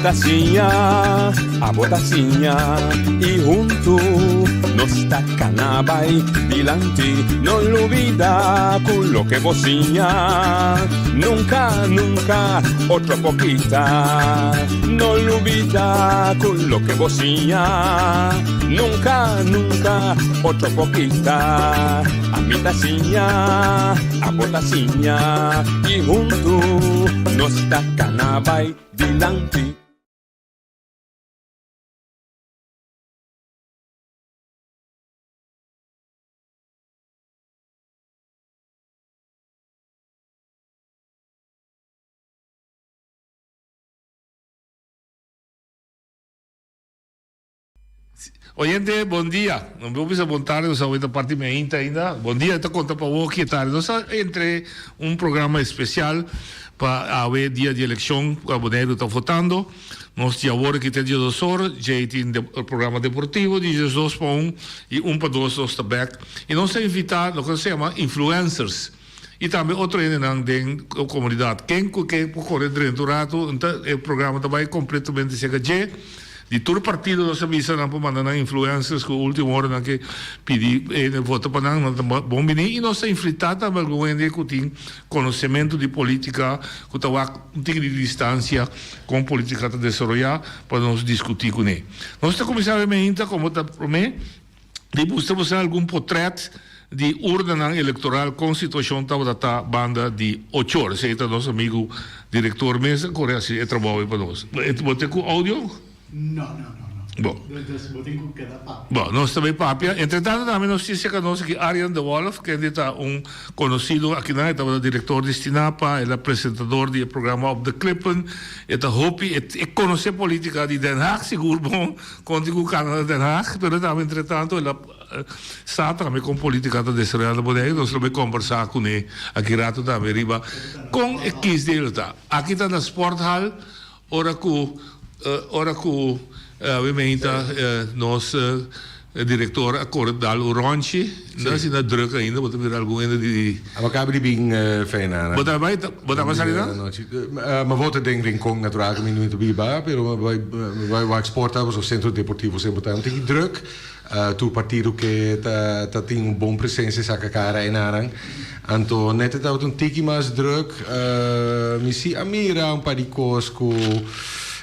a botacinha, e junto nos tacanabay dilanti, non olvida quello che vocinha, nunca, nunca, otra poquita, non olvida quello che vocinha, nunca, nunca, otra poquita, a mitacinha, a botacinha, e junto nos tacanabay dilanti. Oyente, bom dia. Não vamos apontar os ouvintes parte minha ainda. Bom dia, estou contando para você que tarde. Nós entre programa especial para haver dia de eleição, para o Boneiro está votando. Nós já agora que tem dia 2 horas, já tem o programa deportivo, de 2 para 1 e 1 para 2 está back. E nós estamos invitando, o que se chama influencers. E também outro ainda na comunidade. Quem pode correr durante o rato, então o programa também completamente chega de todo partido nós avisa não para mandar influencers que a última hora que pedir voto para não bom venir e nós está enfrentado também algum que tem conhecimento de política que está um tipo de distância com política de desenvolver para nós discutir com ele. Nós está começando a como está prometido de buscar algum portrait de urna eleitoral com situação da banda de 8 horas. Esse é o nosso amigo diretor mesa, Coreia, é trabalho para nós. Você com áudio? No. Bom, nós também papia. Entretanto, também nós temos que Arjan de Wolf, que é conhecido aqui na é o diretor de Stinapa, é apresentador do programa Op de Klippen, é hopi, é conhecer política de Den Haag, seguro bom, contigo Canadá Den Haag, mas também entretanto ele está também com política da desenvolvimento poder, nós vamos conversar com ele aqui rato também riba com a quis dele tá. Aqui está na Sporthal, ora que ovviamente nosso diretor Acordal Orange, nós ainda druk ainda, vou ter algum ainda de. We hebben bem fijn aan. Bota mais ali não? Maar wat denk ik kon natuurlijk niet bij bij, pero wij exportamos o Centro Deportivo sempre tá muito druk. Tu partido que tá tem bom presença saca cara em Arang. Anto net tá tiki mais druk. Misi Amira um paricos com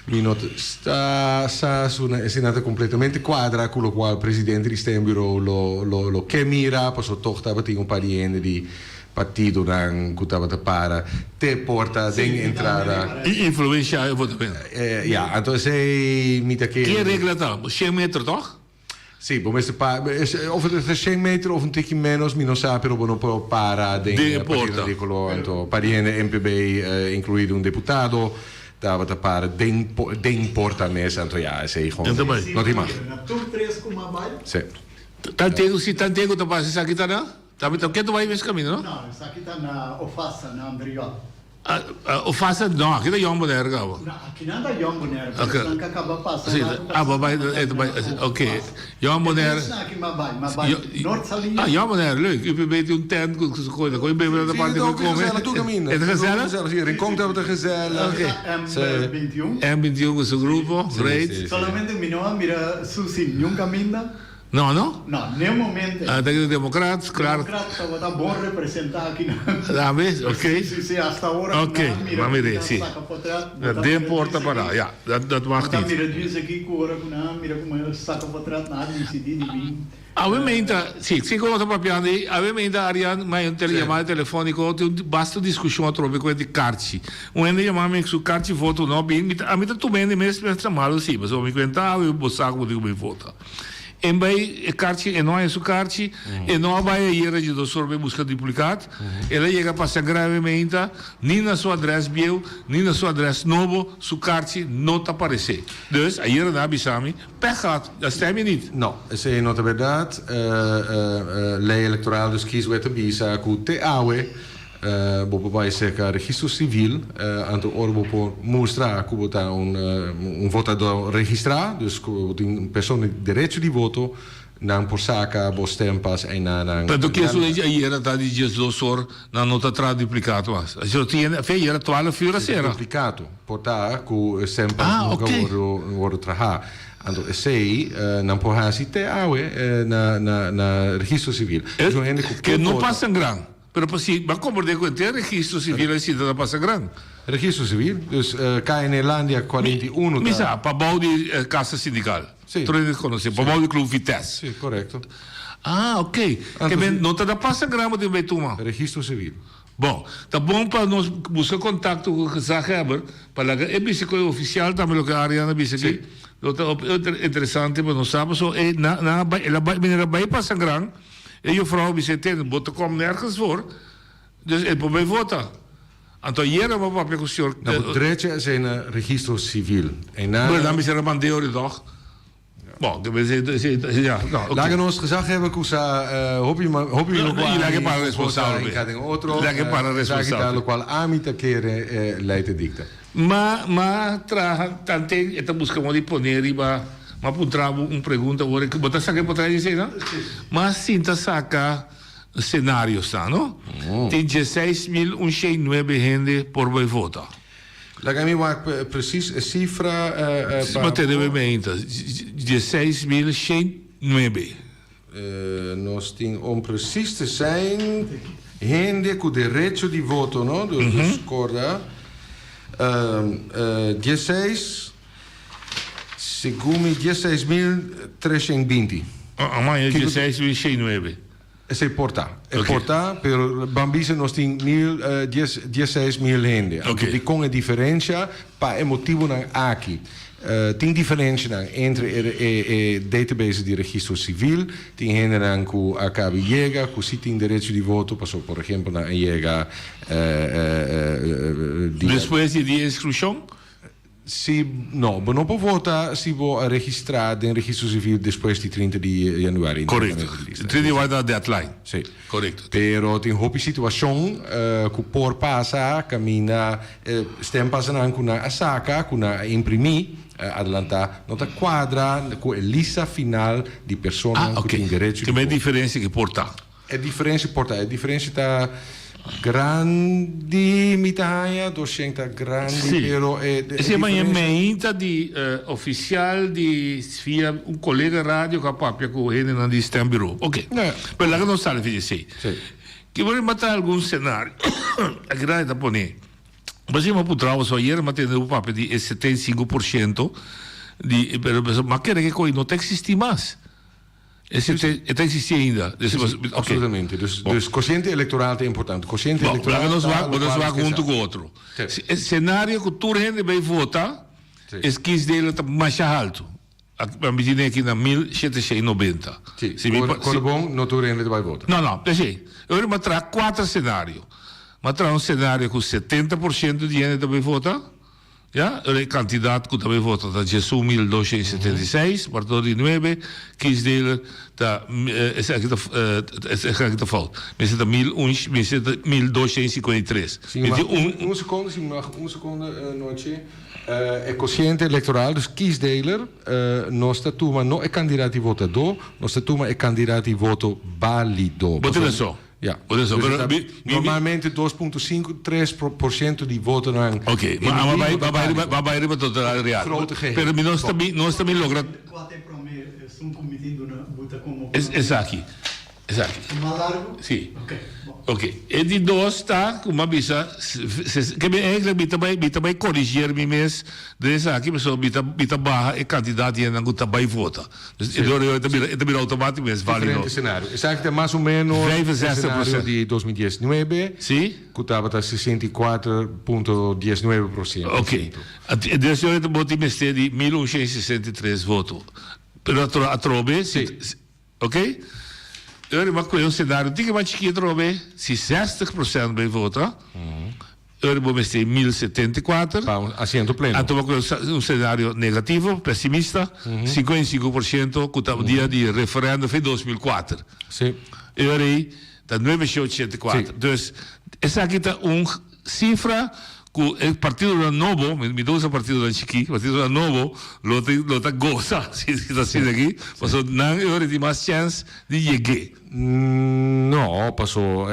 Minot sta è nata completamente quadra con lo quale il presidente di Stembiro lo che mira poi toch stava un pariente di partito dan kutava da para te porta den entrada influencia voto bene ja anto sei mita che che regola da 100 metri toch? Sì, of het is 100 meter of een tikje menos sapere per un para den porta di quello anto pariente MPB incluido un deputato dava da para den porta mesa anto ja sei gewoon not iemand Sì. Tanto da passa aqui tá não? Tá que tu vai nesse caminho, não? Não, isso aqui tá na Ofassa, na Andriol. Ofassa não, aqui tá Yombo der gava. Não, aqui não tá Yombo der, porque acaba passando. Sim, vai, ok. Yombo der. Aqui Mabai, Norte Salinha. Yombo der, leuk. U weet een tent com coisa, com bem da parte que come. É gezellig? Hier in Congo hebben we gezellig. M21. M21 is een grupo, great. Solamente mira Susi nunca minda. Não? Não, nenhum momento. Tem democratas, claro. Democratas está bom representar aqui. Ah, mesmo? Ok. Sim, hasta agora. Ok, vamos ver, sim. De porta para lá, ja, dat mag niet. Mira, diz aqui que agora mira como ele saca para trás, nada, decidir de vir. Ovviamente, sì, cosa papiando, ovviamente Ariane, ma un chiamata telefonico, basta discussione troppo con i carci. Un chiamami su carci foto, no, a me tu bene, me spezza male, sì, ma so mi quentavo, io bossaco di come foto. E bem, carci, e não é su carci, e não vai a ir de dossor busca duplicado, ela chega a passar gravemente, nem na sua adresse bio, nem na sua adresse novo, su carci não te aparecer. Dus, a ir na Bissami, pech gehad, dat stem je niet. Não, isso é nota verdade, lei eleitoral dos kieswetten bisa ku te awe, bopo vai ser registro civil, anto orbo por mostrar que vota votador registrado, dus een persoon die direito de voto, Nang Porsaka, Bos Tempas en nang. Pero que isso aí era tá de dias do sor na nota duplicado mas. Isso tinha feia era 12 uur era. Duplicato. Porta ku Sempas nunca worden traha. Ando sei não porrasi te awe na registro civil. Que não passa grande. Pero assim, mas como de conter registro civil é cidadã passa grande. Registro civil, dus cá em Nederlândia 41. Misa, para bouw de casa sindical. Sim. Trouxe conhecer, para bouw de clube Vitesse. Sim, correto. Ah, ok. Que bem, não está da passa grama de Beituma. Registro civil. Bom, tá bom para nós buscar contato com o Zaheber, para a bicicleta oficial também que a Ariana bicicleta. É interessante, mas não sabe só ela vai passar grande. E eu vrouw bicicleta, bota como nergens voor. Dus ele pode votar. Então, hier hebben we papel gestuurd. Nou, het dreetje is een registro civil. Maar dan is er een bandeer toch? Bon, ja, nou, oké. Laten we ons gezag hebben, Kusa, hobby nog wel. Laten para responsabile. Laten para responsabile. Qual amita kere leite dicta. Ma traga tante, esta buscamos de poner riba, ma puntravo pergunta ora que botar saca para dizer, não? Mas sinta saca cenário está, não? Tem 16.109 gente por vai votar. Laat me precies een cifra. Maar tenen we 16.109. Nós temos, om precies te zijn, gente com direito de voto, não? Dus corda. 16.320. Amanhã 16.109. Se porta. Porta, pero Bambisa nós tem 16.000 gente. Okay. Die com a diferença para o motivo não aqui. Tem diferença entre a database de registro civil, tem gente que acaba chega, que se tem direito de voto, passou por exemplo na chega. Depois de inscrição? Se não pode votar se vou registrar em registro civil depois de 30 de janeiro. Correto. 30 vai dar deadline. Sim. Correto. Pero tem uma situação que por passar, caminha, stempas na a saca, na imprimir, adelantar, nota quadra com a lista final de pessoas que têm direito de voto. Tem uma diferença que porta. A diferença porta, a diferença está grande, mitaia, 200 grande, sì. Pero se ma meinta di ufficial di via un collega radio che papia con gente di stembureau. Ok. Per la che non sa le figlie sì. Che vorrei mettere alcun scenario. A grande da ponere. Ma se ma purtroppo so ieri ma tenne un papia di 75% di ma che coi non esisti mais. Het existi ainda. Absolutamente. Dus quociente eleitoral é importante. Quociente eleitoral. Nós vamos junto com outro. O cenário que toda gente vai votar, é que dele está mais alto. A medida aqui na 1790. Quando bom, não toda gente vai votar. Não, assim. Eu vou mostrar 4 cenários. Mostrar um cenário com 70% de gente vai votar. Ja, de kandidaat que também vota da 16.276, partido de 9, kiesdeler da is eigenlijk de fout. Mas é da 1.253. Een seconde, Noche. É quociente eleitoral, dus kiesdeler, nós temos não é candidato de votador, nós temos é candidato de voto válido. Wat is zo? Ja, dus normalmente 2,5, 3% di voto non. Ok, ma vai arrivare a reale. Per nós também logra. Esatto. Sì. Ok. E di dos sta, come bisa, che eigenlijk bij corrigeren mi mes, deze aqui pessoa bita barra e candidato e não tá vai vota. Dus é também automático mes válido. Diferente cenário. Exacto, mais ou menos 65% de 2019. Sì. Que estava a 64,19%. Ok. Adesso eu vou te meter de 1.163 votos. Pero a trobe, ok? Maar com um cenário, diga mais que trobe, se 60% vai votar, eu vou meter 1.074. Assento pleno. Então, com um cenário negativo, pessimista, 55% que o dia de referendo foi 2004. Sim. Eu aí, está 984. Dus, essa aqui está cifra el partido de Novo, mi dos partido de Chiqui, partido de Novo, lo te goza, si está así de aquí, pues no hay más chance de llegar. No, pasó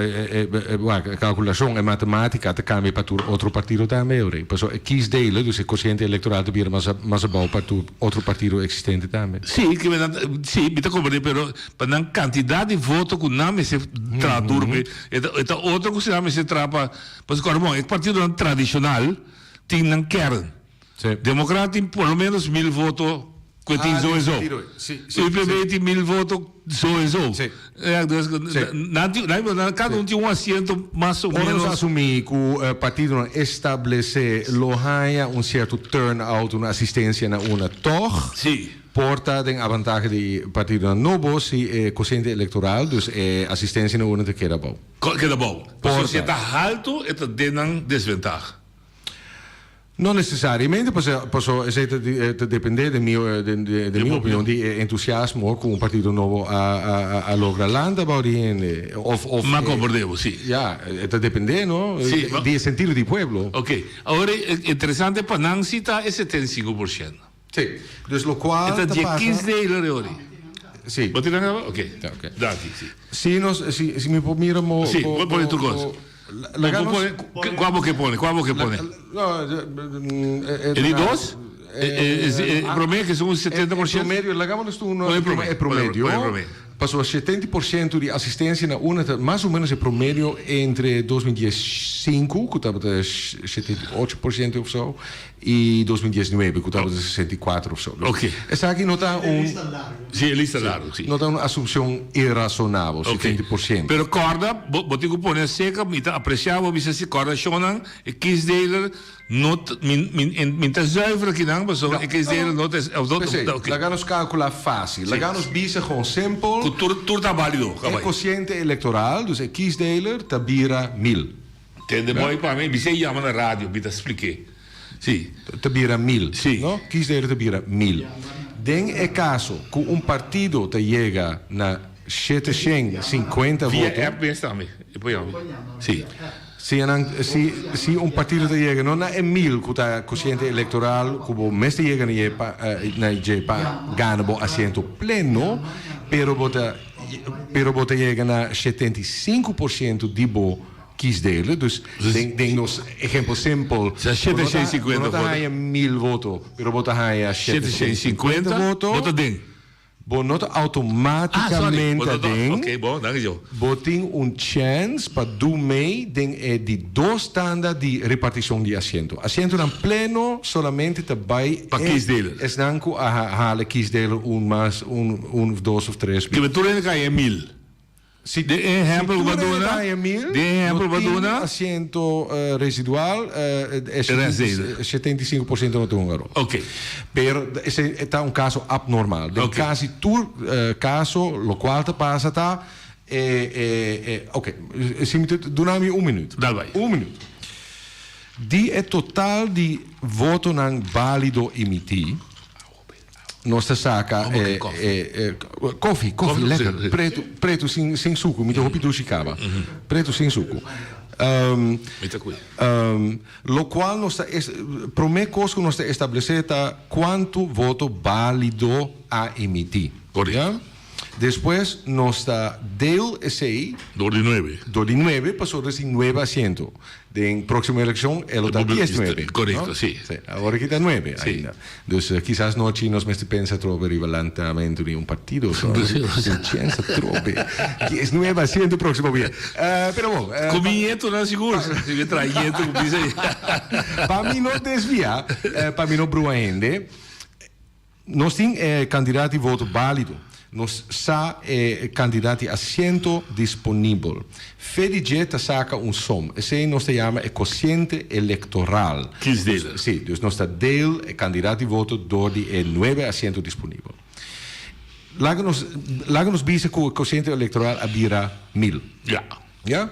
calculación en matemática te cambia para tu otro partido también, ore. Pasó kiesdelen, dus el cociente electoral te viene más abajo para tu otro partido existente también. Sí, que sí, me comprender, pero para la cantidad de votos que no se traduce, esta otra cosa no se trapa, pues como el partido tradicional tiene un kern. Sí. Democrata por lo menos 1000 votos. Que tem sowieso. O IPB tem 1000 votos sowieso. Sim. Cada um tem assento mais ou Vamos menos. assumir que o partido estabelece haya un certo turnout, una assistência na una toch. Sim. Porta den vantagem de partido novo se cociente eleitoral, dus assistência na una te queda bom. Queda bom. Porque se está alto, está dando desvantagem. Non necessariamente, posso depende da mia opinione, di entusiasmo con un partito nuovo a logra landa, Ma comprendemos, sí. Ja, het depende, no? Sí, di sentire di pueblo. Ok, ahora interessante para não citar é 75%. Sì, dus lo qual Então, dia 15 de janeiro. Sì. Wat is dat? Ok. Ok. Dati, sì. Se mi miramo... Sì, vuoi pone tu cosa? Qual che pone? No, E di dos? Promedio che sono il 70%? Promedio, lagámonos tú uno. Qual è il promedio? È promedio. Qual è il promedio? Passò al 70% di assistenza na una, más o menos il promedio entre 2015, que estava a 78% of zo, e 2019, que estava a 64 of zo. Dus Ok. essa aqui nota Sì, è lista largo, sì. nota una assunzione irrazionale, 70%. Pero corda, botigo pone seca, mi apreciavo, mi se corda shonan, e kiesdeler, not, minta zuiver kinang, maar zo, kiesdeler, not, Lagámonos calcular fácil. Lagámonos bisa gewoon simpel. Tur tá válido, É quociente eleitoral, dus é kiesdeler, tabira 1000. Entende mooi para mim, você chama na rádio, me expliquei. Sim. Tabira 1000. Sim. No? Kiesdeler tabira 1000. Den é caso que um partido te chega na 750 Via votos. app ben staan mee. Sim. Se um partido te chega não é 1000 que tá quociente eleitoral, que o mês te chega na jepa ganha bo assento pleno, pero bota chega na 75% de bo kiesdelen. Dus denk nos exemplo simpel. Se 750 votos. Não há 1000 votos, pero bota há 750 votos. Bota ding. Bonota automaticamente Ok, bom, dankjewel. botin un chance para do mei den di dos standard di repartición de asiento. Asiento dan pleno solamente tabay Pa kiesdelen. Es nanku a hale kiesdelen un dos of tres. Que tu rende ga je 1000. Si de exemplo si wat doen de exemplo wat doen asiento residual es 75% no tungaro. Ok. Pero está un caso abnormal. De Ok. casi tu caso, lo cual te pasa está ok, si mi donami un minuto. Dal vai. Un minuto. Di è total di voto non valido emiti. Nostra sacca koffie, lekker. Sì. Preto sin succo, mi devo più cava. Preto sin succo. Meta qui. Lo qual per me cosco non sta estableceta quanto voto valido a emitir. Corretto. Ja? Después nostra deel SI Door die 9. door die 9 pasó de 9 asiento. De próxima elección el está 19. Correcto, ¿no? sí. Ahora quita 9. Sí. Ainda. Dus quizás no chinos me pensa troppo rivalantemente di un partito. So, chance troppo. Que es 9 asiento próximo bien. Pero bueno. Comienzo non sicuro. Si vi traietto, come dice. Para mí no desvia, para mí no bruende. Nos tienen candidati voto válido. Nos sa candidati assento disponibile. Fedigeta saca un som. Ese nos se llama quociente electoral. Kiesdeler. Sí, dus nos deel candidati voto door die 9 assento disponibile. Láganos dice que el quociente electoral abira 1000. Ja. Ja?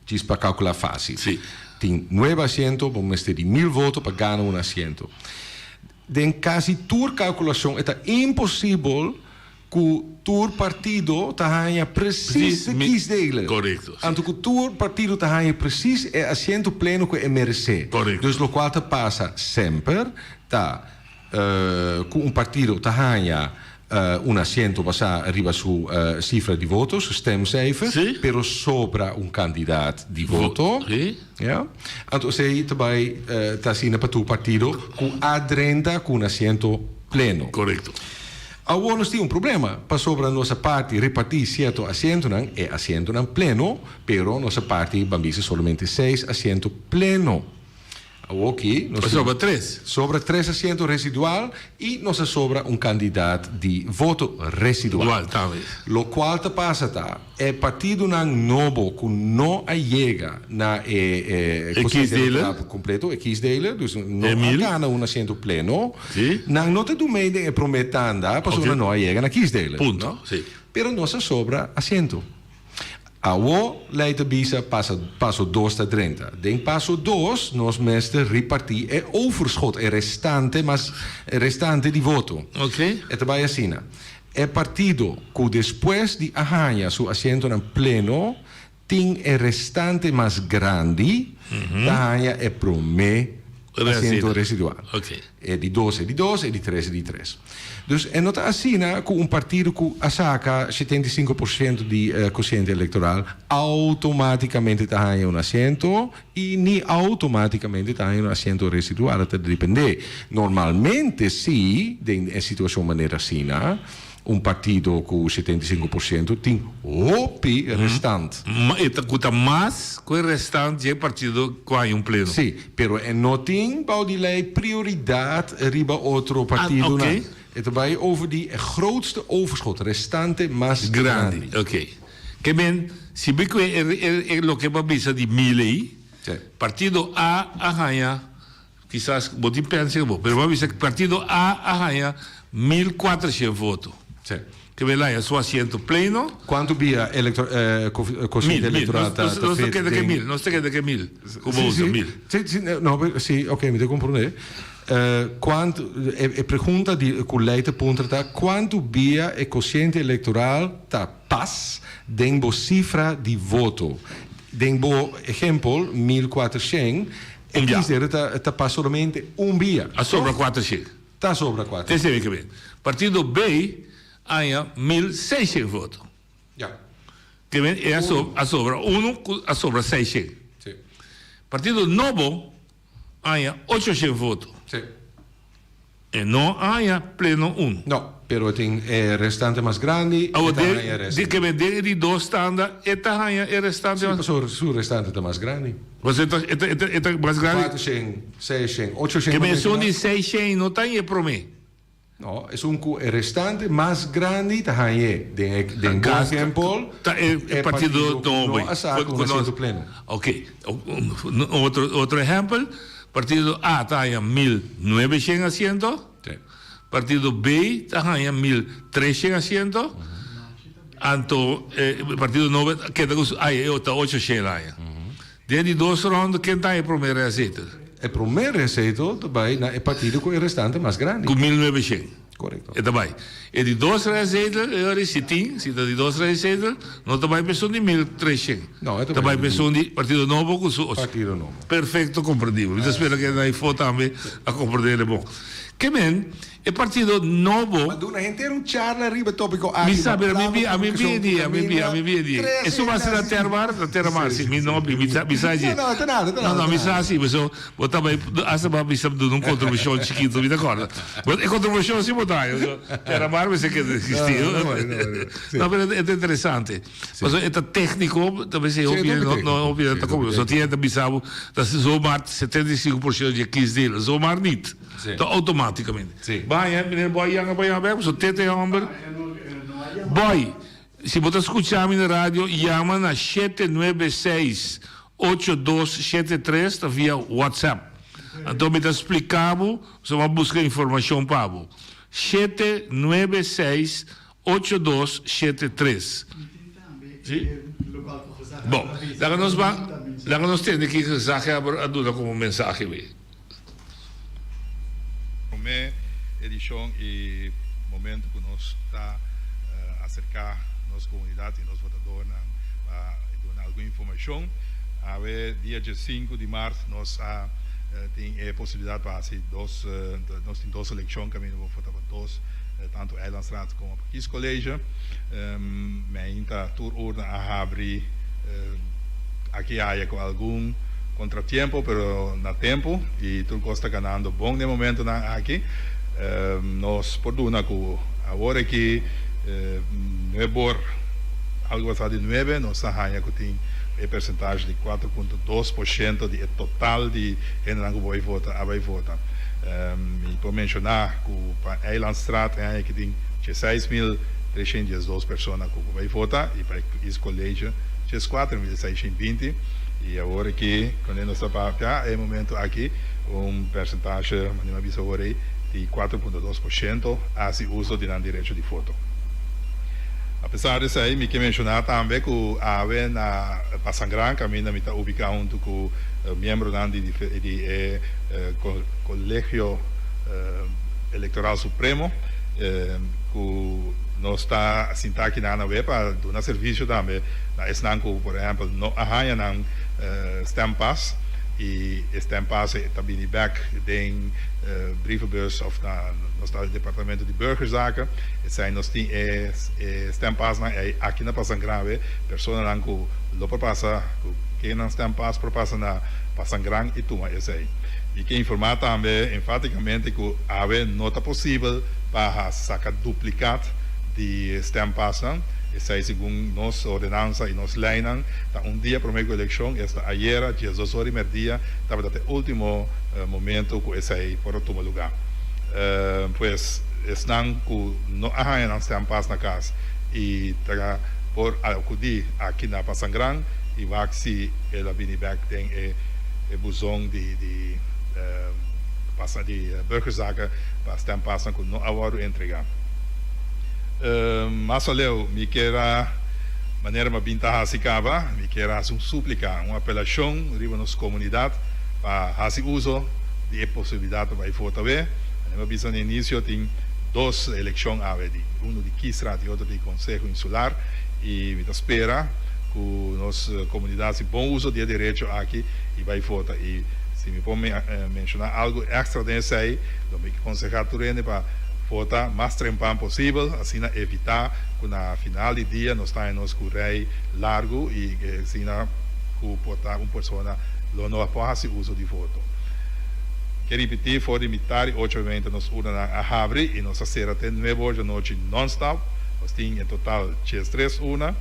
Cis para calcular fácil. Sí. Tem 9 asientos, vamos ter 1000 votos para ganhar un asiento. Den casi tour calculación, está imposible que tour partido tá precies de kiesdelen. Correcto. En que tour partido tá precies é assento pleno que MRC. Correcto. Dus lo qual te passa sempre tá com partido tá un assento passa arriba su cifra di voto, su stemcijfer, Sì. pero sopra un candidato di voto. Sì. Ja? Então você também está assim para tu partido com a 30 com um assento pleno. Correcto. Agora nós temos problema para sobre a nossa parte repartir certo assento não é assento não pleno, pero nossa parte bambisa somente 6 assento pleno. Aqui nós Sobra 3. sobra 3 assentos residual e nós sobra um candidato de voto residual. Igual, talvez. Lo qual te passa é partido não novo que não chega na kiesdeler completo, kiesdeler, dus não ganha um assento pleno. Sim. Não te do meio e prometendo, para okay. Não chega na kiesdeler. Punto. No? Sim. Pero nós sobra assento. Awo leita bisa passo 2 a 30. Den passo 2 nós mestre repartir é overschot, é restante de voto. Ok. É também assim. É partido que depois de arranha su assento em pleno tem é restante mais grande, arranha é pro me assento residual. Ok. É de 2 é de 2 e de 3 é de 3. Dus é nota assim, com um partido que saca 75% de quociente eleitoral, automaticamente tem um assento e nem automaticamente tem um assento residual, até depender. Normalmente, sim, em situação maneira assim, um partido com 75% tem o restante. Eta custa mais que o restante é partido com um pleno. Sim, pero não tem de lei prioridade riba outro partido. Ok. Het erbij over die grootste overschot, restante mas grande. Ok. Que bem, se bem que é lo que babisa de Milley, partido A arranha, quizás botin pense, pero babisa que partido A arranha 1.400 votos. Que bem lá é seu assento pleno. Quanto via cociente eleitoral? Não sei que de 1.000, não sei que de 1.000. Como usa 1.000. No, sim, ok, me devo compreender. Quanto é pergunta de coleta ponta quanto via é quociente eleitoral tá pas denbo cifra de voto denbo exemplo 1.400 e dizer tá pas somente via a sobra 400 tá sobra 4 terceiro que bem partido B há 1.600 votos que bem é a sobra a sobra 600 partido novo há 800 votos. Sì. E non há pleno 1. No, però tem restante mais grande. De que vender de 2 standa e tahanha é restante. Sim, su restante é mais grande. Você é mais grande. 400, 600, 800. Que menção de 600 não tem para mim. No, é restante mais grande tahanha. Den exemplo. É partido novo. No pleno. Ok. Outro exemplo. Partido A está em 1.900 asientos. Sí. Partido B está en 1.300 asientos. Anto, partido 9 queda está 800 lá. Desde 2 rondas, quem está em primeiro aceito? O primeiro aceito também é partido com o restante mais grande. Com 1.900. Correto. É também. E de 2 receitas, se de 2 receitas, não também pensou de 1.300. Não, é também pensou de partido novo com o partido novo. Perfeito, compreendível. Eu espero que daí for também a compreender bom. Que bem, é partido novo. Mas a gente tem charla arriba tópico. Mi sabe, a mi via. E su base da terra mar, sim, mi nobile, mi sa. Não, mi sa sim, mas eu também essa me sabe de um contribuição chiquito, me acorda. Mas é contribuição simultânea. Terra mar, mas é que existe. Não, mas é interessante. Mas é técnico, talvez é óbvio, não como. Só tinha também sabe, da Zomar 75% de 15 deles, Zomar niet. Automaticamente. Vai, meneer Boy, so tete amber. Boy, se você escutar na rádio, chama na 796-8273 via WhatsApp. Então, me explicava, você vai buscar informação para você. 796-8273. Bom, lá nós temos que mensagem a dúvida como mensagem. Edição e momento que nós está acercar nossa comunidade e nosso votador para dar alguma informação. Dia 5 de março nós tem a possibilidade para fazer nós temos duas eleições que nós vamos votar para todos, tanto Eilandsraad como Kies College. Ainda turno a abrir aqui há com algum contratempo, pero na tempo e tudo está ganhando bom no momento aqui. Nós podemos agora que algo passado de 9, nós temos que a percentagem de 4,2% de total de gente que vai votar. E por mencionar que para Eilandsraad que tem 6.312 pessoas que vai votar e para esse colégio 4.620. E agora que quando nós estamos é momento aqui percentagem de 4,2% a uso de direito de voto. Apesar disso aí, me quer mencionar também que na Passangrán, que está ubicado junto com o membro do Colégio Eleitoral Supremo, que nós está aqui na web para dar serviço também. Por exemplo, não há stempas e stempas está vindo back den brievenbus of no departamento de burgerzaken. Nós temos stempas aqui na Passangrán, pessoas que lopen passa, que não stempas para passar na Passangrán e toma esse aí. E que informar também enfaticamente que não está possível para sacar duplicado de stempas. Isso aí, segundo nossa ordenança e nossa lei, dia para a eleição, esta ayer, dia 2 horas e meia, estava até o último momento que isso aí para tomar lugar. Pois, estão que não há stempas na casa e por acudir aqui na Passangrán e vai se ela vir back tem busão de burgerzaken para stempas que não há entregar. Mas olha, me quero maneira uma binta acaba, me quero súplica, uma apelação riba nossa comunidade para fazer uso de possibilidade para votar. Na visão no início tem duas eleições, uma de Kiesraad e outra de Conselho Insular, e me espera que nossa comunidade se bom uso de direito aqui e vai votar. E se me pode mencionar algo extra desse aí, eu me aconselho para votar mais trempão possível, assim evitar que na final do dia nós tenhamos um correio largo e assim que uma pessoa não pode uso de voto. Quero repetir, for imitar 8h20 nós urna a abre e nós será até 9 horas da noite non-stop. Nós temos em total 3 urnas.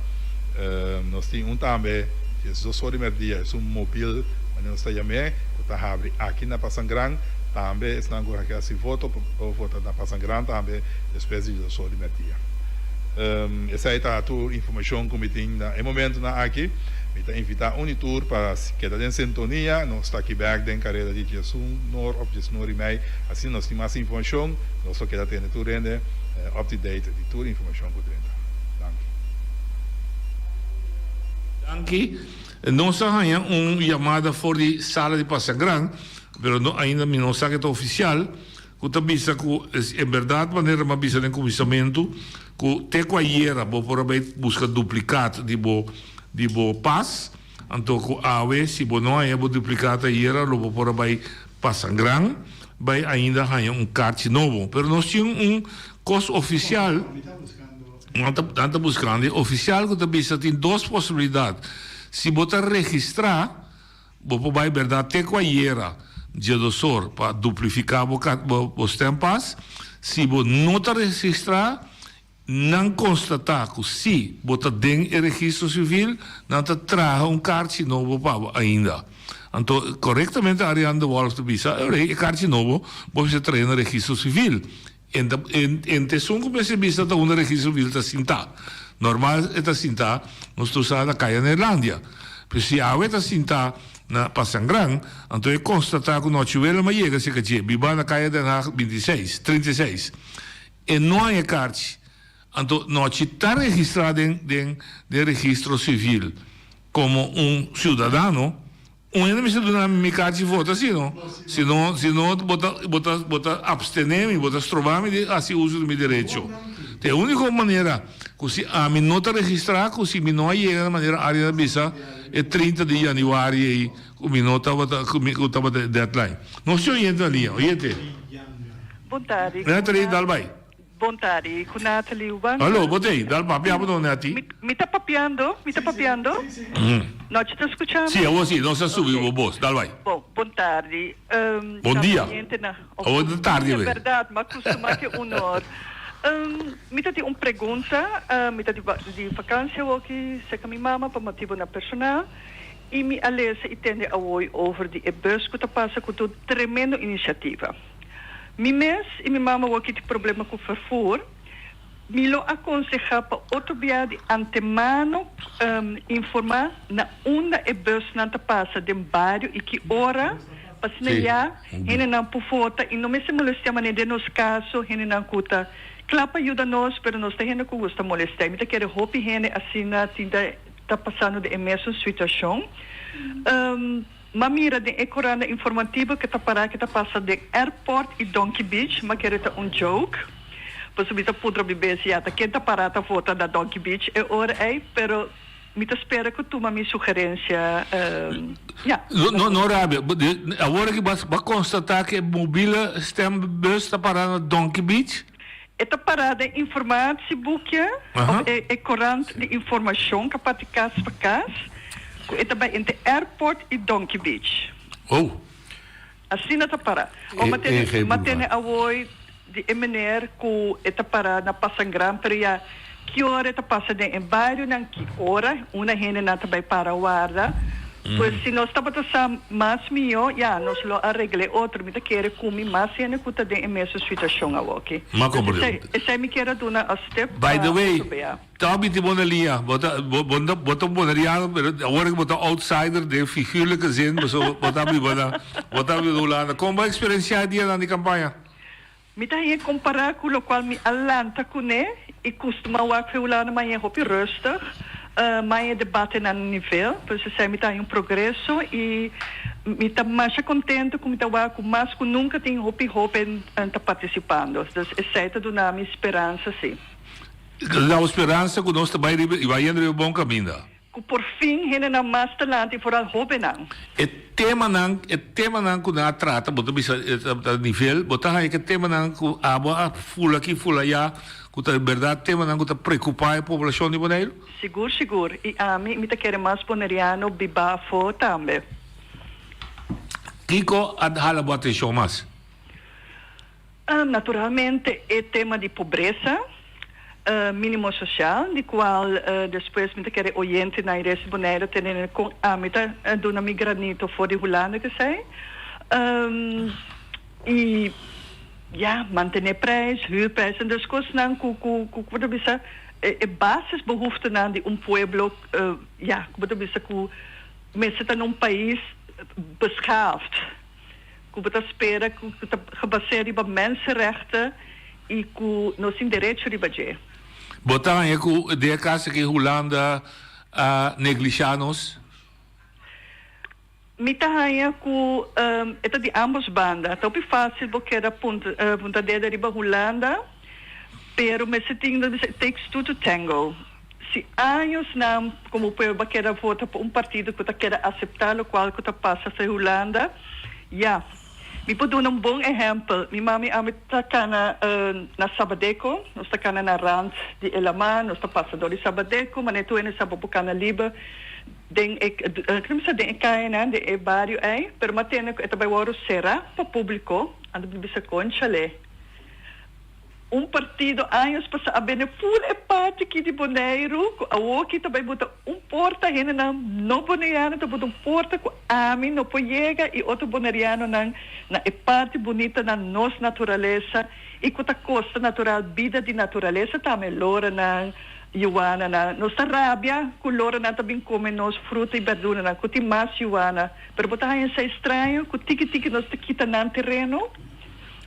Nós temos também 2 horas e meia, é móvel, mas nós estamos que abre aqui na Passangrán. Também estão com esse voto, o voto da Passangrán também, depois de 2 horas e meia. Essa aí está a tua informação que me tem no momento aqui. Me está invitar Unitur para se quedar em sintonia. Nós estamos aqui back den carreira de dia 1 ou 19 e meia. Assim nós temos mais informação. Nós só queda tendo tudo rende up-to-date de toda a informação que temos. Danke. Nós temos chamada for de sala de Passangrán, mas ainda não sabe que é oficial. Que tambisa que é verdade, maneira uma bisa de comissamento que te quaiera vou por aí buscar duplicado de bo pass, então que a se bo não é bo duplicado iera lo por aí Passangrán, vai ainda ganhar carte novo, pero nós tínhamos costo oficial. Está buscando oficial que tambisa tem duas possibilidades. Se botar registrar, vou vai verdade te quaiera de dosor para duplicar os tempas. Se você não está registrar, não constatar que se você tem o registro civil, não está traz carte novo para ainda. Então, corretamente, a área de Wolf de Bisa, é carte novo, você traz no registro civil. Em tesão como esse Bisa está no registro civil, está cinta. Normal está cinta, nós estamos na caia na Irlândia. Mas se a está cinta na Passangrán, então é constatar que o nosso velho mas chega se que viva na caia de 36. E não há carte. Então, nós está registrado em registro civil como cidadão, ainda me dá minha carte de voto, assim, não? Se não, bota abstener-me, bota estrovar-me, assim uso do meu direito. A única maneira que se a mim não está registrado, que se não chega de maneira área da visa, é 30 de janeiro e o minuto estava de deadline. Não se orienta ali, oriente. Boa tarde. Nathalie, dal vai. Boa tarde, com Nathalie Ubanca. Alô, botei, dal papiamo não é ti? Me está papiando? Não te está escutando? Sim, eu sim, não se subiu o boss, dal vai. Bom, boa tarde. Bom dia. Boa tarde, é verdade, mas costuma que honor. Me está uma pergunta, me está de vacância aqui, sei que minha mama, para motivo na personal, e me alessa entende hoje over de bus que está passa com uma tremenda iniciativa. Minha mês e minha mama aqui tem problema com o vervoer, me lo aconselha para outro dia de antemano informar na onda e bus não está passa de bairro e que hora para sinalizar, ele não por foto e não me se molestar mas de nos caso ele não cuta. Claro, ajuda nós, mas nós temos que gostar molestar. Me tá querer roupa ele assim na tinda está passando de mesma situação. Mas mira de ecoranda informativa que está para que está passando de airport e Donkey Beach, mas que era joke. Você me pudra beber se até quem está parada a foto da Donkey Beach é hora aí, pero me espera que tu minha sugerência. Não, Rabi, agora que vai constatar que mobile stem bus está parada na Donkey Beach? Está parada em informatie boekje, é corante de informação que para casa para casa. Está bij in de airport e Donkey Beach. Oh. Assim está parada. Mas tem a oi de meneer que está parada na Passangram, pero ja, que hora está passando em bairro, não que hora, uma gente não está bem para o guarda. Pues se nós estamos passando mais melhor, já, nós lo arregle outro, me quer comer mais e não custa de mesma situação aqui. Mas compreendo. Essa me quer dar uma step. By the way, tabi de bonalia, bota bonaria, agora que bota outsider de figuurlijke zin, mas bota bi dolana. Como experiência dia na campanha? Me tá aí comparar com o qual me alanta com e costuma o que ulana mas é hopi rustig. Mais debate na nível, pois você me está em progresso e me está mais contente com me tá com mais que nunca tem hopi está participando. Então é certo do na minha esperança sim. A esperança que nós também vai indo em bom caminho. Que por fim ele na mais talento e foral hopi não. É tema não que na trata, bota bisa nível, bota aí que tema não que a fula aqui fula já. Que é verdade, tema não que preocupar a população de Bonaire? Seguro. E a mim me quer mais boneriano bibafo também. Kiko, adhala boa atenção mais? Naturalmente, é tema de pobreza, mínimo social, de qual depois me quer oriente na Iris Bonaire, tendo com a mita do na migranito fora de Holanda que sei. E ja, manter prijs, huurprijs en dus kosten wat bisa basisbehoeften aan die pueblo ja, wat bisa ku mensen in een país beschaafd. Ku wat espera ku gebaseerd op mensenrechten e ku nos direitos de badje. Botar aí ku de casa que Holanda neglijanos. Mitahaya ku ito di ambos banda. Tapi fácil porque era punta de riba Holanda, pero me setting it takes two to tango. Si anos na como pueblo que era vota por partido que quer aceitar o qual que passa sa Holanda, ja. Mi pode dar bom exemplo. Mi mami amita kana na Sabadeco, nós está kana na rand de Elaman, nós está passador de Sabadeco, mas neto é Sababucana Liba. Den kaya de barrio aí, pero matena ito ba waro será para público, ando bisa conchale. Partido anos passa a bene full e parte aqui de Bonaire, a que também bota porta hena na no bonaiano, to bota porta com ami no poiega e outro bonaiano na e parte bonita na nos natureza e com a costa natural, vida de natureza também lora na Ioana na nossa rábia, colora na também come nos fruta e verdura na kuti mais Ioana, pero botar aí essa estranho, com tiki nós te quita na terreno.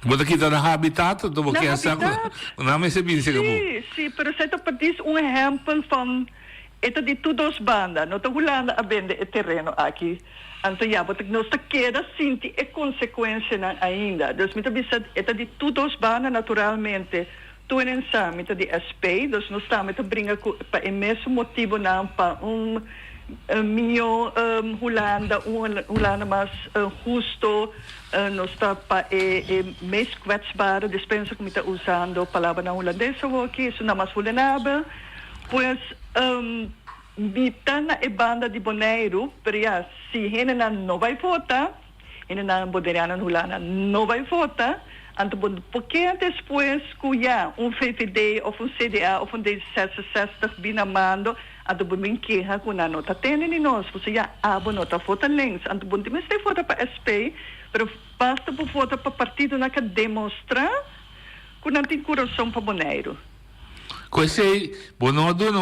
Bota quita na habitat, do que é saco. Não me se bem se acabou. Sim, pero certo para diz exemplo van ito de todos banda, no to Holanda a vende o terreno aqui. Então já, botar nós te queda sinti e consequência ainda. Dus met bisa ito de todos banda naturalmente. tu samen met de SP, dus nós estamos a brincar para o mesmo motivo não para minho Holanda mais justo, nós está para mais kwetsbare dispensa como está usando a palavra na holandesa aqui, isso não mais vulnerável, pois mitad na banda de Bonaire, pero se ele não vai votar, ele não poderia na Holanda não vai votar. Então, porque depois que VVD ou CDA ou D66 binamando, então bem que com a nota tem em nós, você já nota vota links, então bom, mas tem vota para SP, mas basta para votar para partido na que demonstrar que não tem coração para Bonaire. Questi, não dona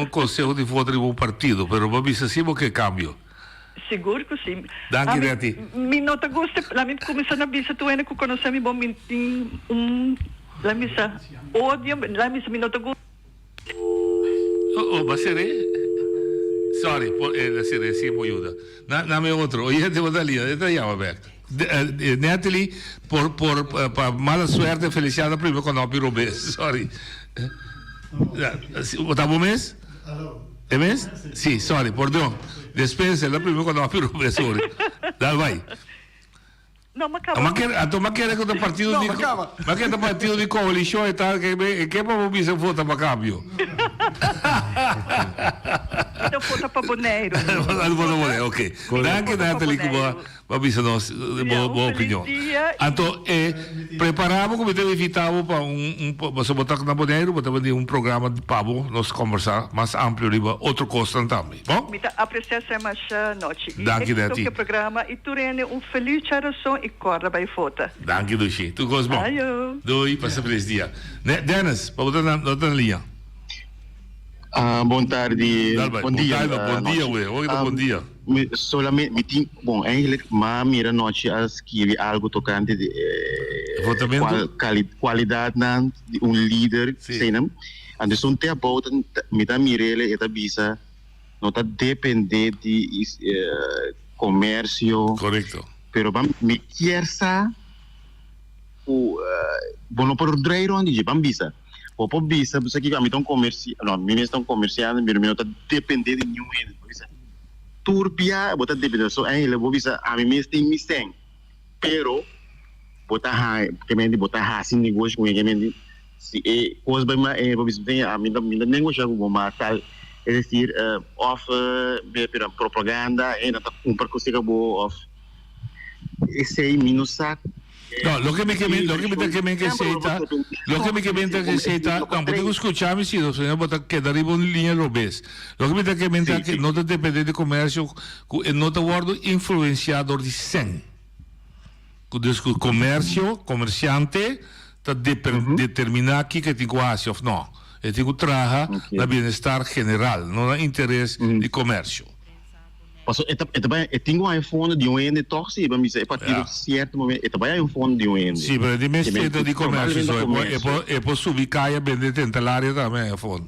conselho de voto de um partido, mas vamos ver se que cambio. Seguro que sim. Danke, Nati. Mi nota gusta, la mi começar na bisa tu ainda que conhece mi bom minting la misa odio, la misa mi nota gusta. Basere? Sorry, la sere si può aiuta. Name outro. Oye, te voy a liar, te llamo back. Natalie, por mala suerte, felicitada prima con Opi Robes. Sorry. ¿Estamos mes? ¿Es mes? Sí, sorry, perdón. Despensa, la prima con Opi Robes, sorry. Dale, vai. No, ma acaba. Ma che era questo partito di... Ma che è il partito di coalizione che proprio mi si vota per cambio? Então vota para Bonaire. Ok. Danke, Natalie, ma bisa boa opinião. Então, preparamos como te evitava para você botar na Bonaire, botar programa de pavo, nós conversar mais amplo riba, outro coisa também. Bom? Mita apreciar mais noite. Danke, Natalie. E programa e tu rende feliz geração e corda vai vota. Danke, Dushi. Tu gosto bom. Doi, passa feliz dia. Dennis, para botar na linha. Boa tarde. Bom dia, bom dia. Solamente, bom, eigenlijk, maar meer noche als que algo tocante de qualidade de líder, senão, antes te about, me dá mirele eta bisa, não tá depender de comércio. Correto. Pero me quer sa bom por drive onde de bisa. Popo bisa, você que me estão comerciando, não, me estão comerciando, me não tá depender de nenhum bisa. Turbia, bota depender, so aí ele bisa, a mim tem me sem, pero bota que me bota assim negócio com ele, me se coisa bem mais, bisa tem a mim negócio com uma tal, é decir, off, pela propaganda, ainda tá comprar coisa que boa off, esse aí minus saco. No, lo que me aceita, não podemos escutar me se você não botar que daria uma linha robês. Lo que me comenta que não depende de comércio, não tá guardo influenciador de 100. O comércio, comerciante, tá determinar aqui que tem quase ou não. E tem que trabalhar na bem-estar geral, não na interesse de comércio. Tenho um iPhone de um ende toch sim, mas é partir de certo momento, é um iPhone de um ende. Sim, mas de mestre de comércio, é por subir caia vender tentária também iPhone.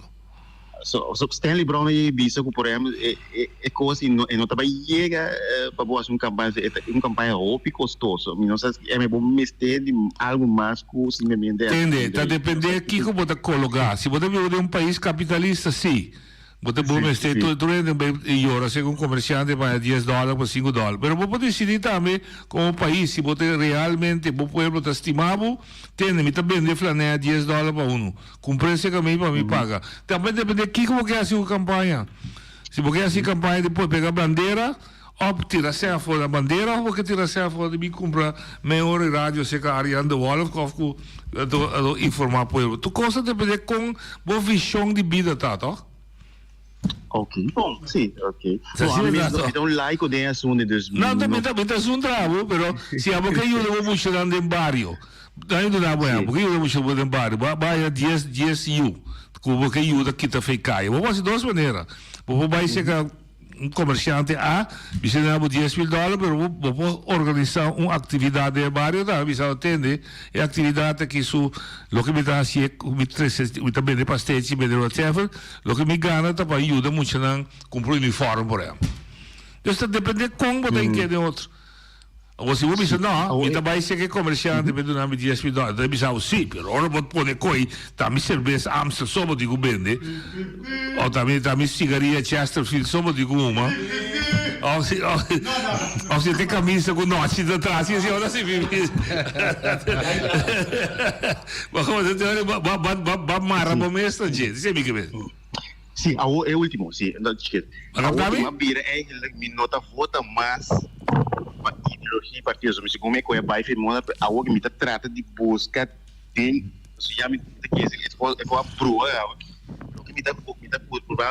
So Stanley Brown e bisa que por exemplo é coisa e não também chega para boas uma campanha roupa custoso, não sei se é bom mestre de algo mais que simplesmente. Entende? Tá depender aqui como você colocar. Se você vive em país capitalista, sim. Você pode mestre tu e ora se um comerciante paga $10 por $5, mas você pode decidir também como país se você realmente o povo está estimado, tem me também de flanela $10 para um, com preço que a mim para me paga. Também depende aqui como que é a campanha. Se você quer a campanha depois pegar bandeira, ou tirar se fora da bandeira, ou você tirar se fora de me comprar meia hora de rádio se que a Ariane de Wolf que informar o povo. Tu coisa depende com boa visão de vida, tá, tá? Ok, bom, sim, ok. Então, like o assunto dos... Não, também é um trabalho, mas se a boca ajuda a buscar no barrio, daí não dá bem, porque ajuda a buscar no barrio, vai a 10 U, que a boca ajuda a quitar fecaia. Vou fazer duas maneiras. Vou chegar comerciante A, você não tem $10,000, mas vou organizar uma atividade no barrio, tá? Você atende, é atividade que isso, o que me dá assim, me também de pastéis, me dá whatever, o que me ganha, tá para ajudar muito a comprar uniforme, por exemplo. Então, depende de como você quer de outro. Você vai pensar, não, então vai ser que comerciante me dá $10,000. Daí pensar, sim, pero ora pode pôr coi, tá me cerveja Amstel só digo vende, ou também cigaria Chesterfield só digo uma, ou se tem camisa com noite de trás, e assim, ora se vive. Mas como você tem, vai marrar para o mestre, gente, você me quer. Sim, é o último, sim. A última bira é que me nota vota mais ideologia partido, mas como é que é baixo mona a o que me trata de busca tem se já me que é a prua o que me dá por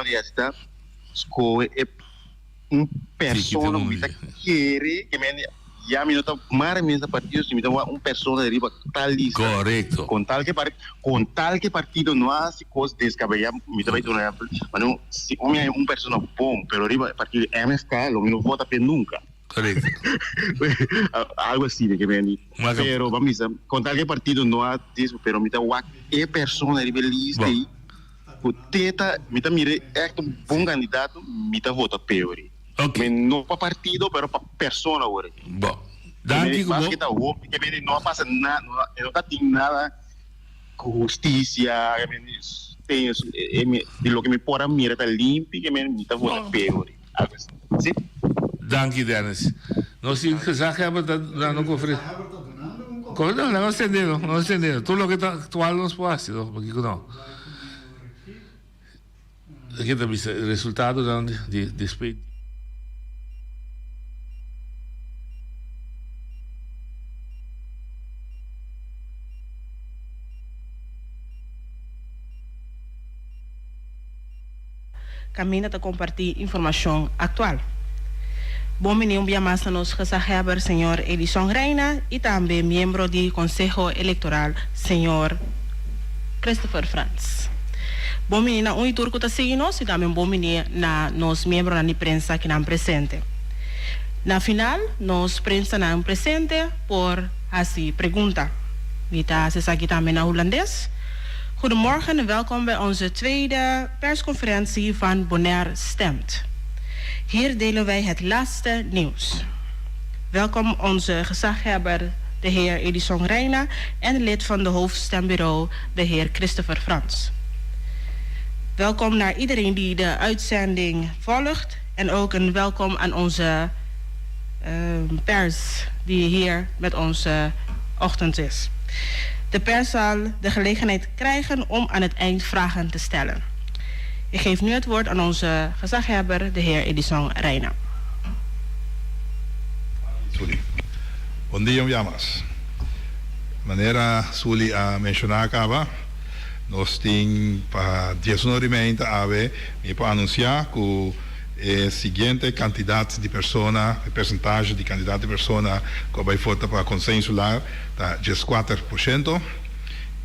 está escolhe é persona me tá querer que me já me nota mais mesmo partido me dá persona de riba tal lista correto com tal que partido não há se coisa descabelhar me dá vai mas não se homem é persona bom pero riba partido MSK não vota para nunca. Correcto. Algo assim, que vem. Pero vamos dizer, com tal que partido não há isso, pero me dá é persona rebelista aí. O teta, me dá mire é um bom candidato, me dá vota peori. Ok. Não para partido, pero para persona agora. Bom. Daqui como que tá o que vem não passa nada, não tá tem nada com justiça, tem de lo que me pora mira tá limpo, que me dá vota peori. Algo assim. Sim? Dank je, Dennis. Nós tínhamos que já que não confere. Não entendendo. Tudo o que está atual nos pode, porque não. Aqui está o resultado de despeito. Caminha a compartilhar informação atual. Bom menino, biamassa nos resaheber, senhor Edison Reina, e também membro do Conselho Eleitoral, senhor Christopher Franz. Bom menina, turco está seguindo nós e também bom menino na nos membros da imprensa que não presente. Na final, nos prensa não presente por assim pergunta. Vita se aqui também na holandês. Goedemorgen en welkom bij onze tweede persconferentie van Bonaire Stemt. Hier delen wij het laatste nieuws. Welkom onze gezaghebber, de heer Edison Reina, en lid van de hoofdstembureau, de heer Christopher Frans. Welkom naar iedereen die de uitzending volgt en ook een welkom aan onze pers die hier met ons ochtend is. De pers zal de gelegenheid krijgen om aan het eind vragen te stellen. Ik geef nu het woord aan onze gezaghebber, de heer Edison Reina. Bom dia, Yamas. Maneira Suli a mencionar nós temos para 19 meses me para anunciar que o seguinte candidato de persona, a percentagem de candidato de persona que vai votar para consenso lá está 14%,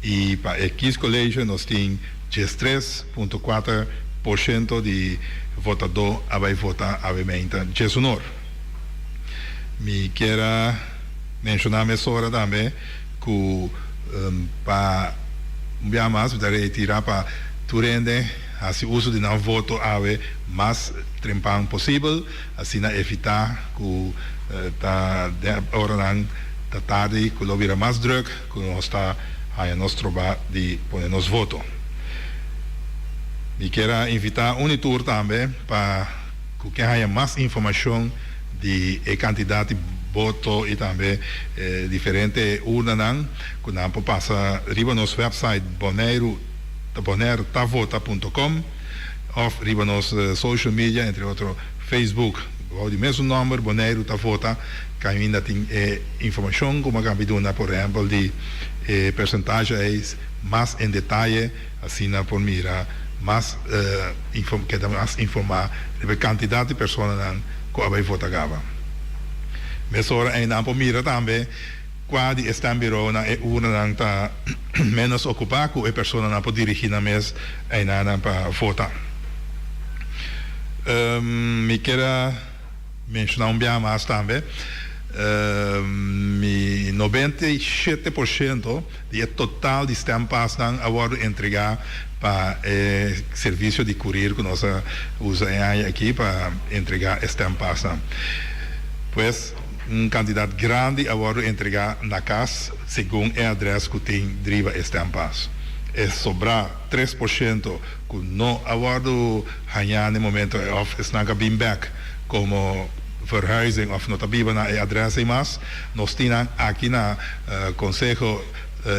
e para X colégio nós temos 13,4% de votador a vai votar a vementa Jesunor. Me quero mencionar nessa hora também que para mais para retirar para turende assim uso de não voto ave mais trempão possível, assim na evitar que tá hora não da tarde que lo vira mais druk que nós está a nós trobar de poner nos voto. E quero invitar tour também para que haja mais informação de candidato voto e também diferente urnas que não passa riba nos website bonairetavota.com ou riba nos social media, entre outros Facebook, o mesmo número Bonaire Tavota, que ainda tem informação como a cabiduna, por exemplo, de percentagens mais em detalhe, assim por mira mais que dá mais informar sobre quantidade de pessoas que vai votar gava. Mas ora ainda por mira também quando está em bureau na urna está menos ocupado que a pessoa não pode dirigir na mesa ainda para votar. Me quero mencionar bem mais também. 97% do total de estampas agora entregar para o serviço de courier que nós usamos aqui para entregar estampas. Pois candidato grande agora entregar na casa segundo o endereço que tem driva estampas. É sobrar 3% que não agora ganhar no momento of snaga been back como verhuizing of nota biba na adresse mas nós temos aqui na Conselho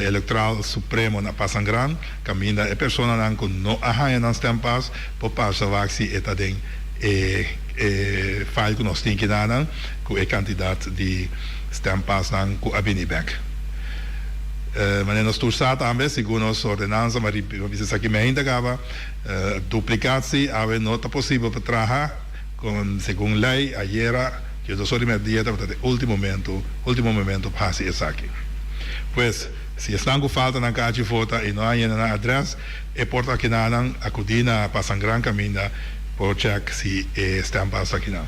Eleitoral Supremo na Pasangran caminha a pessoa que não arranha nas estampas por passar vaci eta den file que nós temos que dar com o candidato de estampas com a Binibek. Mas nós estamos também, segundo as ordenanças, mas isso aqui me ainda acaba, duplicação, a não é possível para trabalhar, segundo lei, ayer, que eu estou remediando, até o último momento, passa isso aqui. Pois, se estão com falta na caixa de voto e não há na adresse, é por aqui não acudir na Pasangran caminha, por check se estampas aqui não.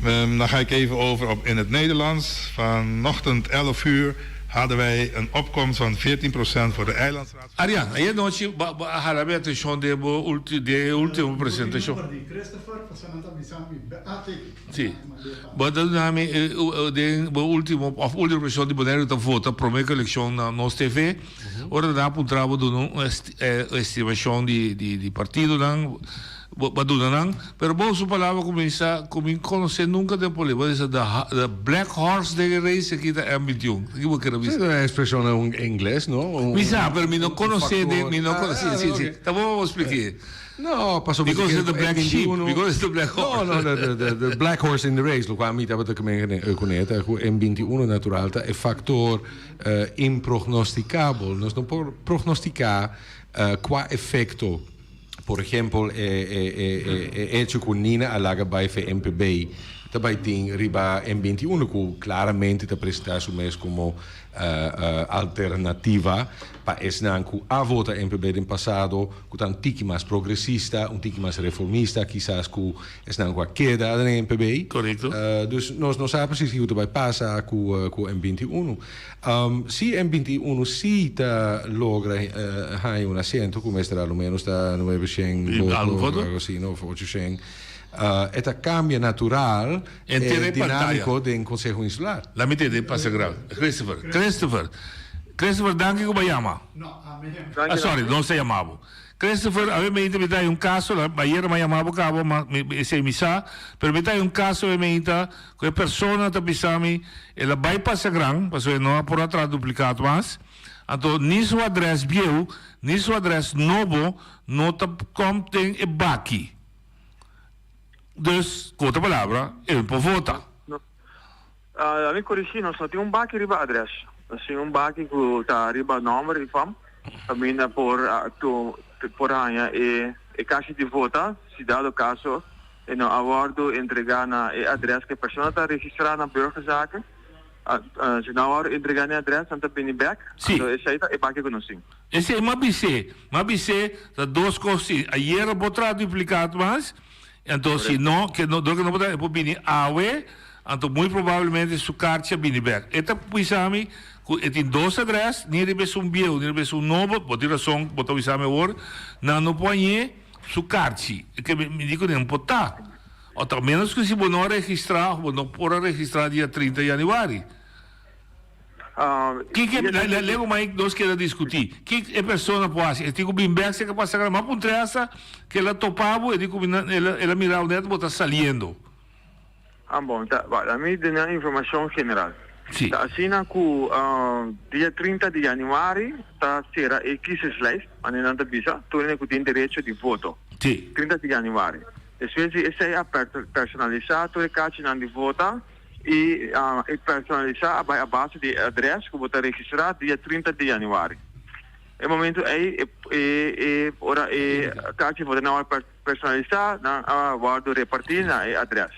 Dan ga ik even over in het Nederlands. Vanochtend 11 uur hadden wij een opkomst van 14% voor de eilandsraad. Ariane, aí noite hará atenção de última apresentação. Christopher, passando a missão, Sim. Bada nami de última apresentação de Bonaire da vota para a eleição na nossa TV. Ora dá para um trabalho de uma estimação de partido não. Pero vos su palabra comienza como conocer nunca de política, es the black horse de race aqui da M21. É uma expressão em inglês, não? Misa, pero me não conhecer de, me não conhecer. Sim. Tá bom, vou explicar. No, pas op. Because of the black sheep, because of the black horse. No, the black horse in the race, lo qua mi tava te coneta, M21 natural, é factor imprognosticável. Nós não podemos prognosticar qual efeito. Por exemplo, hecho com Nina alaga by MPB, também tem riba M21 que claramente te apresenta mês como alternativa para esse que a vota MPB do passado, que tá tiki mais progressista, tiki mais reformista, quizás que esse não a queda da MPB. Correto. Dus nós não sabemos se o vai passar com M21. Se M21 se logra um assento, como estará no menos da 900 assim, não 800. Esta cambia natural dinâmico do Conselho Insular. La mitad de passa grave. Christopher, danke que me llama. No, a mí. Sorry, não se chamava. Christopher, a mí me interesa un caso, ayer me llamaba cabo, se misa, pero me interesa un caso de menta, que la persona te pisami, ela vai passa gran, porque não há por atrás duplicado mais, então, nem seu adresse biel, nem seu adresse novo, não te contém e baki. Dus, com outra palavra, ele pode votar. A mim corrigi, nós só tem baki riba adresse. Assim, baki que tá riba número e fam, caminha por año e caixa de vota, se dado o caso, e no acordo entregar na adresse que a pessoa está registrada na burgerzaken, se não acordo entregar na adresse, então tem back, então esse aí é baki que não sim. Esse é uma BC, tá duas coisas, ayer botar duplicado mais, então se não, que não botar, pode vir AUE, então muito provavelmente sua carta vem back. Eta puisami, tem dois adresses, nem deve ser biel, nem deve ser novo, pode ir a som, botar o exame agora, não pode sua carta, que me digo nem pode estar. Ou ao menos que se você não registrar, não pode registrar dia 30 de janeiro. Lego mais nós queremos discutir. Que a pessoa pode fazer? Eu digo bem back, se é capaz de sacar uma pontressa, que ela topava, eu digo, ela mirava o neto, está saindo. Bom, tá, a mim tem a informação general. Sim. Assim que dia 30 de janeiro será a kieslijst, mas não está bisa, torna que tem direito de voto. Sim. 30 de janeiro. Esse é personalizado, é caixa de voto e personalizado a base de adresse que você registrar dia 30 de janeiro. No momento aí, ora a caixa de voto não é personalizada, não guardo repartir na adresse.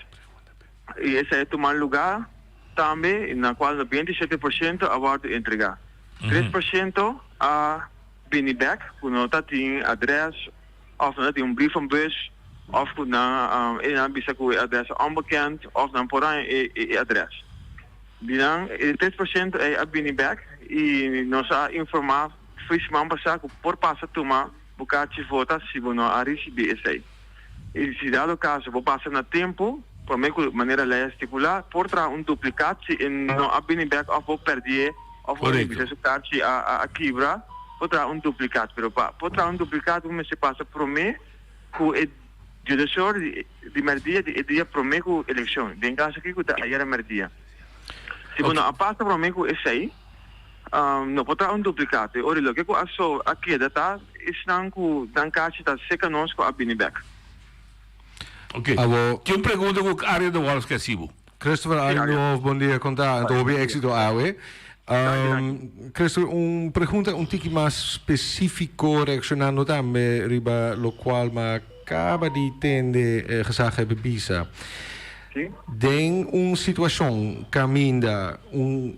E esse é tomar lugar também, na qual 27% aguardo entregar. 3% a Binibek, que não tem adresse, of não tem brievenbus, of que não tem adresse onbekend, of não por aí adresse. Dan 3% é a Binibek e nós informar, fizemos passar que por passar tomar, bocate vota se não a receber esse aí. E se dado o caso, vou passar no tempo, por me de maneira lei estipular, por tra duplicatie in no abinibek of perdi of o carci a quebra, por tra duplicat, pero por tra duplicat como se passa por me cu e judicior di merdia di dia por me cu election. Den caso aqui cu ta ayera merdia. Se bueno a passa por me cu essay, no potrà duplicate. Ora lo che asso a chiedata isnan cu dan caci ta se conosco abinibek. Ok. Tinha pergunta com a área do Wallace Casibo. Christopher Arno, bom dia, contar. Então, houve éxito AUE. Christopher, pergunta tique mais específico reaccionando também riba lo qual ma acaba de entender gezag hebben bisa. Den situação caminda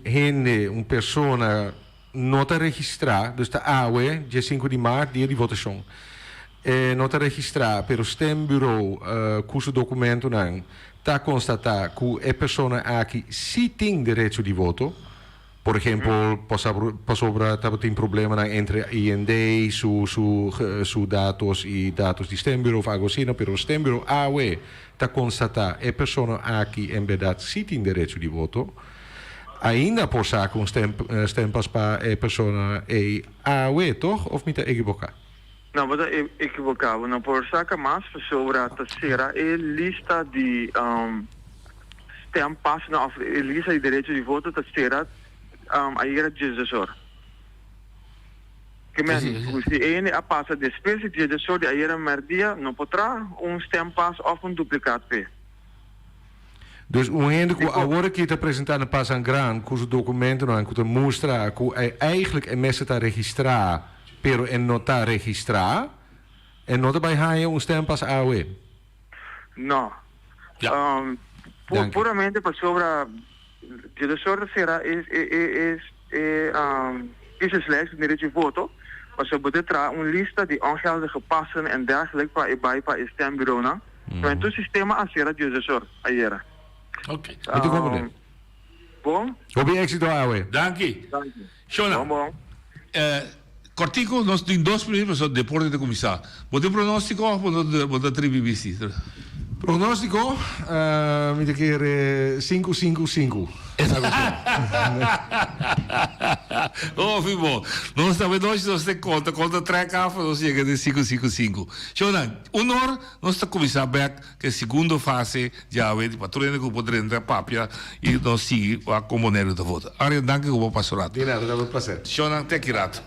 gente, persona nota registrar, dus de AUE, dia 5 de maart, dia de votação. Nota registrar pelo stembureau cujo documento não está constatar que a pessoa aqui sim tem direito de voto. Por exemplo, passou tem problema entre IND, su dados e dados de stembureau of algo assim, pero o stembureau AUE está constatar a pessoa aqui em verdade sim tem direito de voto. Ainda por saco stempas para a pessoa AUE, toch? Of me está equivocado? Não, mas equivocado. Não por saca mais sobre a terceira lista de stampas, não, lista de direito de voto terceira aí era decisor. Que mesmo se ele a passa de espécie de decisor de aí era merdia não poderá stampas of duplicado p. Dus o ene que agora que está apresentando para a gran, cujo documento não que mostra que eigenlijk mensen está registrar pero não está registrar e não está bij stempas AUE? Não. Puramente para sobre a direção será is slechts een direito de voto, maar ze moeten lista de ongeldige passen en dergelijke para erbij para stembureau, não? Então o sistema será diretor ayer. Ok. Muito bom. Bom. Houve éxito AUE. Danke. Shona. Bom. Cortico, nós temos 2 minutos para o deporte de começar. Você pronostico ou você trivi visti? Pronostico, mi chiede 5-5-5. Oh, fibo. Nós estamos hoje, nós temos conta 3 cafés, nós chega de 5-5-5. Shona, honor, nós estamos começando back, que é a segunda fase de AUE, de patrulha que pode entrar papia e nós seguimos a comunidade da volta. Ariel, danke que vou passar. De nada, dá um prazer. Shona, te kirato.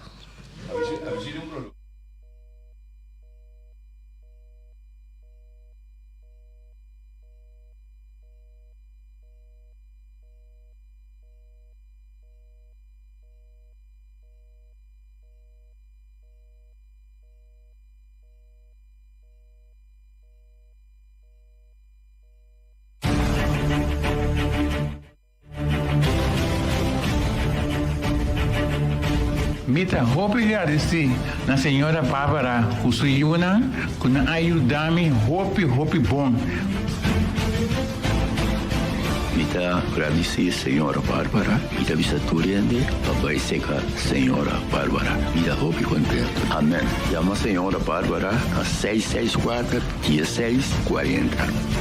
Mita, obrigado sim, na senhora Bárbara, o senhora, que nos ajuda-me, hopi bom. Mita, agradeci senhora Bárbara, mita vice-turende, papai seca senhora Bárbara, mita hopi contento. Amém. Chama senhora Bárbara a 664-1640.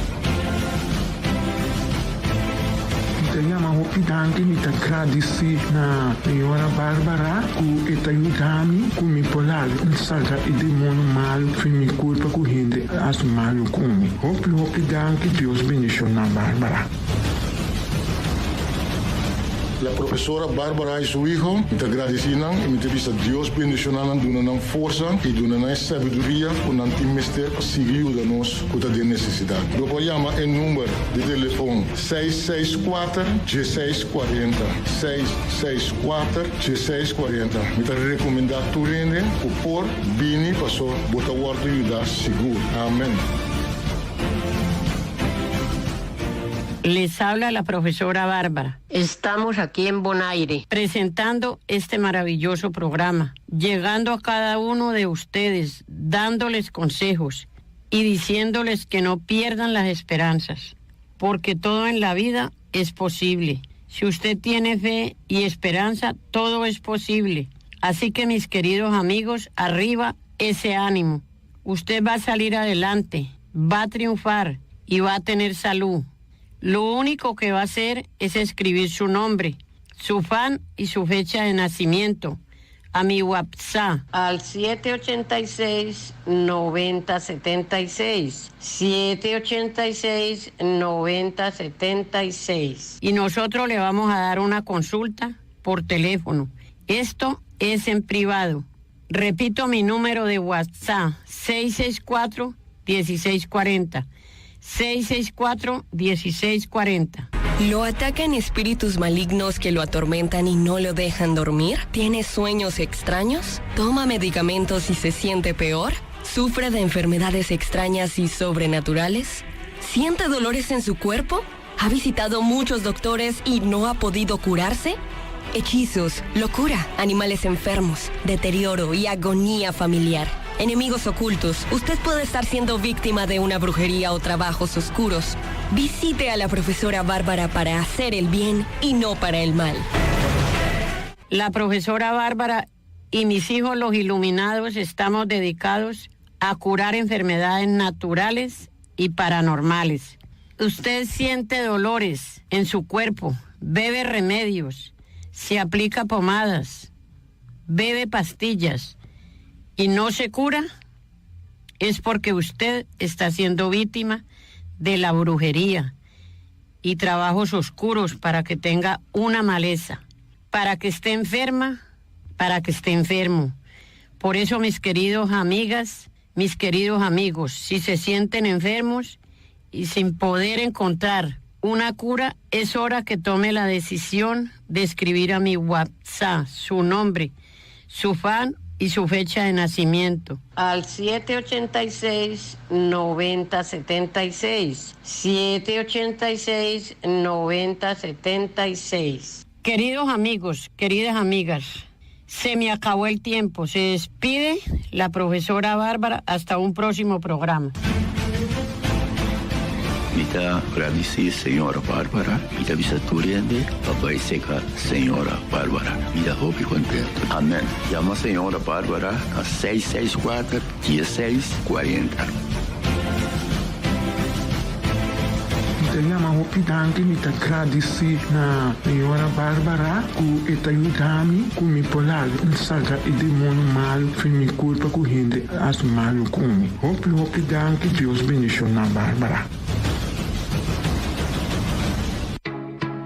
Chiama Hopidanti mi agradeci na senhora Bárbara que está ajudando com me polar salta e demono mal foi me culpa com gente assumalo comigo. Hopidanti Deus bendicione na Bárbara. La profesora Bárbara y su hijo te agradecen y me dice Dios bendicionan, donan fuerza y donan sabiduría con antimester seguir ayudándonos con la necesidad. Luego llama el número de teléfono 664-1640. 664-1640. Me te recomiendo a tu rende que por bini pasó bota guarda ayudar seguro. Amén. Les habla la profesora Bárbara. Estamos aquí en Bonaire presentando este maravilloso programa, llegando a cada uno de ustedes, dándoles consejos y diciéndoles que no pierdan las esperanzas, porque todo en la vida es posible. Si usted tiene fe y esperanza, todo es posible. Así que mis queridos amigos, arriba ese ánimo. Usted va a salir adelante, va a triunfar. y va a tener salud. Lo único que va a hacer es escribir su nombre, su FAN y su fecha de nacimiento a mi WhatsApp al 786-9076. 786-9076. Y nosotros le vamos a dar una consulta por teléfono. Esto es en privado. Repito mi número de WhatsApp, 664-1640. 664-1640. ¿Lo atacan espíritus malignos que lo atormentan y no lo dejan dormir? ¿Tiene sueños extraños? ¿Toma medicamentos y se siente peor? ¿Sufre de enfermedades extrañas y sobrenaturales? ¿Siente dolores en su cuerpo? ¿Ha visitado muchos doctores y no ha podido curarse? Hechizos, locura, animales enfermos, deterioro y agonía familiar. Enemigos ocultos. Usted puede estar siendo víctima de una brujería o trabajos oscuros. Visite a la profesora Bárbara para hacer el bien y no para el mal. La profesora Bárbara y mis hijos los iluminados estamos dedicados a curar enfermedades naturales y paranormales. Usted siente dolores en su cuerpo, bebe remedios, se aplica pomadas, bebe pastillas y no se cura, es porque usted está siendo víctima de la brujería y trabajos oscuros para que tenga una maleza, para que esté enferma, para que esté enfermo. Por eso, mis queridos amigas, mis queridos amigos, si se sienten enfermos y sin poder encontrar una cura, es hora que tome la decisión de escribir a mi WhatsApp su nombre, su FAN y su fecha de nacimiento al 786-9076. 786-9076. Queridos amigos, queridas amigas, se me acabó el tiempo. Se despide la profesora Bárbara. Hasta un próximo programa. Mita Gradisi, Senhora Bárbara, Mita Visaturiende, Papai Seca, Senhora Bárbara, Mita Hopi Contento. Amém. Llama a Senhora Bárbara a 664-1640. Te llama Hopi Danke, Mita Gradisi na Senhora Bárbara, ku etayudami, ku mi polal, saga e demono mal, foi mi culpa ku hinde as malo kumi. Hopi Danke, Deus bendicionar Bárbara.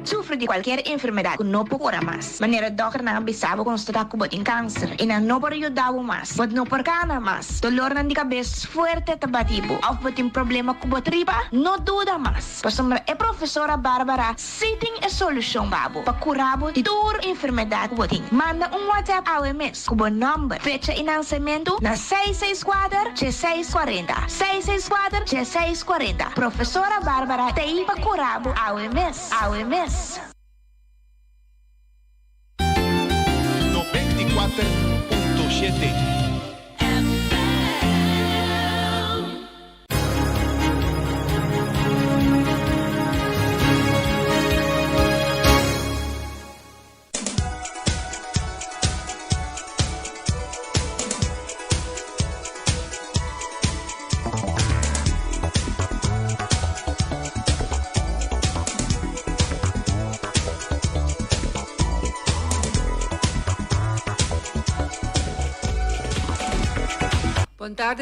Sufre de cualquier enfermedad que no puede más. Manera doctor na bisabo constatar que botin cáncer. Y no por ayudar más. Bot no por gana más. Dolor de cabeza fuerte tabativo. O botin problema que bot riba. No duda más. Por sombra é professora Bárbara. Sitting a solution babo. Para curar de toda enfermedad que botin. Manda WhatsApp ao MS. Com o número. Fecha e lançamento na 664-1640. 664-1640. Professora Bárbara tem para curar ao MS. Ao MS. 94.7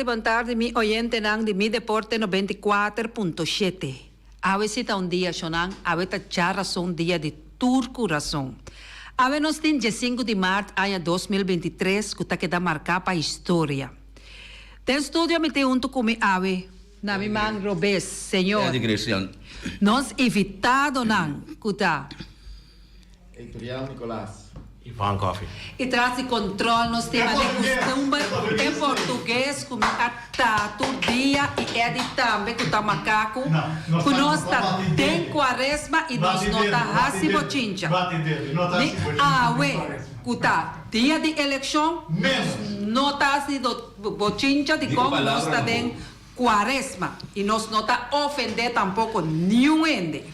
Boa tarde, mi oyente nang de mi deporte 94.7. A veces un día sonang, a veces charra son día de turco razón. A veces nos tin 5 de março, año 2023, que queda marcada para a história. Tem estudio me te unto com mi ave, na mi man Robes, senhor. Nos invitado nang, kuta. Editorial Nicolás. Ivan Coffee. E traz de controle nos temas de costume em português, como atato, dia e editamos, que tá macaco, que nós tá tem quaresma e nós não tá raci bochincha. De awe, que tá dia de eleição, não tá assim do bochincha de como nós tá tem quaresma e nós não tá ofender tampouco nenhum ende.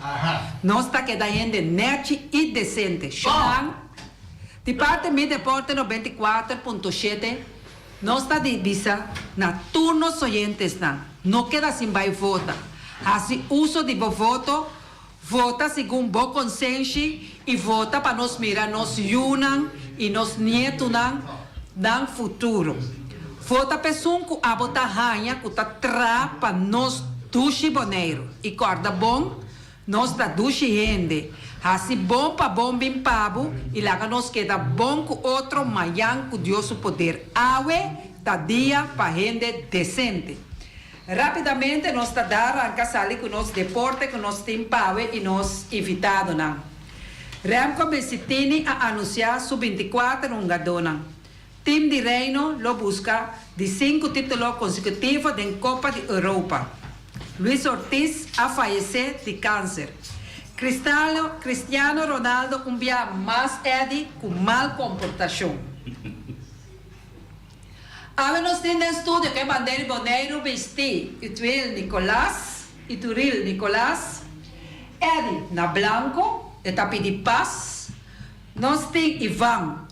Nós tá quedando net e decente. De parte mi deporte 94.7, nós está divisa na turnos oyentes não queda sem vai vota. Assim, uso de voto, vota segundo bom consenso e vota para nós mirar nos yunan e nos nietos no futuro. Vota pessoa que a bota ranha que tá tra para nós duche boneiro e corda bom nós da duche rende. Assim bom para bom bem pabo e lá nos queda bom com outro manhã com Deus o poder. Awe da dia para rende decente. Rapidamente nós está dar a casali com nosso deporte, com nosso time pawe e nós invitado não. Remco Besitini a anunciar sub-24 um gadona. Time de Reino lo busca de 5 títulos consecutivos da Copa de Europa. Luis Ortiz a falecer de câncer. Cristiano Ronaldo um dia mais Eddie com mal comportação. Agora nós temos um estúdio que é Bandeira Boneiro Vesti, Ituil Nicolás, Ituril Nicolás, Eddie na Blanco, Etapi de Paz, nós temos Ivan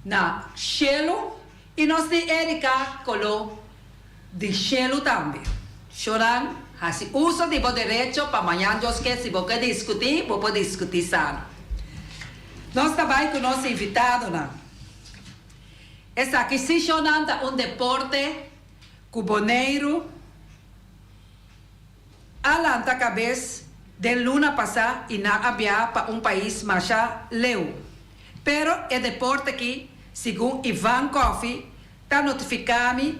na Chelo e nós temos Erika Colo de Chelo também. Choran, assim, uso de bom direito para amanhã, Deus quer, se você discutir, vou poder discutir sano. Nós também com o nosso invitado, não? Essa aquisição é um deporte cuboneiro alanta a cabeça de luna passada e não havia para um país mais leu. Pero é deporte que, segundo Ivan Kofi, está notificando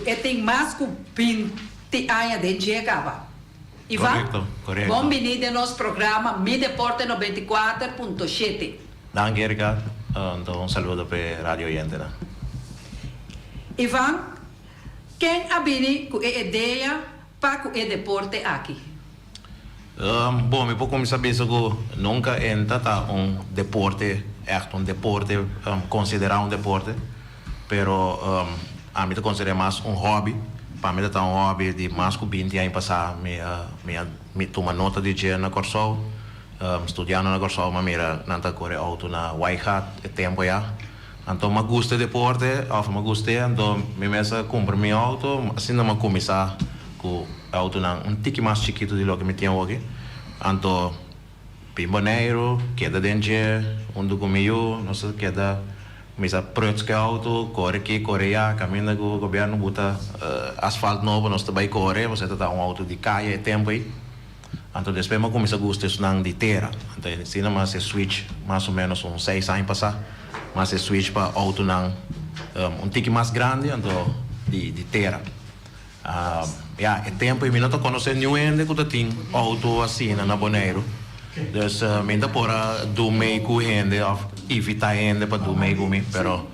que tem mais que 20 anos de chegava. Ivan, correto. Bem-vindo ao nosso programa Mi Deporte 94.7. Danke, Erika. Um saludo para a Rádio Oyente. Ivan, quem abini com a ideia para o deporte aqui? Bom, eu vou começar a pensar que nunca entra deporte, deporte, considerar um deporte, pero a mim considero mais hobby. Para mim é hobby de mais que 20 anos passar, me toma nota de dia na Corsol, estudando na Corsol, mas mira, não tá correndo auto na White é tempo já. Então, me gusta deporte, me gusta, então, me mesa compra meu auto, assim não me começar com o auto um tique mais chiquito de lo que me tinha aqui. Então, pimboneiro, queda dentro, comigo, não sei, queda, começa a protestar o auto, corre aqui, corre lá, caminha com o governo, bota asfalto novo, nós também corre, você está auto de caia, é tempo aí. Então, depois me começa a gostar de terra. Então, assim, mas se switch, mais ou menos 6 anos passar. Mas se switch para auto tique mais grande, então de terra. É tempo e me não estou conhecendo ninguém que tem auto assim na Boneiro. Então, me não pode do meio com gente, evitar gente para do meio comigo. Pero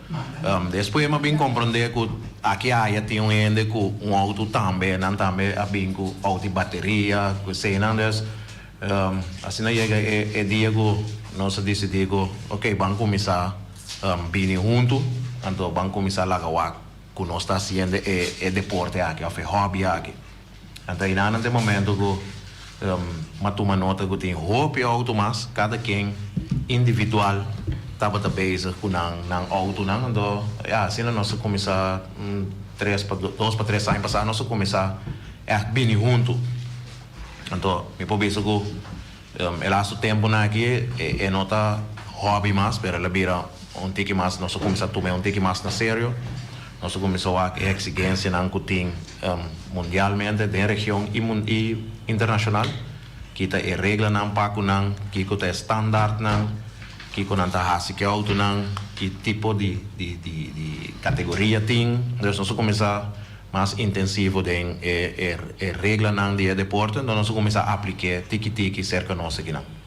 depois eu bem compreender que aqui tem gente com auto também, não também bem com auto de bateria, com cena. Assim não chega é dia que nós decidimos, ok, vamos começar bem junto, então vamos começar a fazer que nós está fazendo é deporte aqui, é hobby aqui. Então, em momento que uma toma nota que tem roupa e auto, mas cada quem individual estava bezig com o auto, então, assim nós começar 2 para 3 anos passar, nós começar bem junto. Então, me penso que o laço tempo aqui é nota hobby mais, para ela vira tique mais, nós começamos a tomar tique mais na sério. Nós começamos a exigência na tem mundialmente, da região e internacional. Que é regra não pago não, que é standard não, que não está que auto não, que tipo de categoria tem. Então nós começamos mais intensivo de regra não de deporte, então nós começamos a aplicar tiki cerca nós aqui não.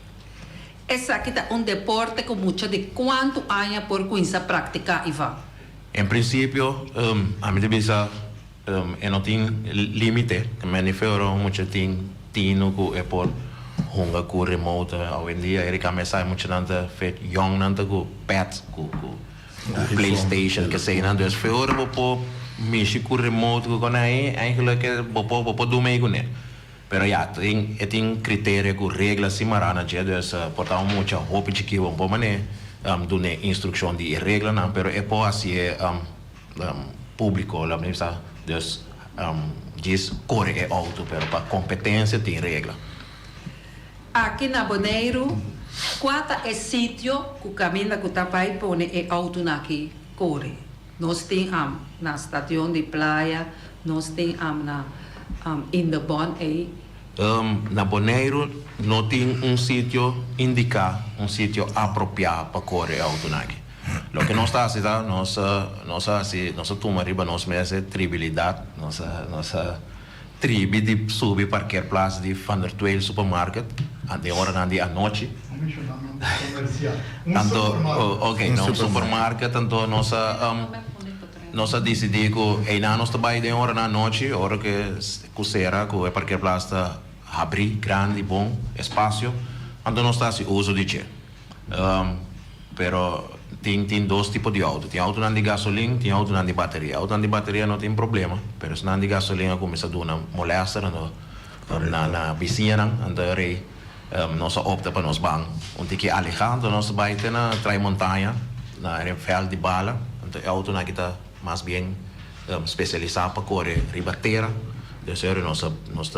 Essa aqui é deporte com muito de quanto anos por começar a praticar, Ivan? Em princípio, a minha visa não tem limite, que me refiro muito tem que é por hunga com remote, hoje em dia ele começa a muito nanta feito young nanta com pets, com PlayStation, que sei não, então fora por mexer com remote com aí, eigenlijk é por do meio né. Pero tem critério com regras simarana, então portar muito roupa de que bom mané do instrução de regra não, pero é por assim público lá mesmo, então diz corre é auto, pero para competência tem regra. Aqui na Bonaire, qual é o sítio que o caminho que está para pôr é auto aqui, corre. Nós temos na estação de praia, nós temos na in the Bon aí. Na Bonaire não tem sítio indicado, sítio apropriado para correr auto aqui. Lo que nós está fazendo, nós toma riba nós mesma tribilidade, nossa tribo de subir para qualquer place de Van der Tweil supermarket, de hora de à noite. Então, supermarket, então nós decidimos que nós trabalhamos de hora na noite, hora que coceira, que é para qualquer place abrir grande, bom espaço, então nós estamos uso de che. Pero tem dois tipos de auto. Tem auto de gasolina, tem auto de bateria. Auto de bateria não tem problema, pero se não de gasolina começa a dar uma molesta na vizinha, então rei nós opta para nós bang. Onde que alejar, então nós vai ter na montanha, na fel de bala, então auto na kita mais bem especializado para correr ribateira. Então nós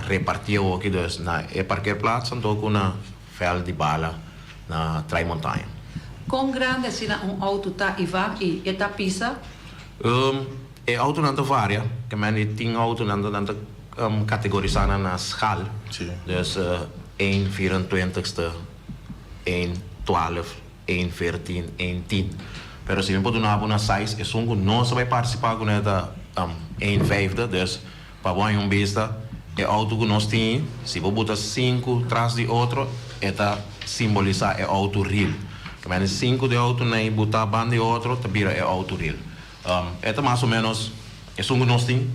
repartiu aqui na qualquer place, então com na fel de bala na montanha. Quão grande é auto tá e vai e está pisa? Auto não varia, que tem auto não categorizado na escala. Dus 1,24, 1,12, 1,14, 1,10. Pero se we doen na 6, é um não vai participar com essa 1,5, dus para um besta é auto que nós temos, se você botar 5 atrás de outro, é simbolizar é auto real. Que 5 de auto nem botar band de outro, também é auto real. É mais ou menos, é um que nós temos,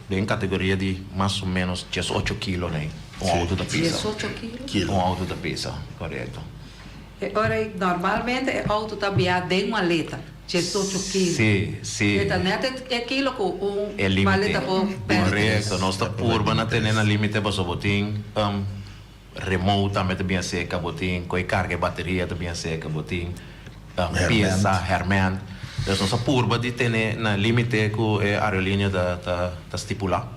em categoria de mais ou menos 18 kg, né? Auto da pizza. 18 kg? Auto da pizza, correto. Ora, normalmente o auto está bem de uma maleta, 18 kg. Sim. Então, é aquilo que maleta pode perder. Correto, nós estamos por na tendo limite para botin, remote também bem seca, botin, com carga bateria também seca, botin, peça, herman. Então, nós estamos por de ter na limite que a aerolínea da estipula.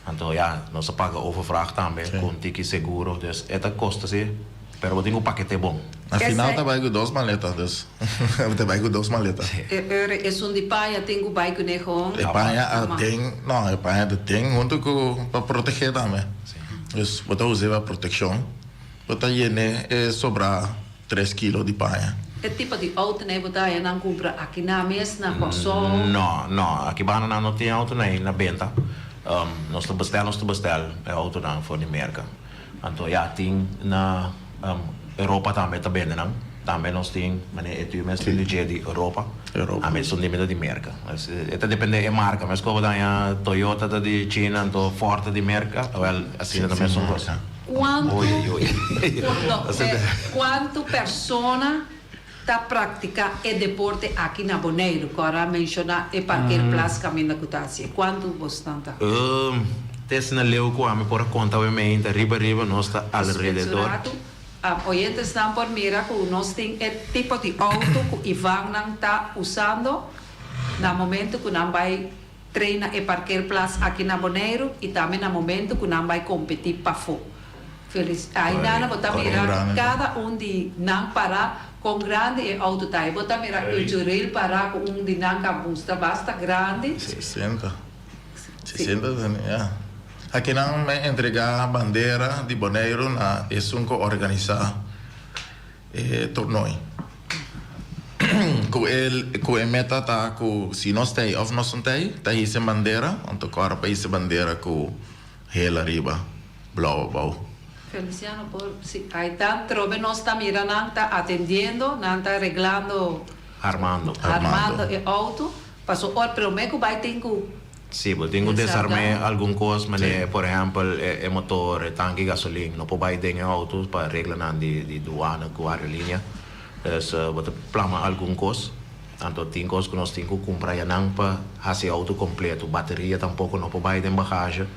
Então, nós paga overvraag também, com ticket seguro, então, esta custa-se. Pero tem paquete bom. Afinal, tá vai com 2 maletas, dus. Tá vai com 2 maletas. É de paia, tem o bike negão. Paia tem, não, paia tem junto com para proteger também. Dus você usa a proteção. Você llene sobrar 3 kg de paia. É tipo de auto, né? Você não compra aqui na mesa, na Corsol? Não, aqui não tem auto nem na venda. Nós bestellen, é auto na for de merca. Então, tem na Europa também está bem, não? Também nós temos, mas é mais de Europa. A mim são de merca. Isso depende da marca, mas como a Toyota de China, então Ford de merca, assim também são coisas. Quanto persona está praticando o deporte aqui na Bonaire? Agora mencionar e qualquer place caminho que está assim. Quanto bastante? Tens na leu com a me por conta obviamente riba nós está ao redor. Oyentes estão por mira que nós tem o tipo de auto que Ivan não está usando no momento que não vai treinar e qualquer place aqui na Bonaire e também no momento que não vai competir para fora. Feliz. Aí nada botar mira cada de não parar com grande auto tá. Botar mira o juril parar com de não cabusta basta grande. 60, Aqui não me entregar a bandeira de Bonaire na que organizar torneio. Com a meta tá com se nós tem ou nós não tem, tá essa bandeira, então agora para essa bandeira com ela riba, blau. Feliciano, por si aí tá trove nós tá mirando, tá atendendo, não tá arreglando, armando o auto, passou hora pero me que vai ter que Sim, eu tenho que desarmar alguma coisa, mas por exemplo, o motor, tanque de gasolina, não pode ter autos para arreglar de doana com a aerolínea. Então, você plama alguma coisa. Então, tem coisas que nós temos que comprar para fazer auto completo. Bateria tampouco não pode ter bagagem.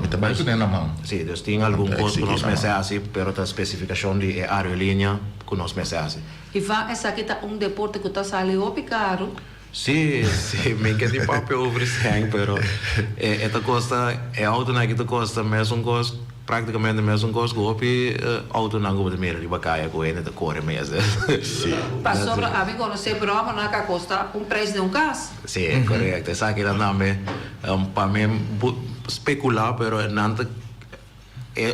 Também tudo na mão. Sim, então tem alguma coisa que nós merecemos, mas a especificação de aerolínea que nós merecemos. E essa aqui tá deporte que está saindo caro. Sim, minha de papel over zijn, pero esta costa é auto na que costa mesmo costa praticamente mesmo costa que auto na que de riba caia com ele de corre mesmo. Sim. Passou a mim quando se broma na que costa preço de caso. Sim, correto. Essa aqui lá me para mim especular, pero nanta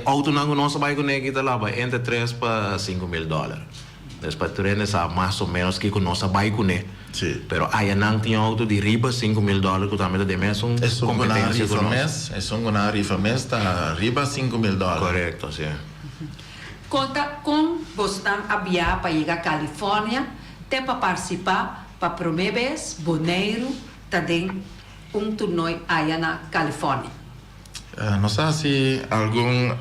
auto na que nossa vai com ele que lá vai entre 3 para $5,000. Depois tu rende sa mais ou menos que nossa vai com ele. Sim. Pero aí não tinha auto de riba $5,000 que também de mesmo competência com nós. É só uma rifa mês tá riba $5,000. Correto, sim. Conta com você a viajar para chegar à Califórnia, tem para participar para a primeira vez, Bonaire, também torneio aí na Califórnia. Não sei se algum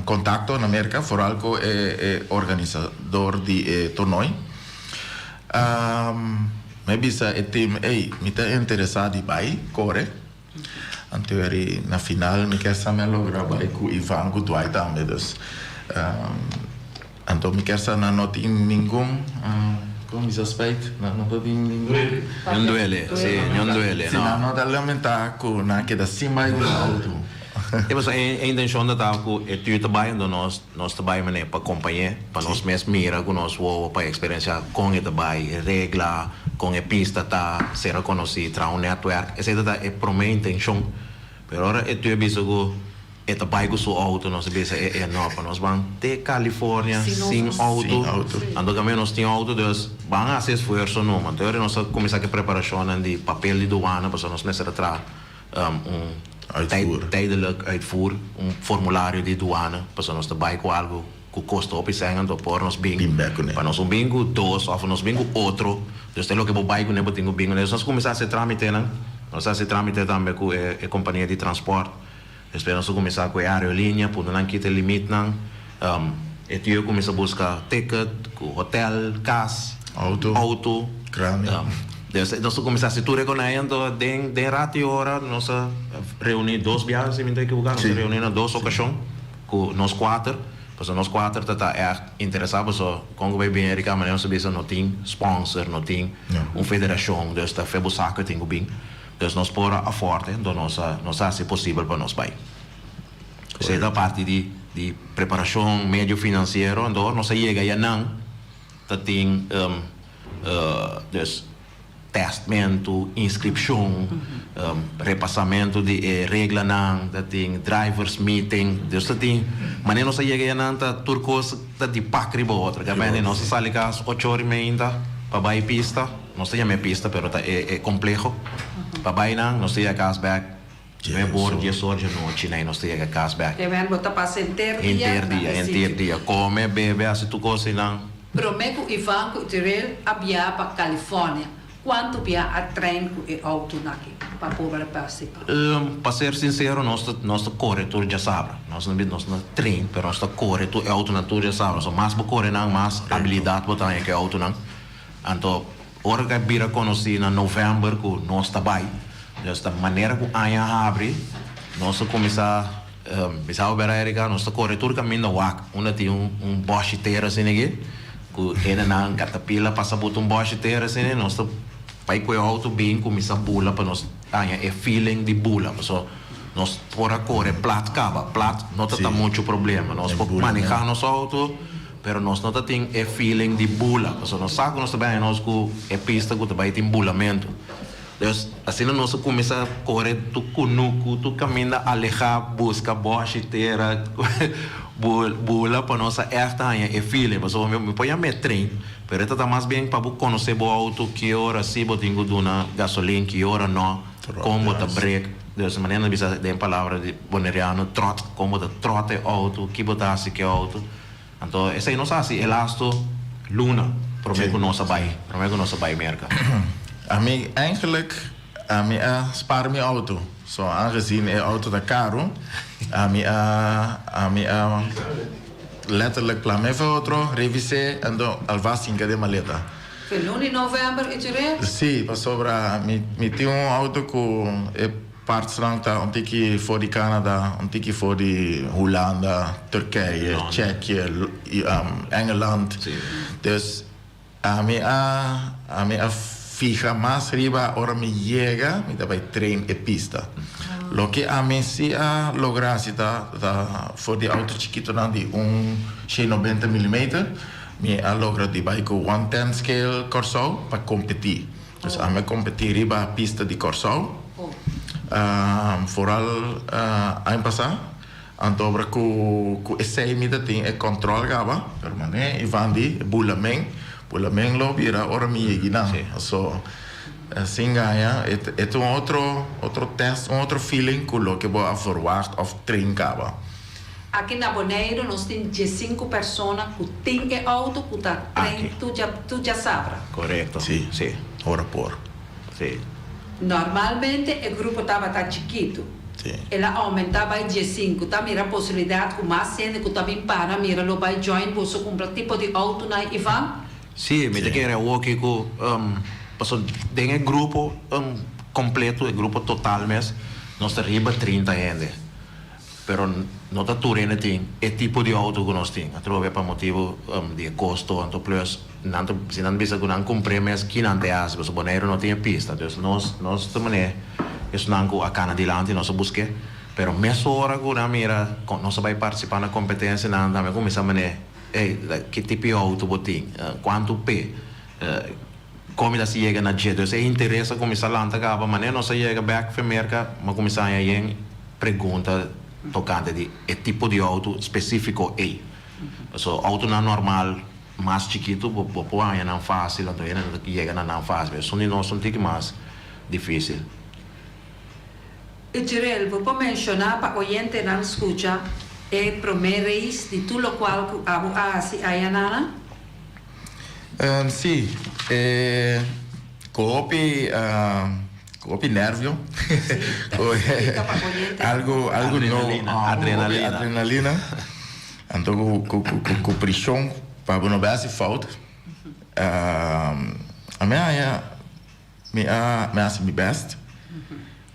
contato na América, for algo é organizador de torneio. Maybe sa team me tá interessado em vai corre. Anterior na final me quer saber logra vai com Ivan com Dwight também dus. Então me quer saber não tem nenhum como se aspect não tem nenhum não duele, sim, não duele, não. Não dá lamentar com na que da cima do auto. A intenção da taco é tu trabalhar nós trabalhamos para acompanhar, para nós mesmos mirar com nós para experiência com o trabalho, regra, com a pista tá ser reconhecido, tra um network, essa é para minha intenção. Pero agora é tu visto que o trabalho com o auto nós vemos é não para nós vamos ter Califórnia sem auto, ando também nós tem auto, dus vamos fazer esforço não, mas agora nós começar a preparação de papel de douana, para nós necessita tra tijdelijk uitvoer, formulário de douane, para nós trabalhar com algo que custa op zijn, então por nós bingo, para nós bingo 2 ou nós bingo outro, dus é o que vou baixo né, botinho bingo, nós começar a se tramitar, né? Nós a se tramitar também com a companhia de transporte, depois nós começar com a aerolínea, por não quitar limite, não, e tu começa a buscar ticket, com hotel, casa, auto, nós começamos a tudo reconhecendo de ratio hora nós reunimos 2 viagens se me não equivocar nós reunimos 2 ocasiões com nós 4 porque nós 4 tá interessados só como vai bem Erika mas nós sabemos não tem sponsor não tem federação dus tá fez saco tem bem dus nós por a forte então nós se possível para nós vai se da parte de preparação meio financeiro então nós chega aí não tá tem dus testamento, inscrição, repassamento de regra não, tem drivers meeting, dus tem, mas não se chega não tá turcos tá de pacri outra, que bem não se sai cá 8h30 para vai pista, não se chama pista, pero tá é complexo, para vai não, não se chega cashback, é bom 10 horas de noite, não se chega cashback. É bem botar para inteiro dia, come, bebe, assim tu coisa não. Prometo Ivan que Tirel abia para Califórnia. Quanto via a trem e auto aqui para poder participar? Para ser sincero, nós corretor já sabe. Nós não trem, mas nós corretor e auto natura já sabe. So mais para correr não, mais habilidade para ter que auto não. Então, hora que vira conhecido em novembro que nós trabalhamos, desta maneira que a gente abre, nós começar a ver a Erika, nós corretor caminho da WAC, onde tem Bosch Terra assim aqui, que ele não catapila passa por Bosch Terra assim, nós vai com o auto bem começa a bula para nós é feeling de bula so nós por a correr plat não tem muito problema nós podemos manejar nosso auto pero nós não tem é feeling de bula so nós saco nós também nós com é pista que também tem bulamento então assim nós começa a correr tu cunuco tu caminha alejar busca Bosch Terra bula para nossa é feeling mas me põe a trem pero está mais bem para conhecer o auto que hora se botinho duna gasolina que hora não como tá break dessa maneira bisa de palavra de boneriano trot como tá trote auto que botasse que auto então esse aí não sabe se elasto luna prometo nossa vai merca a mim eigenlijk a mim spar meu auto so aangezien é auto da caro a mim letterlijk plan me outro revisei ando alvas in de maleta. Feluni in november itere? Sì, pa sobra mi ti un auto con e parts rangta un tiki voor die Canada, un tiki voor die Hollanda, Turkije, Tsjechië, Engeland. Dus a mi fija más arriba, ahora me llega, me da tren e pista. Lo que a mí sí ha logrado voor die auto chiquito di un 90 mm, me ha logrado di vai con 110 scale Corso para competir. Dus a me competir riba a pista di Corso. Vooral ano passado, antobra ku essay mi dating e control gaba, permane Ivandi bulameng lo vira ora mi gina. So singaya het un otro test, un otro feeling con lo que voy a verwacht of trincaba. Aqui na Bonaire nós temos 5 pessoas que têm auto, que tá trem, tu já sabe. Correto. Sim, ora por. Sim. Normalmente o grupo estava chiquito. Sim. Ela aumentava a 5, tá mira a possibilidade que mais gente que também para, mira lo vai join, você compra tipo de auto na Ivan? Sim, me quer aqui com passou tem um grupo completo, o grupo total mes, nós arriba 30 gente. Pero não está tudo tem é tipo de auto que nós temos. Através para motivo de custo, então plus se não bisa que não cumpre mes que não tem as, mas o Bonaire não tem pista. Então nós também isso não a cana dilante nós busque, pero mes hora que não mira, nós vai participar na competência não também começa a mané, que tipo de auto botin, quanto p como se chega na jet, se interessa começar lá acaba, mas não se chega back para merca, mas começar aí pergunta tocante di tipo di auto specifico e so auto non normal mais chiquito può andare non facile quando viene che llega non facile sono i nostri tichi mais difficile e Jirel vou mencionar para oyente não escuta é primeira vez de tudo o qual abu asi ayanana sì copi nervio algo adrenalina então com pressão para não ver se falta a minha hace mi best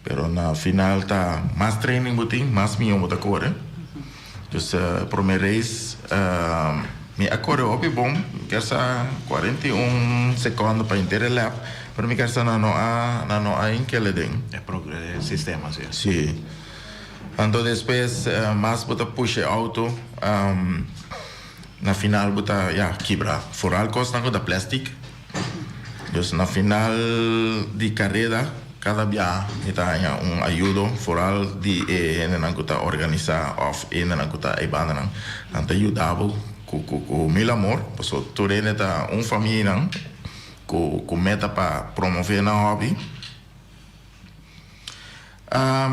pero na final tá mais training botin mais minha muita corre então primeira vez me acorde opi bom quer sa 41 segundos para inteira lap. Pero mi casa no hay en que le den. El sistema, sí. Sí. Entonces después, más bota push auto, na final bota, quebra. Foral costa da plástico. Entonces na final de carrera, cada día está ayudo foral de nanguta organizar off nanguta ibana ante ayudaba com mil amor, pues tu está família com meta para promover na hobby.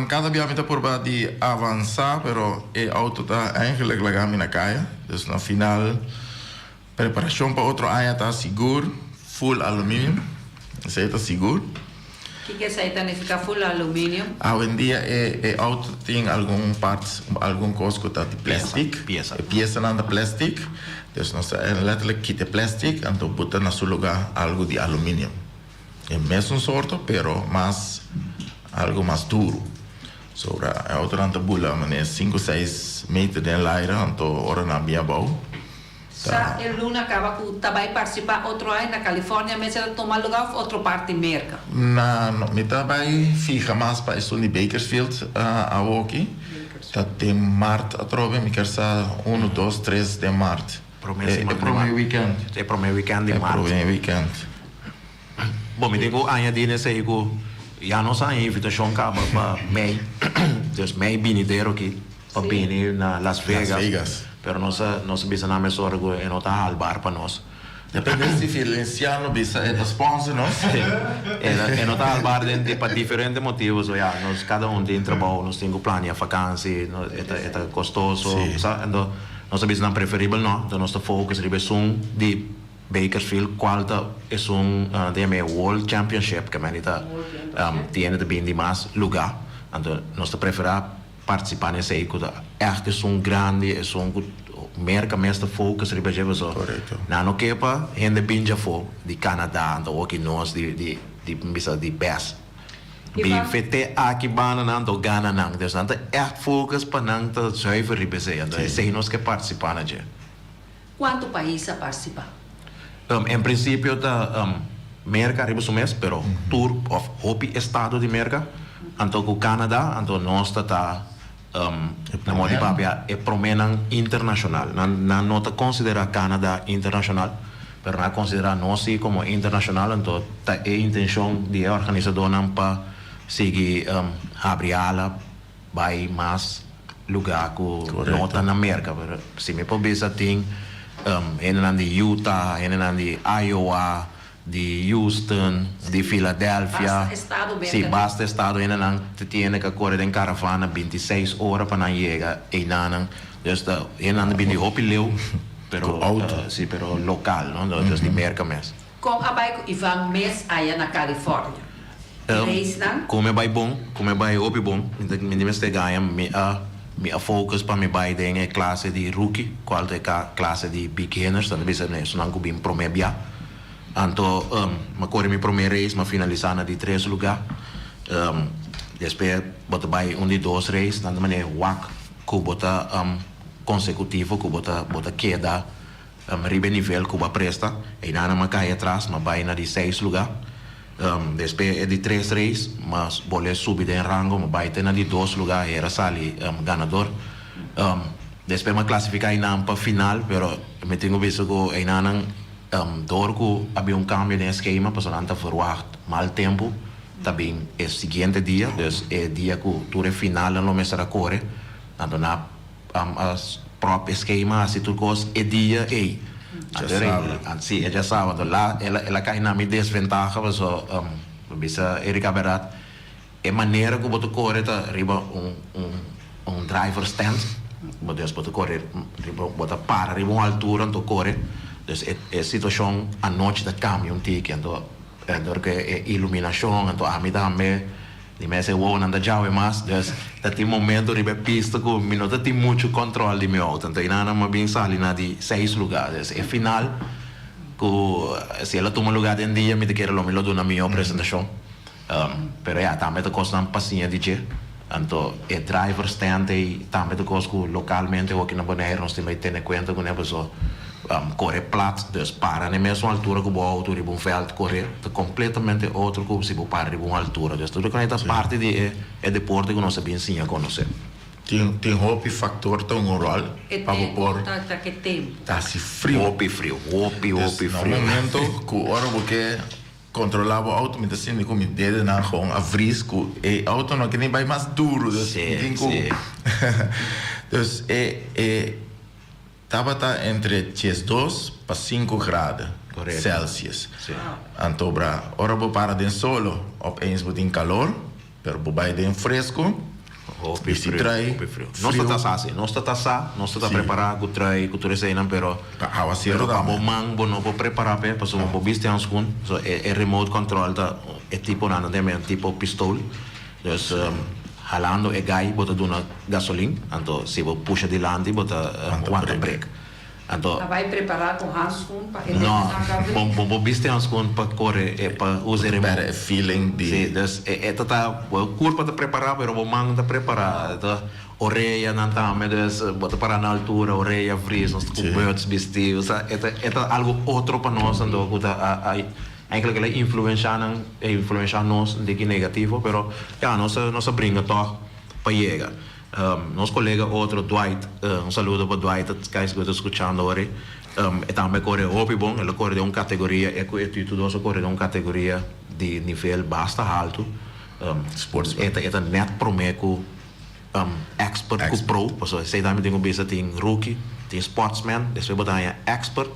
Cada dia me está por de avançar, pero o auto está eigenlijk legal na caia. Dus no final, preparação para outro ano está seguro, full alumínio. Isso está seguro. O que é isso aí? Fica full alumínio? Hoje em dia, o auto tem algum coisa que está de plástico. Peça de plástico. Dus nós letterlijk quita plástico, então bota na seu lugar algo de alumínio. É mesmo sorte, pero algo mais duro. Sobre a outra antabula, mas 5, 6 metros de aire, então ora na minha boa. Sa el luna acaba que vai participar outro ano na Califórnia, mas ela toma lugar outra parte merca. Não, me vai ficar mais para isso de Bakersfield a aqui. Tá tem março a trove, me quer sa 1, 2, 3 de março. É primeiro weekend. É primeiro weekend de março. É primeiro weekend. Bom, me digo añadir nesse aí que já não sai invitação acaba para mei, dus mei binidero aqui para vir na Las Vegas. Pero nós bisa na mesora que não tá albar para nós. Depende se financiano bisa é sponsor nós. É não tá albar de para diferentes motivos, nós cada tem trabalho, nós temos plano, vacancy, é custoso, então nós bisa na preferível não, então nós focus ribe de Bakersfield, qual é World Championship, que manita tiene também de mais lugar, então nós preferimos participar nesse aí, que é grande, merca mesmo focus ribe já so. Correto. Não quepa, gente binja fo de Canadá, então aqui nós de best. Bi fete aqui bana não do Ghana não, então é focus para não tá zuiver ribe se, então é nós que participar na já. Quanto país participa? Em princípio merca arriba su mes, pero tour of hopi estado de merca, anto ku Canada, anto nós tá na modi papia é promenan internacional. Na nota considera Canada internacional, pero na considera nós como internacional, anto tá é intenção de organizador nan pa seguir abrir ala vai mais lugar ku nota na merca, pero se me pobisa ting enen de Utah, enen de Iowa, de Houston, de Filadélfia. Sì, basta estado enen tiene que correr en caravana 26 horas para llegar e nanan. Dus enen bin die hopi leu, pero sí, pero local, no? Dus die merca mes. Kom abai ko Ivan mes allá na California. Come vai hopi bom, mi meste ganha mi focus pa mi bai denge classe di rookie, qualche classe di beginners, dan bisa ne sonan ko bin promebia. Anto ma corre mi primeira race, ma finalizana di 3 lugar. Después bota bai di 2 race, dan mane wak ko bota consecutivo, ko bota queda ribe nivel ko ba presta, e nana ma cai atrás, ma bai na di 6 lugar. Después é de 3 races, mas bolé subir em rango, mas vai ter na de 2 lugares, era sali ganador. Después me classificar em para final, pero me tenho visto que em anan dorco havia cambio de esquema, para não verwacht mal tempo, também é seguinte dia, dus é dia que tu é final no mês da corre, então na as próprio esquema, assim tu cos é dia e sì, è già sabato. Là ela cai na minha desvantagem, mas bisa Erika Berat é maneira que boto correr tá riba driver stand, boto correr riba bota para riba uma altura então correr, dus é situação a noite da caminho tique então que é iluminação então a mim também di me se uovo anda già e mas dus dati momento ribe pista ko minuto ti mucho control di mio auto então inana ma bin sali na di 6 lugares e final ko se ela toma lugar den dia mi te quero lo milo dona mia presentação pero ja também te costa un passinha di je então e driver stand e também te costa localmente o que na Bonaire nós temos que ter conta com a pessoa corre plat, dus para na mesma altura que o auto riba veld correr, completamente outro que se para riba uma altura. Dus tudo que é parte de deporte que nós sabemos sim a conhecer. Tem hopi factor tão oral para por que tem. Tá se frio. Hopi frio. No momento que o hora porque controlava o auto, me tá sendo com meu dedo na rua, a frisco, e o auto não que nem vai mais duro, dus dus estava entre 2 para 5 graus Celsius. Então, ora vou para dentro solo, opeens vou ter calor, pero vou vai dentro fresco. Hopi frio. Nós está preparado com trai, com tudo isso aí, pero como mango não vou preparar para porque vou viste ans com, é remote control é tipo nada de tipo pistola. Dus jalando e gai bota duna gasolina, então se vou puxa de lante bota quanta break. Então vai preparar com handscoen para não, bom viste handscoen para correr e para usar o feeling de. Sim, dus tá curva de preparar, pero o mango de preparar, então orelha não tá, mas bota para na altura, orelha fris, nós com birds vestidos, é algo outro para nós, então eigenlijk ele influencia nós de que negativo, pero ja, nós brinca toch para llegar. Nosso colega outro Dwight, saludo para Dwight, que está escutando agora. Também corre hopi bom, ele corre de uma categoria, tudo corre de uma categoria de nível bastante alto. É net promeco expert com pro, porque você também tem um tem rookie, tem sportsman, depois botar expert.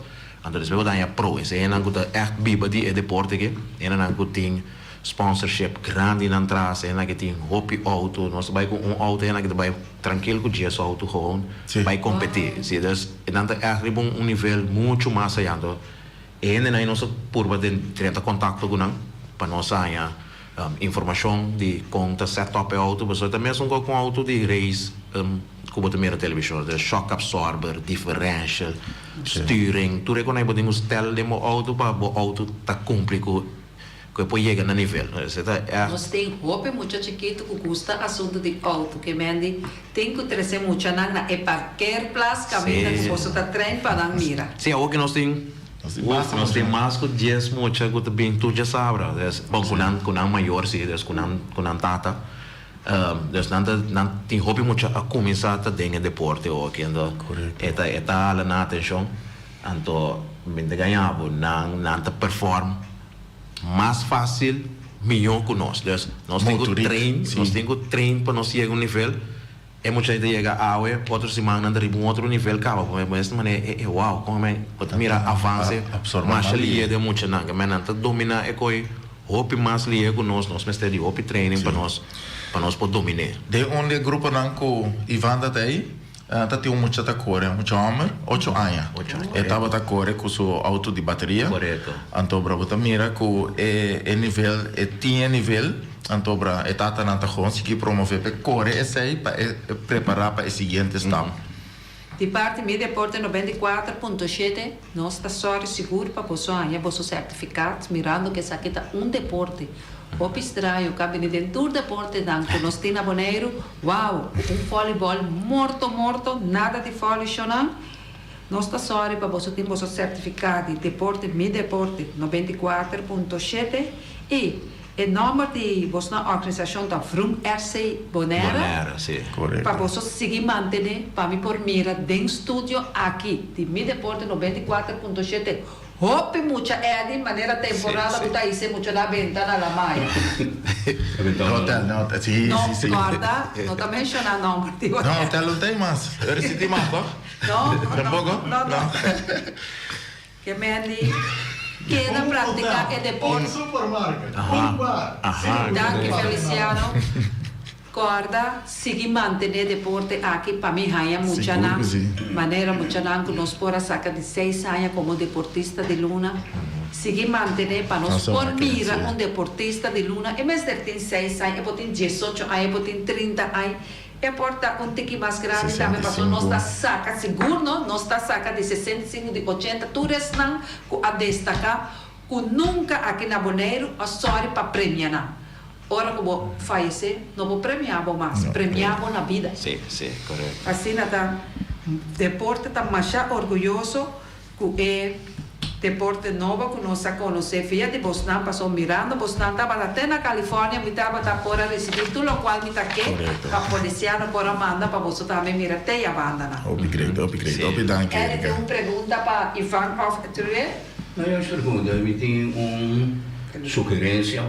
Então, depois vou dar pro. Esse é um que echt biba de deporte que é um que tem sponsorship grande na entrada, é um que tem hopi auto, nós vai com auto, é um que vai tranquilo com o auto gewoon, vai competir. Sim, então é nível muito mais allá. Então, é nossa curva de 30 contato com para nós ganhar informação de conta setup auto, mas também é com auto de race. Como também na televisão, de shock absorber, differential, sturing, tudo que nós podemos ter de mo auto para o auto tá cumprido que pode chegar no nível. Nós tem roupa muito chiquito que custa assunto de auto que mende tem que trazer muito na é qualquer place caminho que possa tá trem para dar mira. Sim, o que nós tem Nós temos mais que 10 moças que também tu já sabes. Bom, com a maior, sim, com a tata. Não tem hobby muito a começar a ter deporte hoje. Eta ala na atenção. Então, me ganhava, não perform mais fácil, melhor que nós. Nós temos que treinar para nós chegar a um nível. E muita gente chega a outra semana de outro nível, acaba. Mas esta maneira é uau, como é que mira avança, mais ali de muita nanga, mas não domina é coi, hope mais ali com nós mas tem hope training para nós poder dominar. De onde grupo não com Ivan da daí, tá tem muita core, muito homem, 8 anos. Estava da core com seu auto de bateria. Correto. Então bravo tá mira com é nível, tinha nível. Então, a etapa não está conseguindo promover para correr esse aí para preparar para o seguinte estado. De parte do deporte 94.7, nós está só seguro para você ganhar seus certificados, mirando que isso aqui é deporte. O estranho, cabe dentro do deporte, nós temos aboneiro, uau, voleibol morto, nada de vôlei, nós está só para você ter seu certificado de deporte, mi deporte 94.7 e o nome de vossa organização da Frum RC Bonaire, para você seguir mantendo, para me por mira dentro do estúdio aqui, de Mi Deporte 94.7. Hope muita é de maneira temporária, porque aí se muita na ventana da maia. Não, sim. Guarda, não está mencionando o nome de Não, hotel não tem mais. Eu recebi mais, não. Que me que na prática é deporte. Supermarket, bar. Danke, Feliciano. Corda, seguir manter deporte aqui para mim ganha muita na maneira muita na que nós pora saca de 6 anos como deportista de luna. Seguir manter para nós por mira deportista de luna. E mesmo tem 6 anos, eu tenho 18 anos, eu tenho 30 anos. É porta um tique mais grande também, mas nós está saca seguro, nós está saca de 65, de 80, tudo isso não a destacar, que nunca aqui na Bonaire a sorte para premiar. Ora que vou falecer, não vou premiar mais, premiar na vida. Sim, correto. Assim tá, deporte está mais orgulhoso que é deporte novo que nós conhecemos. Via de Boston passou mirando, Boston estava até na Califórnia, me estava para receber tudo o qual me está aqui, para policiano para mandar para você também mirar até a banda. Obrigado. Ele tem uma pergunta para Ivan Ofetruê? Não, eu pergunto, eu tenho sugerência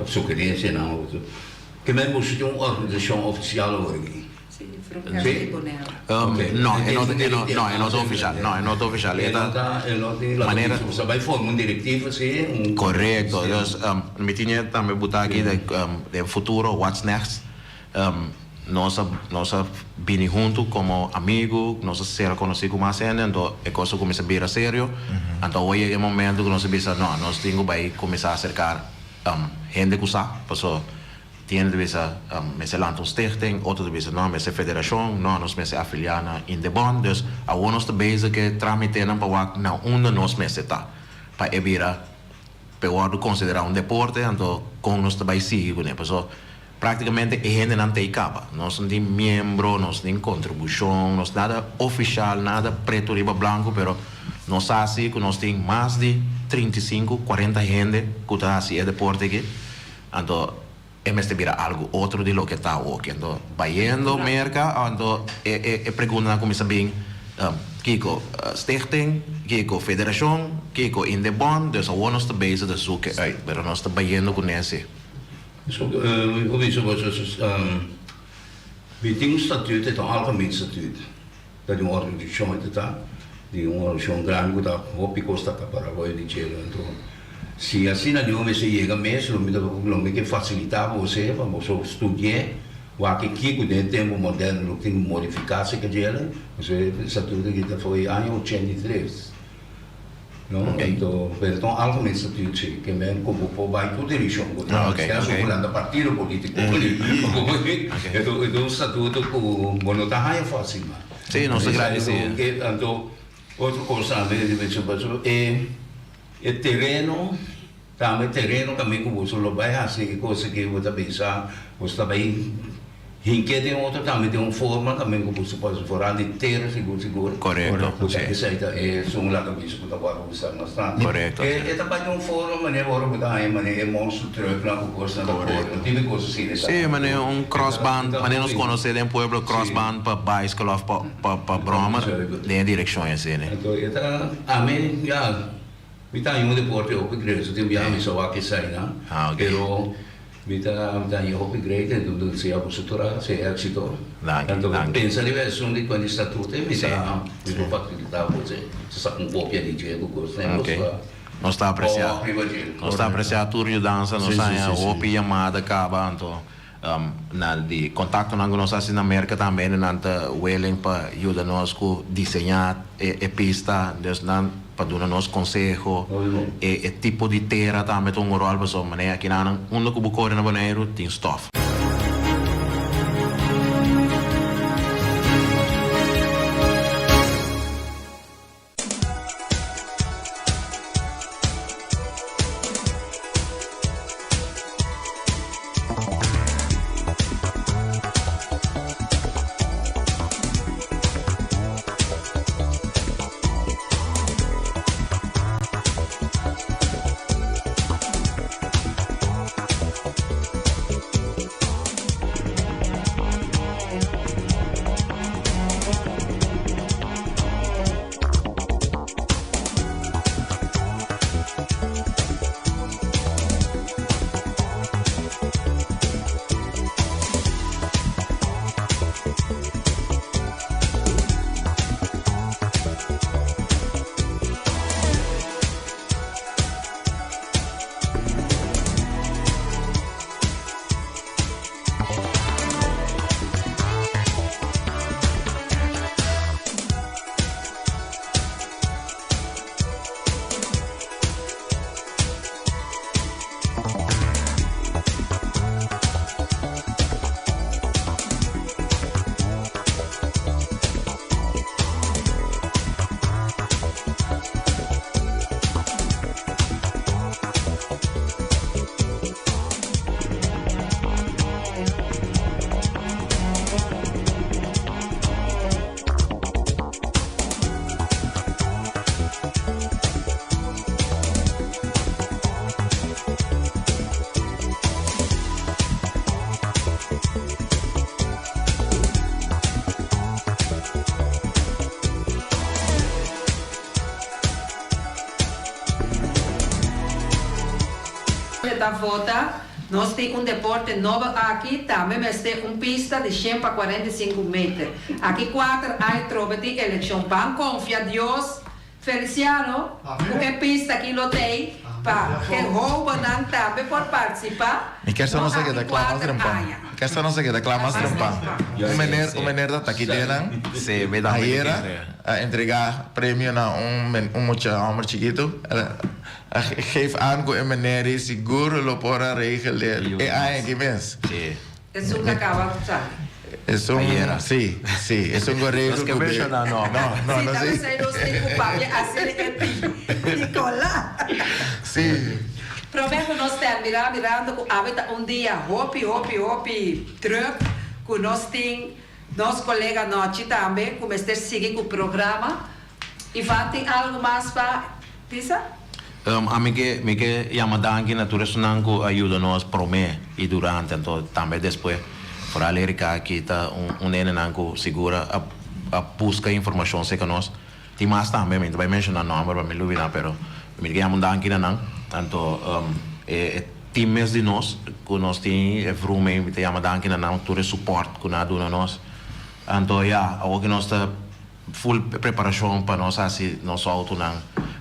não, que mesmo se tem uma organização oficial hoje. No, è ufficiale. No, è noto ufficiale. Maneira. Você vai formar diretiva, sim? Correto. Mi tinha também botar aqui de futuro, what's next. Nós vim junto como amigo, nós ser conhecido mais ainda, então a coisa começa a virar sério. Então hoje é o momento que nós pensamos, não, nós temos que começar a cercar gente que sabe, pessoal. Tiene de visa se lança um stichting, outro de visa não, mas é federação, não, nós mesmo afiliamos in de bond, dus a nós base que tramitando para na onde nós mesmo está, para evitar para considerar deporte, então com nós também sigue, né, pessoal. Praticamente a gente não tem capa, nós não temos membro, nós não temos contribuição, nós nada oficial, nada preto, riba, branco, pero nós assim que nós temos mais de 35, 40 gente que está assim deporte aqui, então este vira algo outro de lo que está hoje. Então, vaiendo merca, então, pergunta como sabem, Kiko stichting, Kiko federação, Kiko in de bond, dus a nós está base de zoeken uit, pero nós está vaiendo com esse. Eu vejo vocês, we tem statuto, é um algemeen statuto, dat uma organização está, de uma organização grande que está, hopi costa para o de gelo, então. Se assim não me se chega mesmo, não que facilitar você para você estudar, o aqui que dentro tempo moderno não tem modificar se que ele, você sabe tudo que foi ano 83, não? Então algo nesse sentido que mesmo como por vai tudo direção, que é sobre o partido político, então estatuto que não está aí fácil, sim, não se agradece. Então outra coisa é terreno também que você vai assim coisa que você pensar você também Hinke tem outro também tem forma também que você pode falar de ter seguro. Correto. Porque essa é um lado bicho que agora você está mostrando. Correto. É também um fórum, mas agora que tá aí, mas é monstro truck na coisa da cor. Não tem coisa assim. Sim, mas é crossband, mas nós conhecemos em pueblo crossband para bicycle ou para broma, de direção assim, né? Então, a mim já me tá em deporte upgrade, tem bem só aqui sai, né? Pero Vita upgrade então se a consultora se éxito. Então pensa de versão de quando está tudo vita vou facilitar você se copia de jeito gosto né nós está apreciar tudo de dança nós saia opi chamada acaba então na de contato com nós assim na América também nanta willing para ajudar nós com desenhar pista para dar nos consejo e tipo de terra também tem um rol para maneira aqui na onde que bucor na Bonaire tem stuff. Da volta, nós temos deporte novo aqui também, mas tem pista de 100 para 45 metros. Aqui 4 aí trova de eleição. Vamos confiar Deus, Feliciano, porque pista aqui não tem, para que rouba não também por participar. E quer só não sei que declara mais trempa. Quer só não sei que declara mais trempa. O menino da aqui dentro, se vê da a entregar prêmio na homem chiquito. Geef aan que o menino seguro lo pora regelen. É aí que vens. É uma acaba, sabe? Es un... Sí, sí, es un correo. Los que mencionan, no. No, sí. Sí. Prometo nós terminar mirando com a dia hopi truck com nós tem nosso colega Nochi também como este sigue com o programa e vai ter algo mais para Tisa? A mim que chama danke natureza não ajuda nós prome e durante então também depois para América aqui tá nene não segura a busca informação se que nós tem mais também me vai mencionar nome para me lutar pero me que chama danke não tanto times de nós que nós tem frume me chama danke não todo suporte que nada dona nós então o que nós tá full preparação para nós assim nosso auto não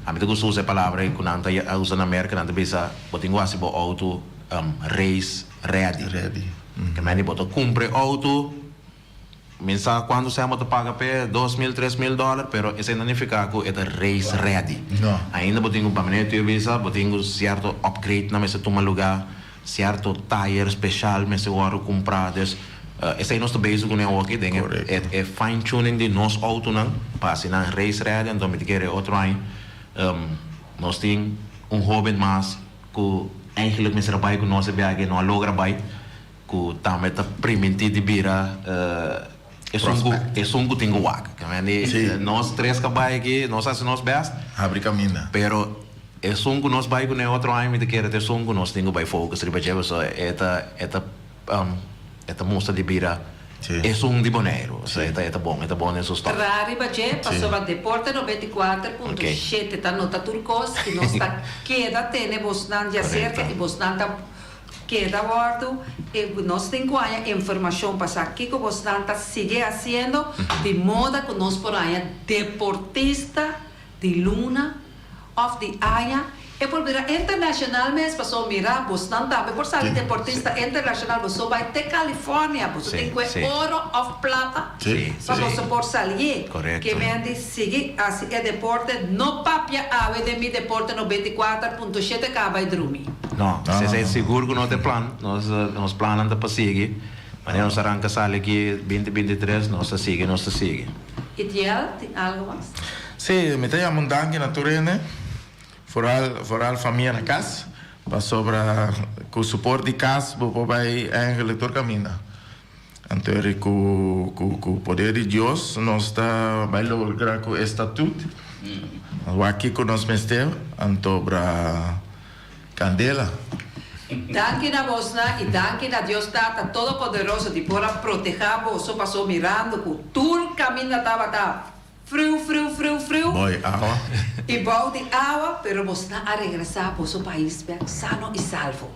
a mim gosto usar palavra que não usa na América não bisa botinho assim bo auto race ready que me botou cumpre auto mensa quando se amo paga pe $2,000 $3,000 pero esse não significa que é race ready não ainda botinho para mim tu bisa botinho certo upgrade na mesa toma lugar certo tire especial me se agora comprar des esse é nosso base com o aqui tem é fine tuning de nosso auto não para se não race ready então me querer outro aí nós tem jovem mais que eigenlijk me trabalha com nós bem não logra bem ku também tá primenti de bira um tingo wak. Nós três cabai aqui, nós fazemos nós best. Abre caminho. Pero que nós vai com outro ano de querer ter que nós tingo vai focus riba jeva so eta mostra de bira. De Bonaire, é bom nesse estado. Rari Baje passou a Deporte 94.7 tá nota turcos e nós tá queda tem Bosnan já cerca e Bosnan tá queda bordo e nós temos a informação para aqui que Bosnan tá sigue fazendo de moda que nós por aí deportista de Luna of the Aya e por vir internacional mesmo passou mirar Boston também por ser deportista internacional você vai ter Califórnia você tem que ouro of plata para você por sair que vende seguir assim é deporte no papia ave de mi deporte 94.7 que vai dormir não se é seguro que não tem plano nós planamos para seguir mas nós arranca sale aqui 2023 nós sigue e Tiel tem algo mais sim me tem a mundanha na Turene Vooral familie na casa, para sobra com o suporte de casa, vou vai eigenlijk doorcaminhar. Então, com o poder de Deus, nós está vai lograr com o estatuto. Aqui com nós mesmo, então para Candela. Danke na Bosna e danke na Deus Tata Todo-Poderoso de por proteger vos, passou mirando com todo caminho estava frio. Boy, agua. E bom de água, pero vos não a regressar para o seu país bem sano e salvo.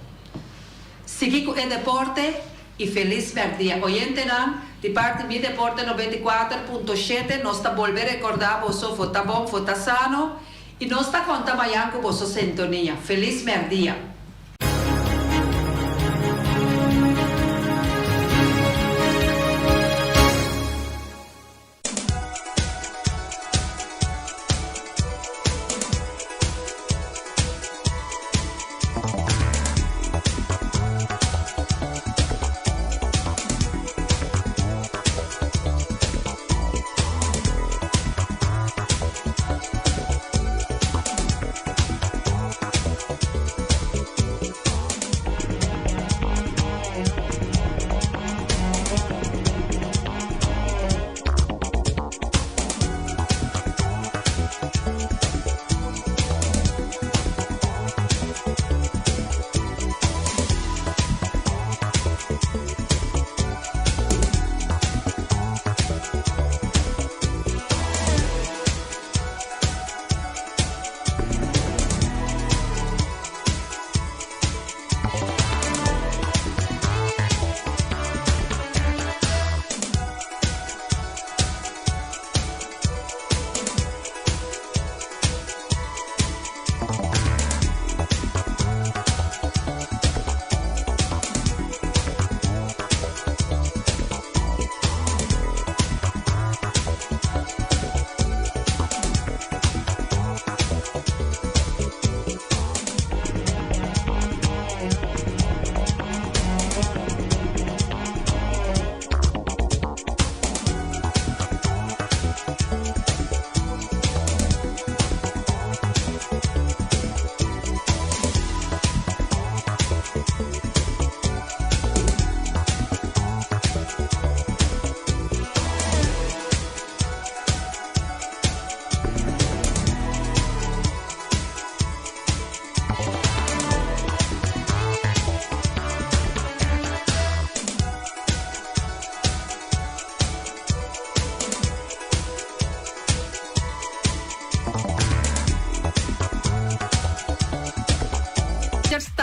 Segui com o deporte e feliz dia. Oyente não, de parte do Deporte 94.7, nós está volver a recordar vos, foi bom, foi sano e nós está contando amanhã com vos sintonia. Feliz dia.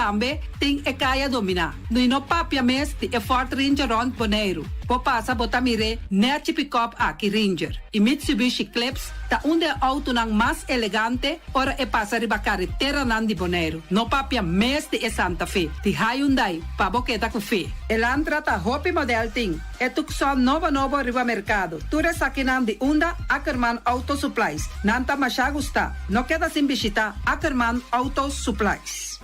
Também tem a caia dominar. No papia mestre é forte Ranger rond Bonaire. Po passa botar mire net pick-up aqui Ranger. E Mitsubishi Eclipse tá onde é auto nang mais elegante ora é passa riba carretera nan de Bonaire. No papia mestre é Santa Fe. Ti Hyundai pa boqueta com fe. Elantra tá hopi model ting. É tucson novo riba mercado. Ture sakinan de Honda Ackerman Auto Supplies. Nanta machagusta. No queda sem visita Ackerman Auto Supplies.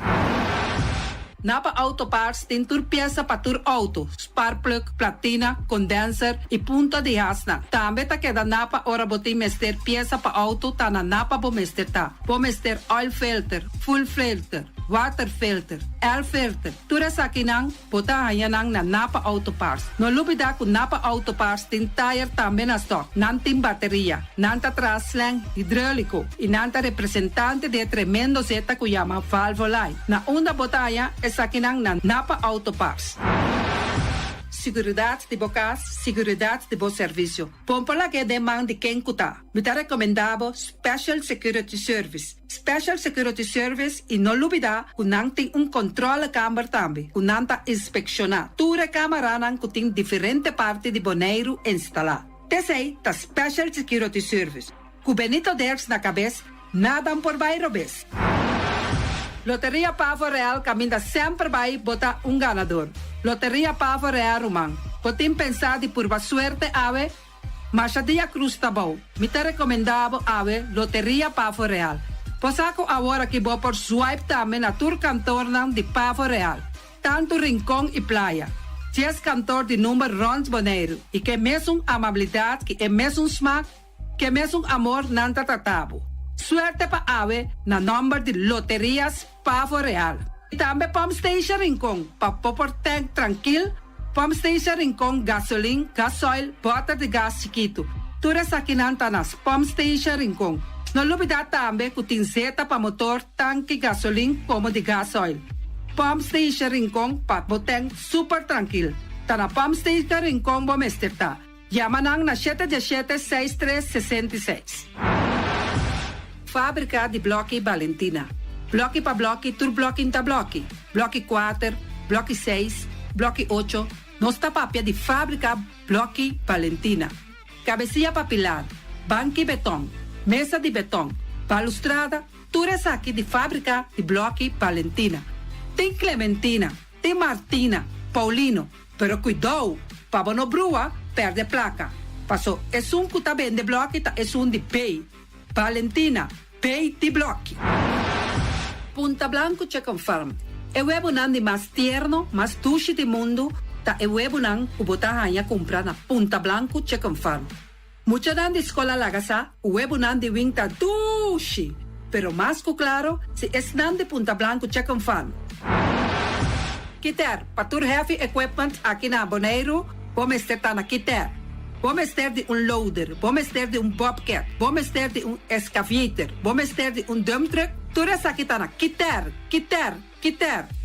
Napa Auto Parts tem tur peça para tur auto, spark plug, platina, condenser e punta de asna. Também tá queda Napa ora botim mester peça para auto tá na Napa bo mester tá. Bo mester oil filter, full filter, water filter, air filter. Tura sa kinang, bota hayanang na Napa Auto Parts. No lubida ku Napa Auto Parts tin tire tambe na stock. Nanting bateria, nanta traslang hidráulico, inanta representante de tremendo zeta ku llama Valvoline. Na unda botaya es sa kinang na Napa Auto Parts. Seguridade de bocas, seguridade de bom serviço. Pompola que demanda de quem cuta. Me tá recomendado Special Security Service. Special Security Service e não lubida que não tem controle câmara também. Que não tá inspecionar. Tura câmara não que tem diferente parte de boneiro instalar. Tesei tá Special Security Service. Com Benito Derks na cabeça, nada por bairro bes. Loteria Pavo Real caminha sempre vai botar ganador. Loteria Pavo Real Rumang. Potem pensar de por suerte ave, mas a dia cruz tá bom. Me tá recomendado ave Loteria Pavo Real. Posaco agora que vou por swipe também na tour cantor de Pavo Real. Tanto Rincón e Playa. 10 cantor de número Rons Boneiro. E que mesmo amabilidade, que é mesmo smack, que mesmo amor não tá tratado. Suerte pa ave na number de Loterias Pavo Real. E também Pump Station Rincón, pa popor tank tranquil, Pump Station Rincón gasolina, gasoil, bota de gás chiquito. Tura sa kinanta nas Pump Station Rincón. No lubida também que tem zeta pa motor, tanque gasolina como de gasoil. Pump Station Rincón pa boteng super tranquil. Ta na Pump Station Rincón bom esterta. Yamanang na 717-6366. Fábrica de Blochi Valentina. Blochi pa blochi, tur blochi inta blochi. Blochi 4, blochi 6, blochi 8. Nossa papia de fábrica Blochi Valentina. Cabecilla papilada, banco betão, mesa de betão, balustrada, tudo isso aqui de fábrica de Blochi Valentina. Tem Clementina, tem Martina, Paulino, pero cuidado, para não brua, perde placa. Passou, é que tá bem de Blochi, é de Pay. Valentina, Pay de Blochi. Punta Blanco Chicken Farm. É o ebunan de mais tierno, mais duche do mundo, tá é o ebunan que botar a comprar na Punta Blanco Chicken Farm. Muita dan de escola lagasa, o ebunan de wing tá duche, pero mais que claro, se es nan de Punta Blanco Chicken Farm. Kiter, patur heavy equipment aqui na Boneiro, vamos ter na Kiter. Vamos ter de loader, vamos ter de bobcat, vamos ter de excavator, vamos ter de dump truck. Tudo isso aqui está na Kiter.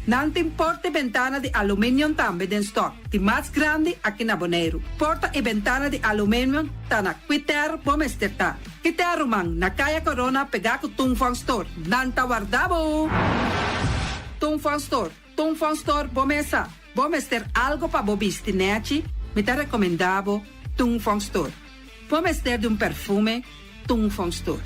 Não tem porta e ventana de alumínio também em stock. De mais grande aqui na Boneiro. Porta e ventana de alumínio está na Kiter, vamos ter tá. Kiter, Romang, na Kaya Corona, pegar com Tungfang Store. Não tá guardado. Tungfang Store, vamos ter algo para bobistinete, me tá recomendado. Tungfang Store. Vamos ter de perfume, Tungfang Store.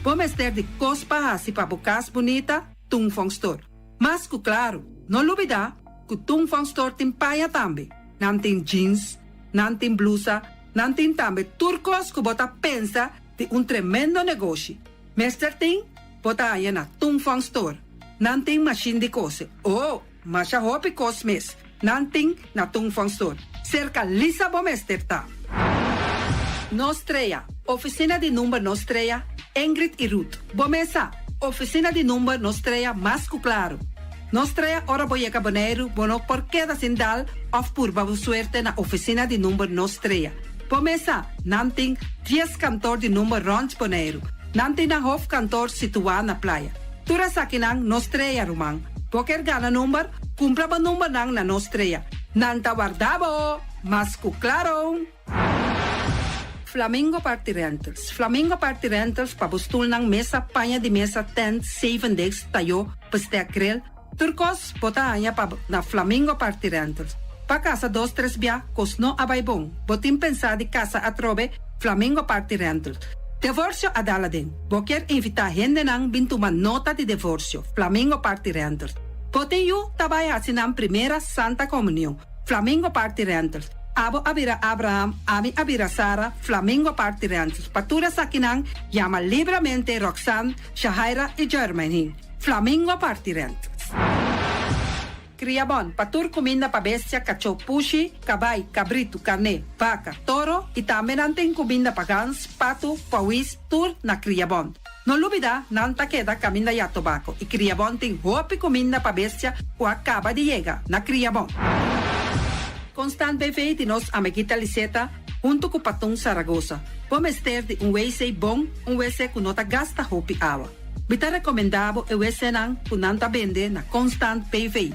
Vamos ter de cospa assim para bocas bonita, Tungfang Store. Mas que claro, não duvida que Tungfang Store tem paia também. Não tem jeans, não tem blusa, não tem também turcos que bota pensa de tremendo negócio. Mester tem, bota aí na Tungfang Store. Não tem machine de coser. Mas a roupa cosmes. Não tem na Tungfang Store. Cerca lisa bomester tá. Nostreia, oficina de número Nostreia, Ingrid e Ruth. Bomesa, oficina de número Nostreia, mais que claro. Nostreia, ora boieca Boneiro, bono por queda sindal, of purba suerte na oficina de número Nostreia. Bomesa, não tem 10 cantor de número Rons Boneiro. Não tem na hof cantor situado na praia. Tura sakinang Nostreia, Rumang. Qualquer gana número, cumpra ba número nang na Nostreia. Nanta guardabo, mas que claro. Flamingo Party Rentals. Flamingo Party Rentals pa bustul ng mesa, panha de mesa, tent, 7 days, tayo, pastea grill. Turcos, bota anya pa na Flamingo Party Rentals. Pa casa 2-3 bia, kos no abay bong. Botin pensa di casa atrobe, Flamingo Party Rentals. Divorcio adala din. Boker invita gente nang bintuman nota de divorcio, Flamingo Party Rentals. Botin yu tabay hasinang primera Santa Comunión, Flamingo Party Rentals. Abo abira Abraham, ami abira Sara, Flamingo Party Rentals. Patura sakinang, llama libremente Roxanne, Shahaira y Germany. Flamingo Party Rentals. Criabon, patur comida pa bestia, cachorro pushi, cabay, cabrito, carne, vaca, toro, y también anten comida pa gans, pato, pawis, tur na Criabon. Non lubida, nanta queda caminda ya tobacco. E criabon tem hopi comida pa bestia o acaba de llegar na criabon. Constant BV de nos amiguita Liseta, junto com o Patum Saragossa. Vamos ter de WC bom, WC que nota gasta hopi água. Bita recomendável o WC não que nanta vende na Constant BV.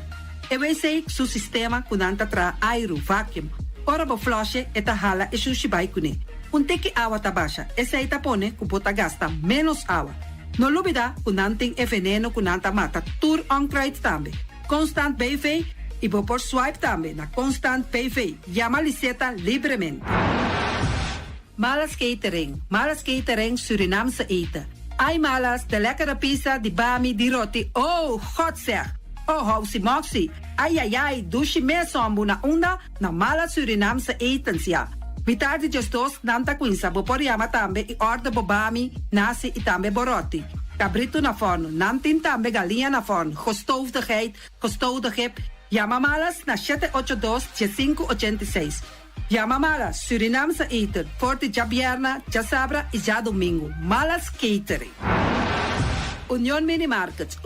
O WC su sistema que nanta tra aero vacuum. Ora bo flush eta hala e sushi baikune. Tiki água tá baixa, esse aí tá pone que bota gasta menos água. Não lubida que nanting e veneno que nanta mata tur onkruid também. Constant BV e vou por swipe também na Constant BV. Llama Liseta livremente. Malas catering Surinamse eten. Ai malas, de lekkere pizza, die bami, die roti. Oh, god zeg. Oh, housi moxie. Ai, dushi me sombu na onda, na mala Surinamse etens ja. Mitardi gestos nanta quinsa, bo poriama tambe e orda bobami, nasi e tambe boroti. Cabrito na forno, nantin tambe galinha na forno, gestoofdigheid, gestoudigheid. Yamamalas na 782-586. Yamamalas, Surinamse eten, Forte Jabierna, Jasabra e já domingo. Malas Catering. Union Mini Markets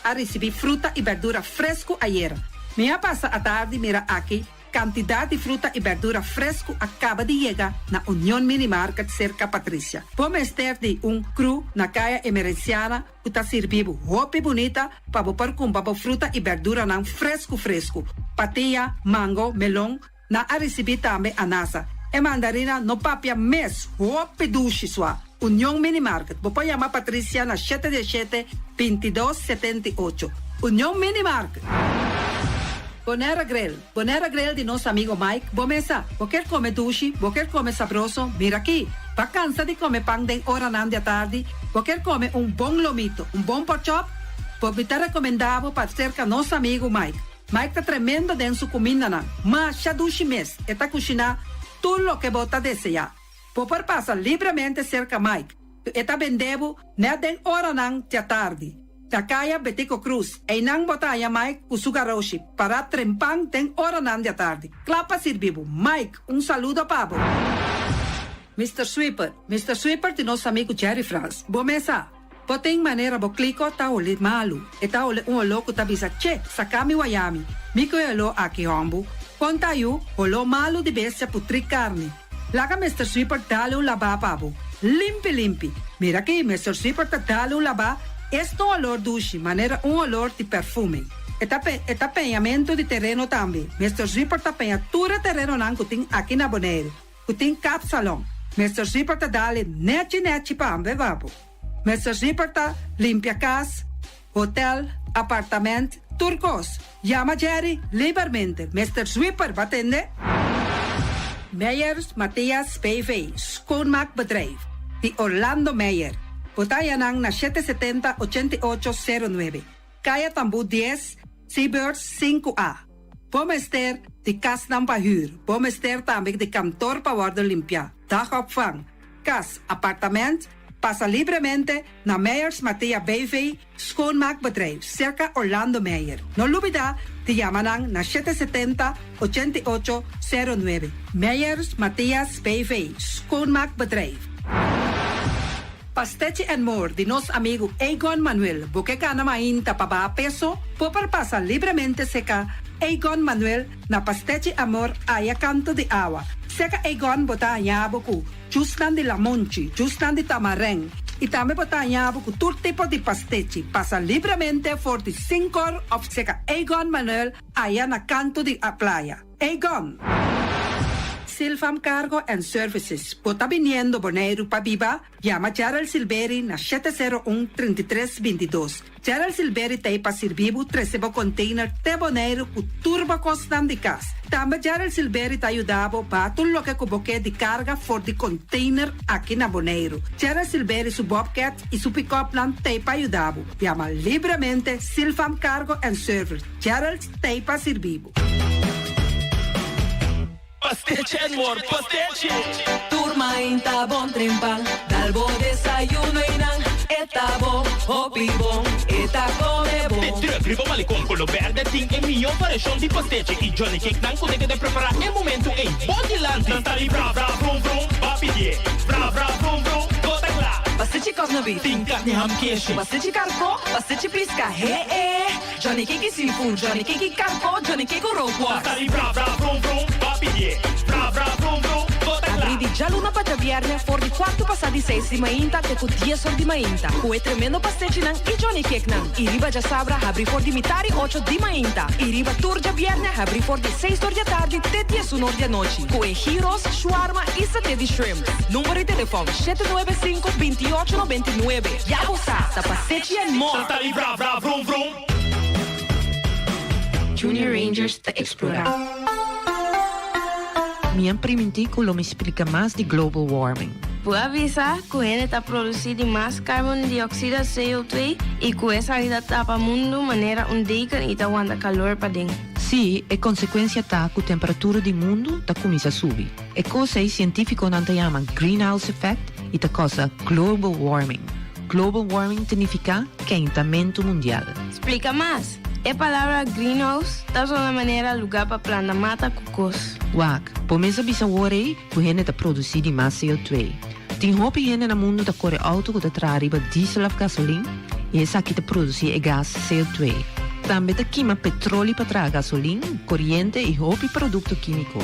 a receber fruta e verdura fresco ayer. Minha passa a tarde mira aqui, quantidade de fruta e verdura fresco acaba de chegar na Union Mini Market cerca Patrícia. Vamos ter de cru na caia emergenciana que está servindo roupa bonita para pôr com fruta e verdura não fresco. Patia, mango, melão, na a receber também anasa. E mandarina no papia mes, roupa duche sua. Union Mini Market. Vou chamar Patrícia na 717-2278. Union Mini Market. Bonera Grill de nosso amigo Mike. Bomesa, vou quer comer duche, vou quer comer sabroso, mira aqui. Vacança de comer pão de hora na tarde, vou quer comer bom lomito, bom pork chop, vou te recomendável para cerca nosso amigo Mike. Mike tá tremendo dentro sua comida, mas já duche mês, e tá cozinhando tudo o que você deseja. Vou passar livremente cerca Mike, e tá vendendo na den hora na tarde. Takaya Betico Cruz, e não botaya Mike Usugaroshi, para trempang den hora na tarde. Clapa sirvivo. Mike, saludo pabo. Mr. Sweeper de nosso amigo Jerry France. Bomesa, poteng maneira bo clico ta ole malu, e ta ole louco ta bisa che, sakami wayami. Miko elo aki hombu, conta yu, olo malu di bestia putri carne. Laga Mr. Sweeper dale laba pabo. Limpi. Mira aqui, Mr. Sweeper ta dale laba. Este olor duche, maneira olor de perfume. Tapeamento de terreno também. Mr. Zipper tapeia tudo terreno que tem aqui na Bonaire. Que tem cap salão. Mr. Zipper tá dale net pambe vapo. Mr. Zipper tá limpia casa, hotel, apartamento, turcos. Llama Jerry livremente. Mr. Zipper, wat atende? Meijers Matthias PV, schoonmaakbedrijf. Die Orlando Meijer. Botayanang na 770-8809. Kaya Tambu 10, Seabirds 5A. Pomester de kas ng pahuur. Pomester também de kantoor pa worden limpia. Dagopvang. Kas, appartement. Passa livremente na Meijers Mattia BV schoonmaakbedrijf. Circa Orlando Meijer. No lubida de Yamanang na 770-8809. Meijers Matthias BV schoonmaakbedrijf. Pastete and More de nosso amigo Egon Manuel. Porque kana mainta pa ba peso, popar pasa livremente seca Egon Manuel na Pastete Amor aya canto de agua. Seca Egon bota anyabo ku, justan de lamonchi, justan de tamareng. E também bota anyabo ku todo tipo de pastete. Pasa livremente for the 5 of seca Egon Manuel aya na canto de a playa. Egon! Silfam Cargo and Services. Bota viniendo Bonaire pa Biba, llama Gerald Silveri na 701-3322. Gerald Silveri te pa servivo 13 container te Bonaire ku turbo costan de cas. Também Gerald Silveri te ayudavo pa tudo que cuboque de carga for de container aqui na Bonaire. Gerald Silveri su Bobcat e su pick-up plan te pa ayudavo. Llama livremente Silfam Cargo and Service. Gerald te pa servivo. Pastete and More, pastete. Turma inta bon trempan, dalbo desayuno inang, eta bon, hopi bon, eta come bon. De druk, ribo malicom, colo verde, ting e mio paration di pastete. I Johnny Cake nan kudeke de prepara e momento e body lanti. Non stari bra bra brum brum, papi die, bra bra brum brum, gota cla. Bastante cosnabi, tinka ni ham keshi. Bastante carco, bastante pisca, Johnny Kiki seafood, Johnny Kiki carco, Johnny Kiki roquas. Tali bra bra brum brum, papi die. Bra bra brum brum, Abridi già l'una para viernes, for di 4 passati 6 di mainta, che con 10 sol di mainta. Cue tremendo pasteggi nan, i Johnny Cake nan. I riba già sabra, abri for di mitari 8 di mainta. I riba tour già viernes, abri for di 6 ore di tardi, te 10 un'ora di noci. Cue gyros, shawarma e satè di shrimp. Numero di telefono 795-2899. Ya sa, da pasteggi and more. Tali bra bra brum brum. Junior Rangers te explorar. Minha primintico me explica mais de global warming. Puedo avisar que ele está produzindo mais carbono dióxido CO2 e que essa ainda tapa o mundo de maneira dica e aguenta calor para dentro. Sim, é consequência tá que a temperatura do mundo está começando a subir. É coisa que científicos não chamam greenhouse effect e tá coisa global warming. Global warming significa quentamento mundial. Explica mais. A palavra greenhouse está só na maneira lugar para plantar mata cocos. Wak, pomesa bisa worry que gente está produzindo mais CO2. Tem roupa gente no mundo que corre auto que está arriba diesel ou gasolina e essa aqui está produzindo gás CO2. Também está queima petróleo para trazer gasolina, corrente e roupa produto químico.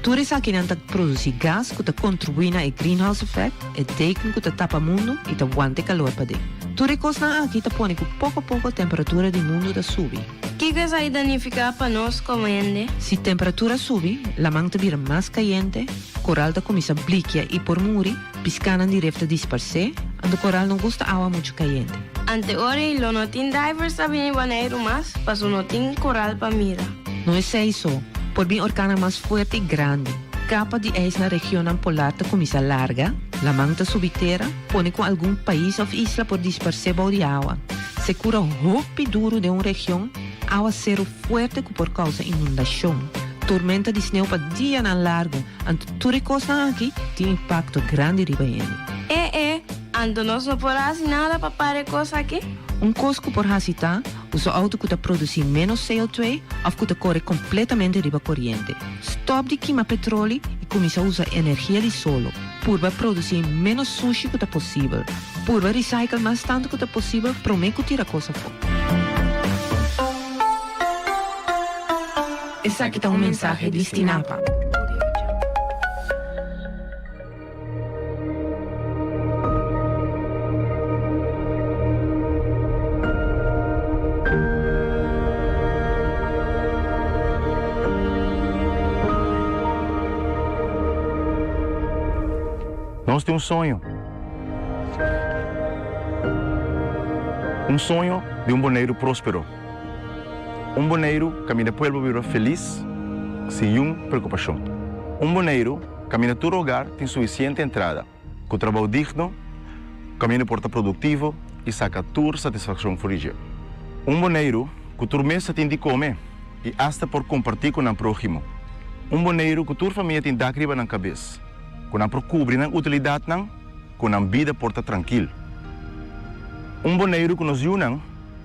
Tudo isso aqui não está produzindo gás que está contribuindo ao greenhouse effect e teken que está tapa o mundo e está aguanta calor para dentro. Tudo isso aqui está pondo que pouco a pouco a temperatura do mundo está subir. O que isso aí danifica para nós como gente? Se a temperatura sube, a manta vira mais quente, o coral começa a bliquear e por muri, piscando direto a dispersar, e o coral não gosta de água muito quente. Ante ora, lo não tem divers sabem banheiro mais, mas não tem coral para mira. Não é isso, por bem orcana mais forte e grande. Capa de eis na região polar começa larga, a manta subterrânea põe com algum país ou isla por dispersar de água. Se cura o roupa duro de uma região, água zero forte por causa de inundação. Tormenta de sneeuw para dia na largo, ante tudo coisa aqui tem impacto grande riba ele. Ante nós não podemos nada para parar coisa aqui? Cosco por hasita, usa auto que produzir menos CO2 ou que corre completamente riba corrente. Stop de queimar petróleo e começa a usar energia de solo. Purba produzir menos sushi que possível. Purba recycle mais tanto que possível, promete tirar coisa fora. Esse aqui está mensagem de Stinapa. Nós temos um sonho. Um sonho de um boneiro próspero. Um boneiro que minha pueblo viva feliz, sem nenhuma preocupação. Um boneiro que minha todo hogar tem suficiente entrada, com trabalho digno, que minha porta produtivo e saca toda satisfação por dia. Um boneiro que toda mesa tem de comer e hasta por compartilhar com o próximo. Um boneiro que toda família tem de dar na cabeça. Com a procura na utilidade com a vida porta tranquilo. Um boneiro que nos une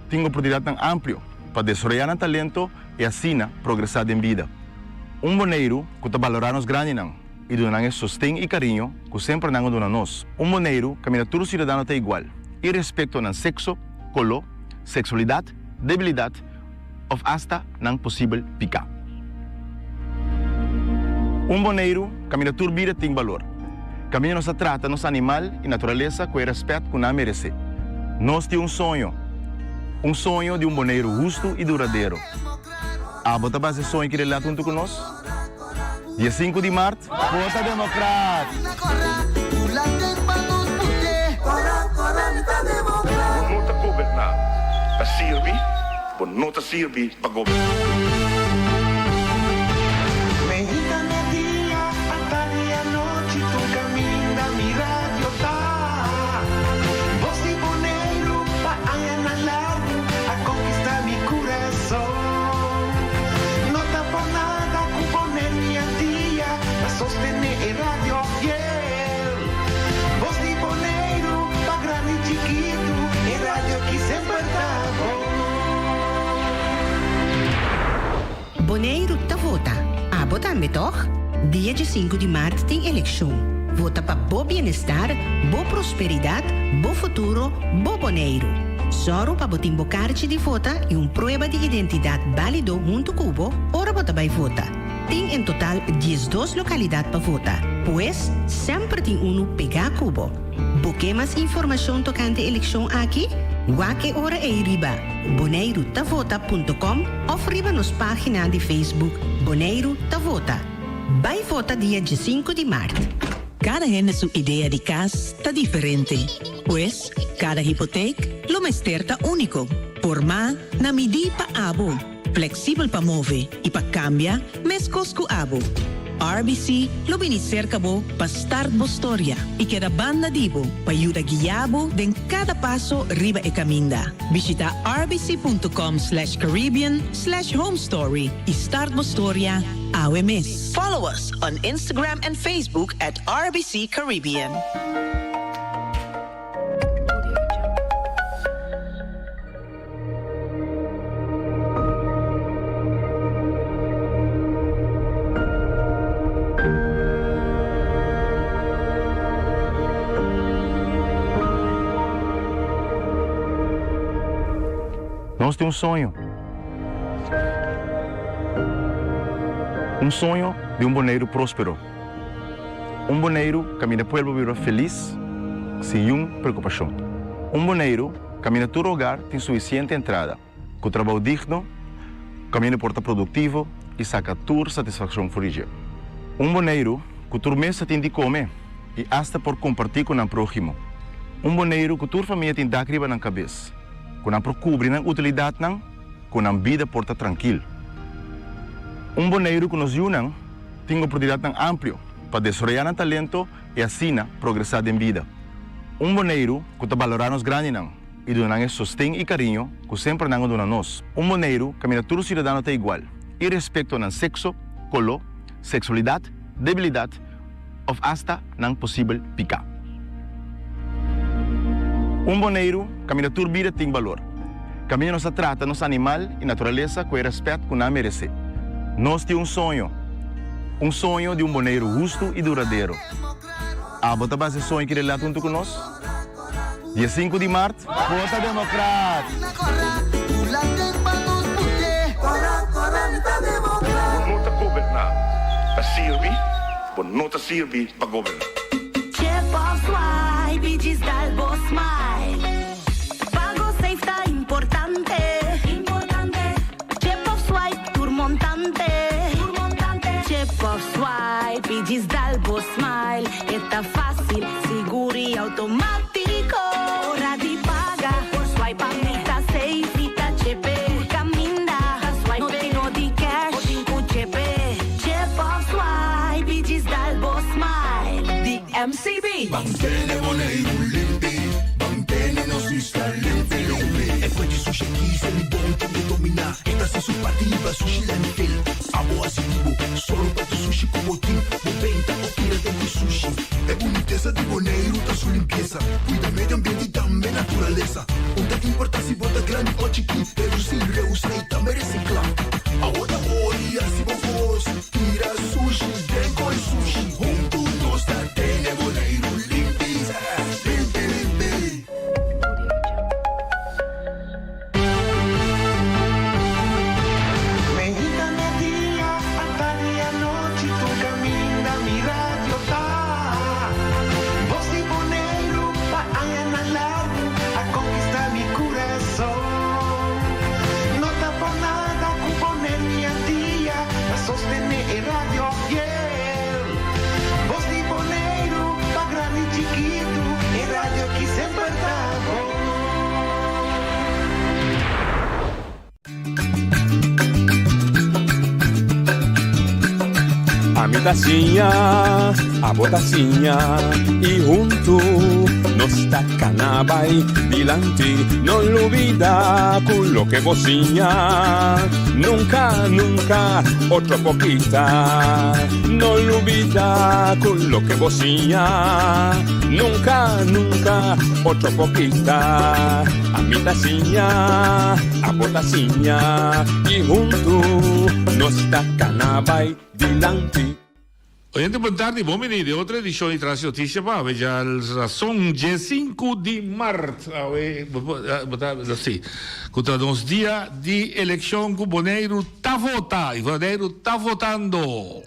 tem uma oportunidade ampla para desarrollar o talento e assim progressar em vida. Um boneiro que está valorando os grandes e dando sustento e carinho que sempre não dona nós. Um boneiro que mira todo cidadão está igual e respeito ao sexo, color, sexualidade, debilidade ou hasta não possível picar. Um boneiro caminha toda a vida tem valor. Caminha nos trata nos animal e natureza com o respeito que não merece. Nós temos um sonho de um boneiro justo e duradouro. A bota base sonho que ele lá junto conosco. Dia 5 de março, vota democrata. Não está governar para servir, não está servir para governar. Boneiro tá vota. Ah, botar-me toch? Dia de 5 de março tem eleição. Vota para bo bienestar, bo prosperidad, bo futuro, bo boneiro. Soro para botar carta de vota e prueba de identidade válido junto cubo, ora bota vai vota. Tem em total 12 localidades para votar, pois sempre tem pegar cubo. Boque mais informação tocante a eleição aqui? Guake ora e riba boneirotavota.com of riba nos página de Facebook Boneiro Tavota. Vai vota dia 5 de março. Cada gente su idea de casa está diferente, pues cada hipoteca lo mesterta único. Por más, na midi pa abo, flexible pa move y pa cambia, mes cosco abo. RBC lo binicerca bo pa start bo storia y queda banda dibo pa ayuda guiabo den cada paso riba e caminda. Visita rbc.com/Caribbean/homestory y start bo storia AWMS. Follow us on Instagram and Facebook at RBC Caribbean. Nós temos sonho. Sonho de boneiro próspero. Boneiro que a pueblo viva feliz, sem preocupação. Boneiro que a todo hogar tem suficiente entrada, com trabalho digno, caminho porta produtivo e saca toda satisfação por dia. Boneiro que toda mesa tem de comer e hasta por compartir com o próximo. Boneiro que toda família tem de dar na cabeça, com a procure na utilidade, com a vida porta tranquilo. Boneiro que nos unan tem uma oportunidade tão ampla para desarrollar o talento e assim progressar em vida. Boneiro que está valorando os grandes e dando sustento e carinho que sempre não dona nós. Boneiro que a todo cidadão está igual e respeito ao sexo, color, sexualidade, debilidade ou hasta não possível picar. Boneiro que a toda vida tem valor. Que nos trata nos animal e natureza com respeito que não merece. Nós temos sonho de boneiro justo e duradouro. A bota base sonho que relata junto conosco. Dia 5 de março, vota democrata. Nota governar para servir, por nota servir para governar. Pago safe está importante. Swipe y digital bo smile. Está fácil, seguro y automático. Hora de pagar por swipe a mí está safe y está chepe. Caminda, swipe no de cash, o tinco chepe. Chip of swipe y digital bo smile. The MCB. Mantene boneiro limpi, mantene nos está limpi. E poi di sushi chi se li buon che domina. E da su partiva sushi lentil. Amo asitivo, solo para tu sushi como team. Moventa o tira de sushi. É boniteza de boneiro da sua limpeza. Cuida meio ambiente e também natureza. Onde que importa se bota grande ou chiqui. Reduzir, reusar e também reciclar. A outra olha se vos tira sushi, deco e sushi. Junto nós da tem boneiro limpiza. Limpi, limpi. A mitacinha, a botacinha e junto nos tacanabay dilante, no olvida con lo que bocina, nunca, nunca, otra poquita, no olvida con lo que bocina, nunca, nunca, otra poquita, a mitacinha, a botacinha y junto nos tacanabay dilante. Oyente, boa tarde, bom menino. De outra edição de Traz Notícia, para ver já são dia 5 de março. Assim, contra os dias de eleição que o Boneiro está votando. E o Boneiro está votando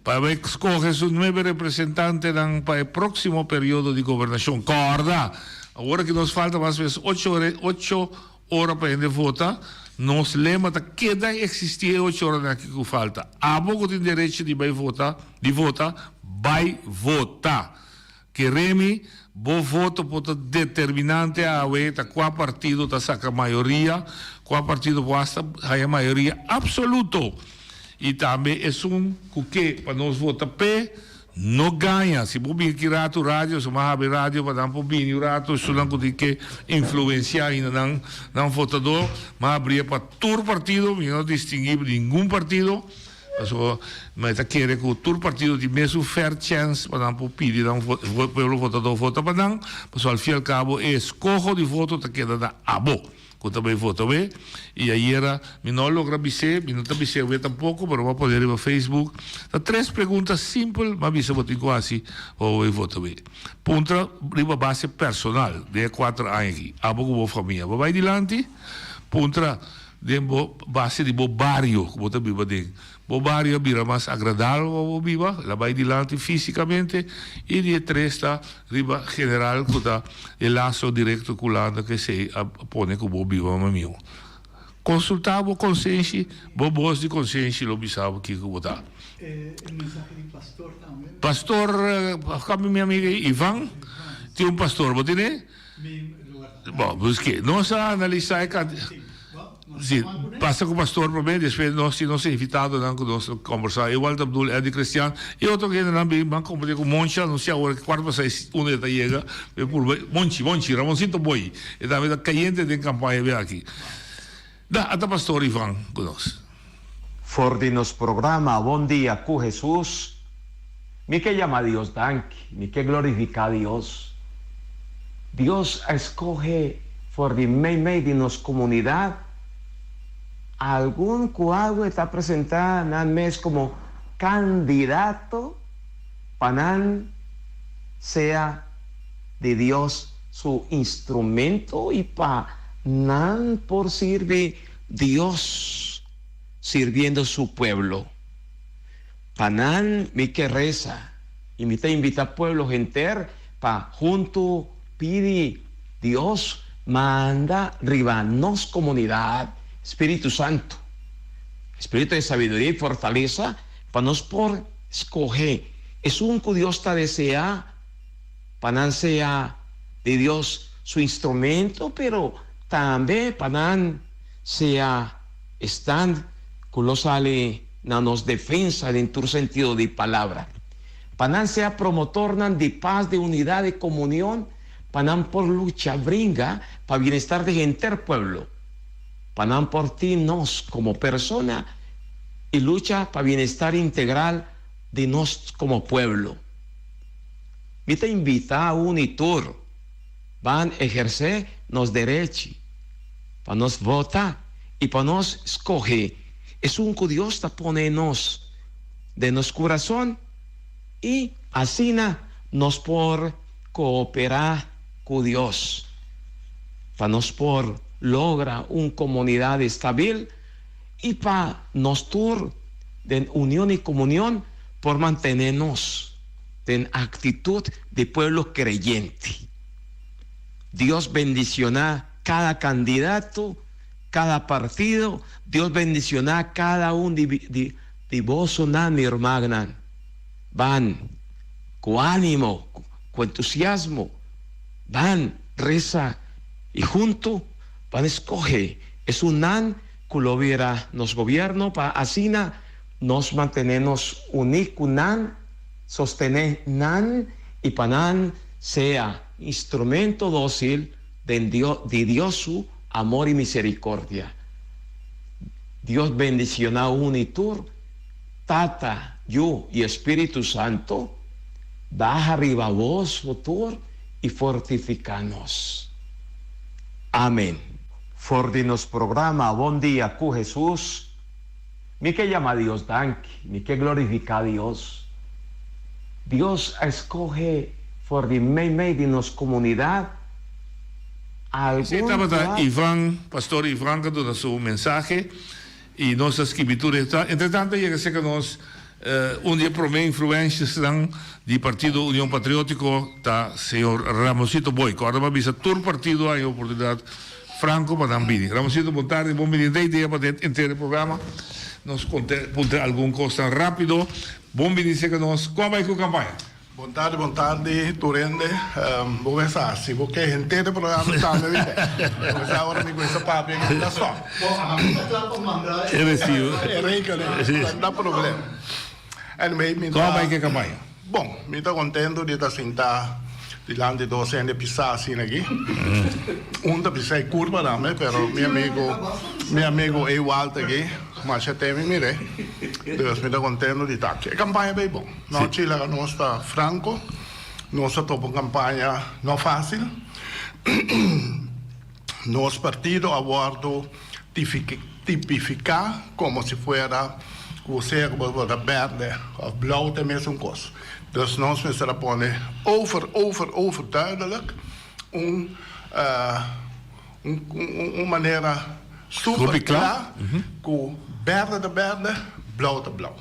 para ver que escolhe seu novo representante para o próximo período de governação. Corda, agora que nos falta mais ou menos 8 horas para ele votar. Nos lembra que queda existir 8 horas que falta. A pouco tem direito de votar, vai votar. Que remi, bom voto pode determinante a qual partido está saca a maioria, qual partido basta a maioria absoluta. E também é que para nós votar P, não ganha. Se você vir aqui rato rádio, se você abrir rádio, para dar um pouquinho rato, isso não tem que influenciar ainda não votador, mas abrir para todo partido, não distinguir nenhum partido, mas quer que o todo partido tenha mesmo fair chance para dar um pouquinho, o votador vota para não, mas ao fim e ao cabo, é escolha de voto que queda da abo. Eu também voto bem, e aí não logra avisar, não está avisando tampouco, mas vou poder ir no Facebook. Então, 3 perguntas simples, mas avisa você quase, ou eu voto bem. Ponto, riba base personal, de 4 anos aqui, a pouco boa família. Vai adiante, ponto, de base de barrio, como você vive dentro. O barrio vira mais agradável ao viva, ela vai adiante fisicamente, e de 3 está riba general, que está o laço direto com o lado que se põe com o viva mamio. Consultar o consciência, o voz de consciência, lo bisavo que votar. O mensagem de pastor também? Pastor, como minha amiga Ivan, tem pastor, você tem? Bom, porque nós analisamos sim, passa com o pastor para mim, depois nós invitados a conversar. Eu volto Abdul é de cristiano, e outro que também van competir com Moncha, não sei agora que 4 para 6 1 de chega, por Monchi, Ramoncito Boi, e também da caliente de campanha aqui. Da até pastor Ivan conosco. For de nos programa Bom Dia com Jesus, me que llama Dios dank, me que glorifica a Dios. Dios escoge for de meio de nos comunidade algún cuadro está presentado en el mes como candidato para sea de Dios su instrumento y para por servir Dios sirviendo su pueblo. Para mi que reza y me te invita al pueblo entero para junto pide Dios manda ribanos comunidad. Espíritu Santo, Espíritu de sabiduría y fortaleza, para nos por escoger. Es un que Dios te desea, para sea de Dios su instrumento, pero también para sea están colosales na nos defensa en tu sentido de palabra. Para sea promotor de paz, de unidad, de comunión, para por lucha bringa, para bienestar de gente del pueblo. Para por ti nos como persona y lucha para bienestar integral de nos como pueblo. Me te invita a unitur, van a ejercer nos derechos, para nos votar y para nos escoger. Es un que Dios te pone nos de nos corazón y así nos por cooperar con Dios, para nos por logra una comunidad estable y para nosotros de unión y comunión por mantenernos en actitud de pueblo creyente. Dios bendicionará cada candidato, cada partido, Dios bendicionará cada uno de vos, mi hermana. Van con ánimo, con entusiasmo, van, reza y juntos van a escoger. Es un nan que lo viera nos gobierno para así nos mantenernos unidos, nan, sostener nan y para nan sea instrumento dócil de Dios su amor y misericordia. Dios bendicionará unitur, Tata, yo y Espíritu Santo, baja arriba vos, votor, y fortificanos. Amén. For de nos programa Bom Dia com Jesus, me que llama Dios dank, me que glorifica a Dios. Dios escoge por de meio de nos comunidad Estava pastor Ivan, que dona seu mensaje e nossa escritura está. Entretanto, eu sei que nós dia por meio influências do Partido União Patriótico da senhor Ramosito Boico. Agora vamos a todo partido a oportunidade franco para também. Ramosito, boa tarde, bom dia, ideia para inteiro o programa. Nós contar alguma coisa rápido. Bom dia, sei que nós como vai com a campanha. Boa tarde, Turende. Vou pensar, se você é inteiro o programa, está na vida. Mas agora me conhece para bem, está só. É recibo. É rico, né? Não dá problema. Como vai com a campanha? Bom, me estou contente de estar sentado diante de docentes de pisar assim aqui. Da pisar curva também, mas meu amigo é igual aqui. Mas já tem me mire. Deus me estou contente de estar aqui. A campanha é bem bom. Não Chile não está franco. Não está uma campanha não fácil. Nosso partido aborda tipificar como se fosse o cérebro verde ou blauw é a mesma coisa. Dus nós precisamos pôr over duidelijk uma maneira super clara com verde de verde, blauw de blauw.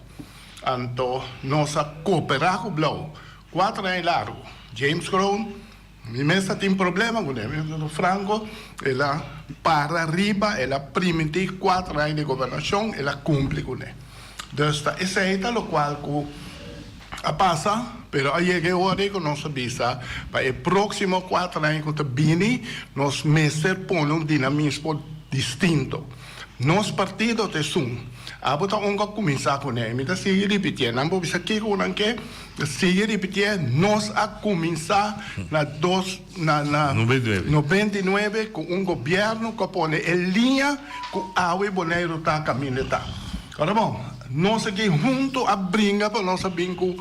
Então, nós cooperar com o blauw. 4 anos largo. James Crown, imensa tem problema com ele. Franco, ela para arriba, ela permitir 4 anos de governação, ela cumpre com ele. Dus essa é o qual passa, pero aí é hora que nós sabemos para o próximo 4 anos que vem, nós meses põe dinamismo distinto. Nosso partido é Abota onga começar com ele, mas se repetir, não vou dizer que o que se repetir, nós a começar na 99 com governo que põe em linha com a água boneiro tá caminhando tá. Agora bom, nós aqui junto a brinca para nós com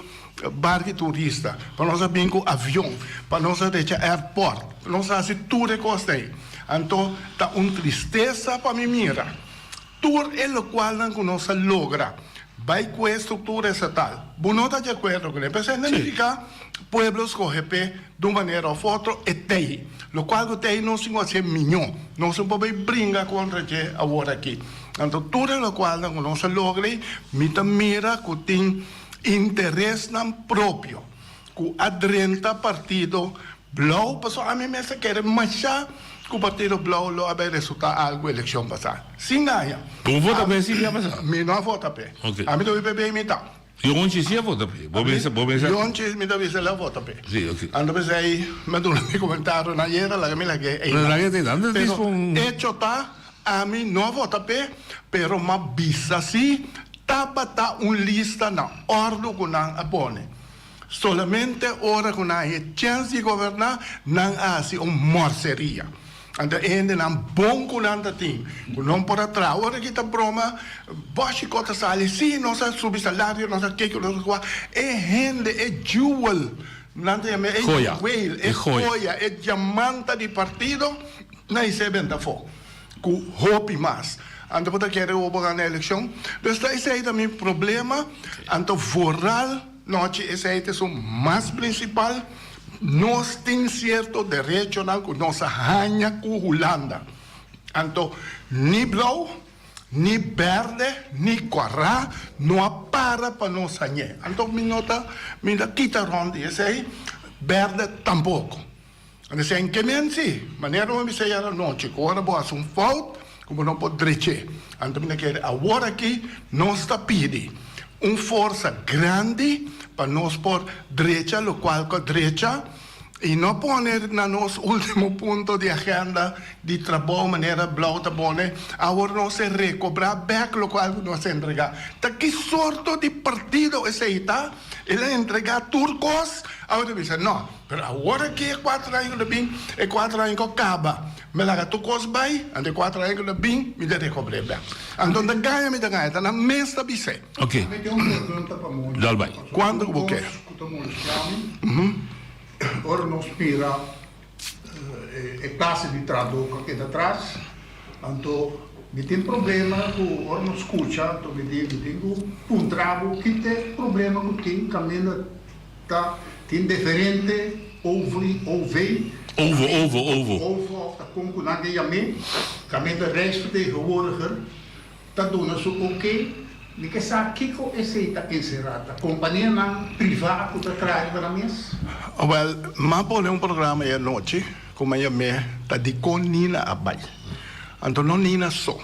barco turista, para nós com avião, para nós deixar aeroporto, para nós fazer tudo que gostei. Então, tá tristeza para mim mirar. Tudo é o qual nós logra. Vai com a estrutura estatal. Não está de acordo com ele. Mas significa pueblos correpé de uma maneira ou outra e tem. O qual tem não se pode ser minho. Não se pode brincar contra que agora aqui. Então, tudo é o qual nós logra. Mira que tem interesse próprio. Que adrenta partido blauw. Pessoal, a mim me quer marchar. Que o Partido Blauw lo vai resultar algo eleição passada. Sim, ganha. Não vota bem se ia passar? Não vota bem. A mim deve bem imitar. E onde se ia votar bem? E onde me deve ser lá vota bem. Sim, ok. Ando bem aí, me deu um comentário na era, lá que me lá que é. Mas lá que tem nada disso. Hecho tá, a mim não vota bem, pero uma bisa assim, tá lista na ordem que não abone. Solamente hora que não há chance de governar, não há assim morceria. Anda ainda não bom com nada tem, não por atrás. Agora que tá broma, baixo cota sale, sim, nossa subir salário, nossa que nossa é rende, é jewel, não tem é whale, é joia, é diamante de partido, não é se venda fo, com hope mais. Anda por querer ganhar na eleição, então esse aí também problema, então foral, noite esse aí é o mais principal. Nós temos certo direito com nossa rainha com Holanda. Então, nem blauw, nem verde, nem corá, não para nós ganhar. Então, me quita ronde, esse aí, verde tampouco. Então, se enquemente, maneira como me sei a noite, agora vou fazer falta, como não pode direito. Então, me quer agora aqui, nós está pedindo força grande para nós por direita, o qual com direita, e não pôr na nosso último ponto de agenda de trabalho, maneira blauw de bone, agora nós se recobrar back, o qual nós entregar. Então, que sorte de partido esse aí, tá? Ele entregar turcos, agora diz, não, mas agora que é 4 anos de bem, é 4 anos que acaba. Me laga turcos vai, ande 4 anos de bem, me dá recobrar back. Então, me ganha, está na mesa de bise. Ok. Me tem uma pergunta para o Dá vai. Quando você quer? Ora non spira e classe di traduco che da atrás, anto mi tem problema con ora non scuccia, anto mi tengo un travo che te problema con te cammina tem diferente ovo of dat komt naar de jammer, de reis vertegenwoordiger, dat doen ze oké. Niet que sa kiko essa encerrada, companhia na privada que traz para mim. Well, mas pone programa aí à noite, como eu me tá de com Nina abai. Então não Nina só,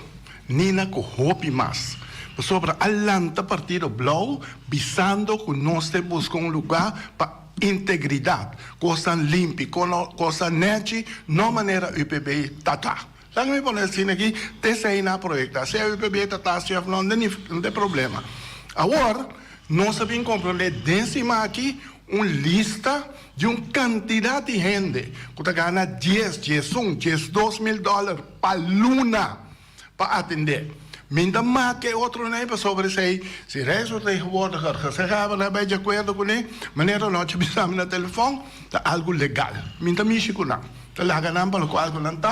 Nina com hopi mais. Sobre a lanta partido blau, visando que nós temos lugar para integridade, coisa limpa, coisa nete, não maneira UPB tata. Lang me pone assim aqui, tem na projeto, se a UPB tata, não tem problema. Agora, nós sabemos compreender dentro aqui uma lista de uma quantidade de gente que está ganhando 10, 12 mil dólares para luna para atender. Minda mais que outro nem para sobre se resto tegenwoordiger gezegd hebben, dan ben je akkoord com ele, maneira não te precisamos no telefone, é algo legal. Minda México não.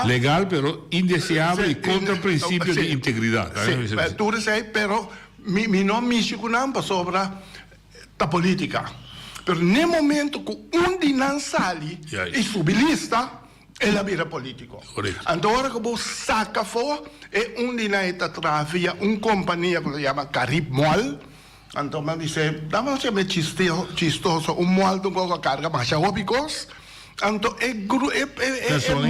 Legal, pero indeseável e contra o princípio de integridade. Sim, tu sei, pero mi não México não sobre a política. Pero no momento que não sai e sobe lista, ela vira político. Agora que você saca fora, é não está via uma companhia que se chama Carib Mall. Então, man diz, dá-me chistoso, mall do que carga mais óbicos. Então,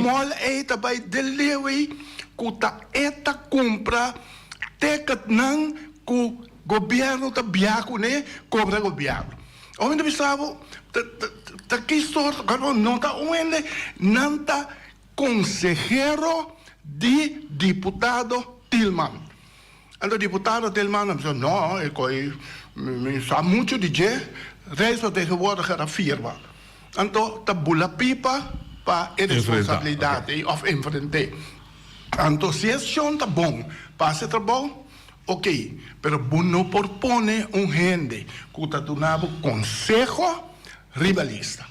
mall é também delewe que tá compra tecat não que o governo tá biaco né cobra governo. Onde pensava tá que história não tá onde não tá consejero de deputado Tillman. Então, deputado Tillman disse não, me sabe muito de je, reis para tegenwoordiger a firma. Então, tá bula pipa para a responsabilidade of enfrentar. Então, se esse chão tá bom, passa trabalho, ok. Pero não propõe gente que tá dando conselho rivalista.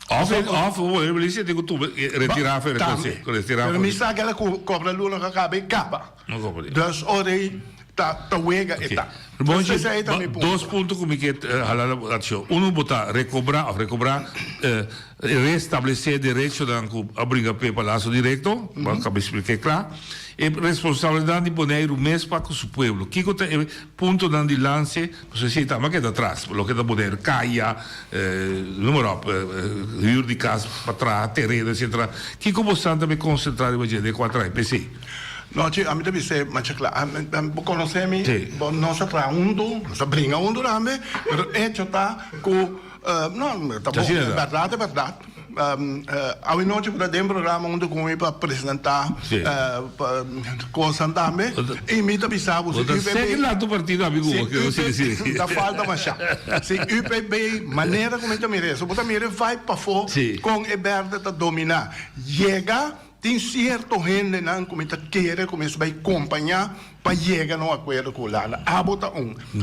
O rivalista tem que retirar a frequência. Pero me sabe que ela cobra luna que acaba e capa. Dus, ora, tá wega e tá. Dois pontos como que halala ação. Botar recobrar, restabelecer direito da abriga para palácio direto, para acabar explicar claro. E responsabilidade de Bonaire mês para com o povo. Que ponto de lance, você cita, mas que está atrás, o que está Bonaire caia, número rio de casa para trás, terreno, etc. Que como Santa me concentrar de 4 PC. No, a mim também sei, mas claro, conhecemos, não se traz não se brinca também, mas é que está com, não, tá bom, é verdade. A noite para ter um programa onde eu para apresentar coisas também, e me também sabe se segue lá do partido amigo que você disse. Da falta mais chá. Se UPB maneira como eu me rezo, você me vai para fora com a verdade para dominar. Chega tem certo gente não começa a querer começa a acompanhar para chegar no acordo com lá. A bota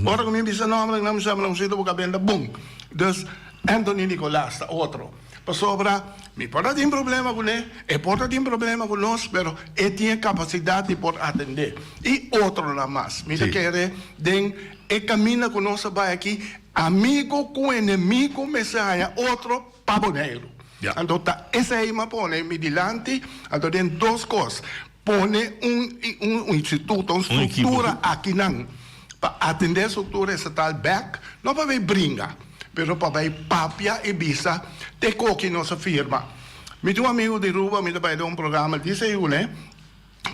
Ora como me diz não sei do que bem bom. Dus Anthony Nicolás outro. Para sobra, me pode ter problema com ele, pode ter problema com nós, mas ele tem capacidade de atender. E outro lá mais, me quer den caminha com nós vai aqui, amigo com inimigo, mensageiro, outro para Bonaire. Então, essa aí me põe me dilante, então tem duas coisas. Põe instituto, uma estrutura aqui não, para atender a estrutura estatal back, não para ver brinca, mas para ver papia e visa, te coque nossa firma. Meu amigo de Ruba, me vai dar um programa, disse eu, né?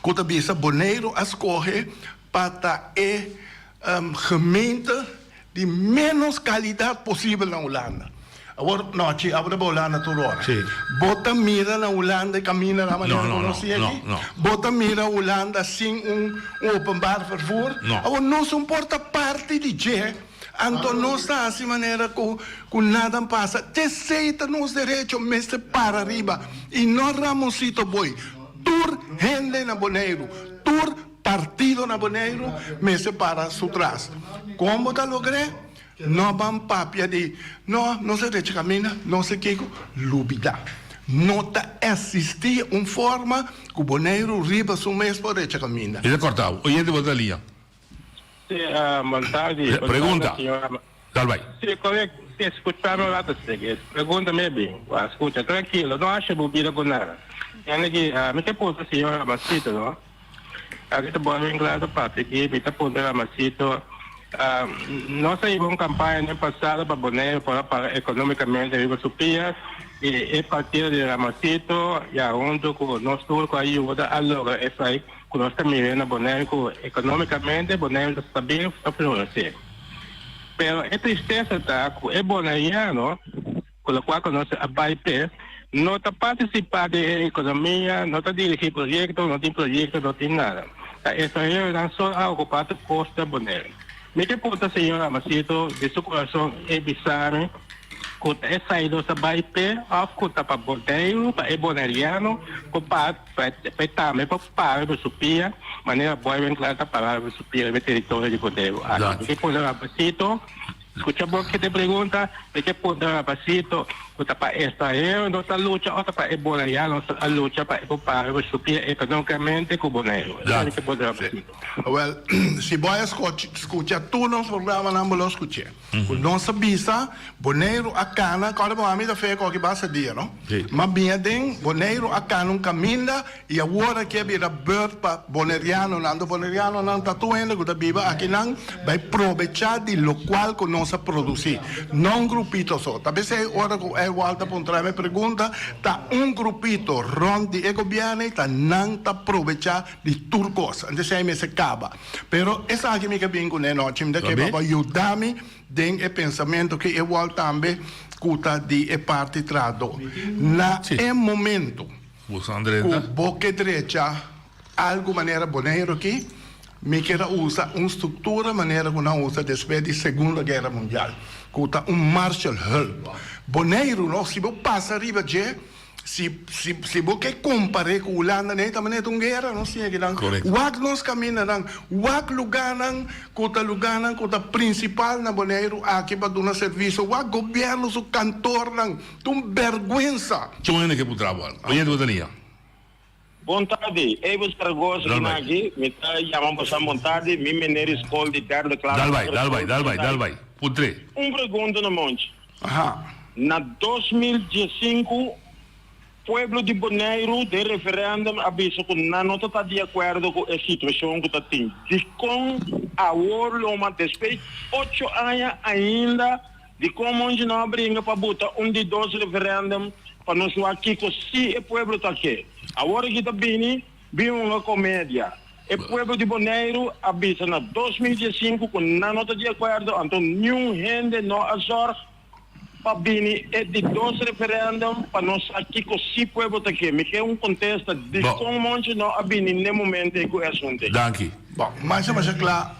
Que a visa Bonaire escolhe para a gemeente de menos qualidade possível na Holanda. Agora, não, agora a Holanda toda hora. Bota mira na Holanda e caminha na maneira como nós aqui. Bota mira a Holanda sem open bar vervoer. Agora, não se importa parte de je. Então, não está assim maneira que nada passa. Te aceita nos direitos, mas para arriba. E nós, Ramosito Boi, tur gente na Bonaire, tur partido na Bonaire, mas para su trás. Como está logré? Não vamos papia de não se deixa caminhar, não se que lubida. Não está existir uma forma que o Bonaire riba su mês para deixar caminhar. Ele cortava. Oye de Botalia. Sì, boa tarde. Pergunta. Sim, escuchame lá para seguir. Pergunta-me bem. Escuta, tranquilo, não acha bobida com nada. Me te puso, senhora Ramacito, não? Aqui está bom, em claro, parte aqui, me te puso, Ramacito. Nós saímos uma campanha no passado para Bonaire, para economicamente viver supia, e a partir de Ramacito, e junto com nós todos com a ajuda, agora é aí, que nós estamos vivendo Bonaire, economicamente, Bonaire está estável, está florescendo. Pero a tristeza está que é bonaiano, com o qual nós abaixamos, não está participando da economia, não está dirigindo projetos, não tem projetos, não tem nada. Isso aí é só algo para o posto da Bonaire. Me pergunta, senhora Macito, de seu coração é bizarro, que é saído da Baipé, que está para Bonaire, para bonaiano, para também para o Supia, maneira boa, bem clara, para o Supia, o território de Bonaire. Me pergunta, Macito, escucha bom que te pergunta, me pergunta, Macito, que está para Israel, nossa luta, outra para bonaiano, a luta para o Supia economicamente com Bonaire. Well, se voi escuchar tu nos programa não vou escutar. Nossa visa, Bonaire a cana, cada uma amiga fez qualquer base dia, não? Mas bem den, Bonaire a cana caminho e agora que vira bird para bonaireano, não tá tuendo que tá viva aqui não vai aproveitar de local que nós produzir, não grupito só. Talvez é hora que é volta para me pergunta, tá grupito rond de governo tá não tá aproveitar de turcos, antes aí me se acaba. Pero essa aqui me que bem com né, não, time da que vai ajudar-me den e pensamento que eu volto também cuta de parte trado. Na momento, o boca direita, algo maneira boneiro aqui, me quer usar uma estrutura maneira que não usa depois da Segunda Guerra Mundial. Cuta Marshall Hall. Boneiro, não, se você passa arriba de se você compare com a Holanda, também é uma guerra, não sei que não. Wag nós caminhamos, wag lugar que principal na Bonaire aqui para dar serviço, wag governo, o cantor, tem vergonha. Chama que para o trabalho. Onde você está? Boa tarde, eu vou estar aqui, me chamamos a vontade, me menere escola de terra, claro. Dal vai. Putre. Pergunta no monte. Na 2015, Pueblo de Bonaire, de referendum, aviso que não está de acordo com a situação que está tendo. De com a Orloma, depois 8 anos ainda, de como onde não brinca para botar de 2 referendum, para nós aqui, que se o Pueblo está aqui. Agora que está bem uma comédia. O Pueblo de Bonaire avisa na 2015 que não está de acordo, então nenhum gente não azor para vir de 2 referendum para nós aqui que se o Pueblo está aqui. Me quer contexto de como onde não vir no momento que é assunto. Danke. Bom, mas claro,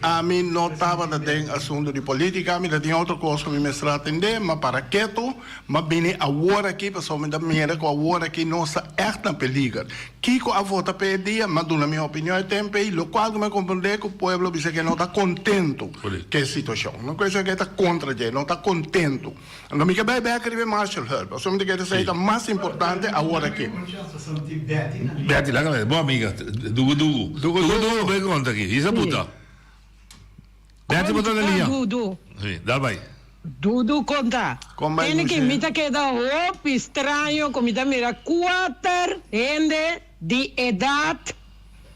a mim não estava dentro assunto de política, a mim tinha outra coisa que me está atender, mas para quieto, mas bem agora aqui, pessoal, me dá medo que agora aqui não está na perigo. Kiko a volta pedia, mas na minha opinião é tempo e o qual me compreender que o povo diz que não está contento com a situação. Não coisa que está contra ele, não está contento. Não me quer bem escrever Marshall Herb, só me quer dizer que mais importante agora aqui. Betty, lá galera, boa amiga, Dugu, vem conta aqui, isso é puta. Betty botou na linha. Dudu. Sim, dá vai. Dudu conta. Tiene que me queda estranho, como mira 4 gente de idade,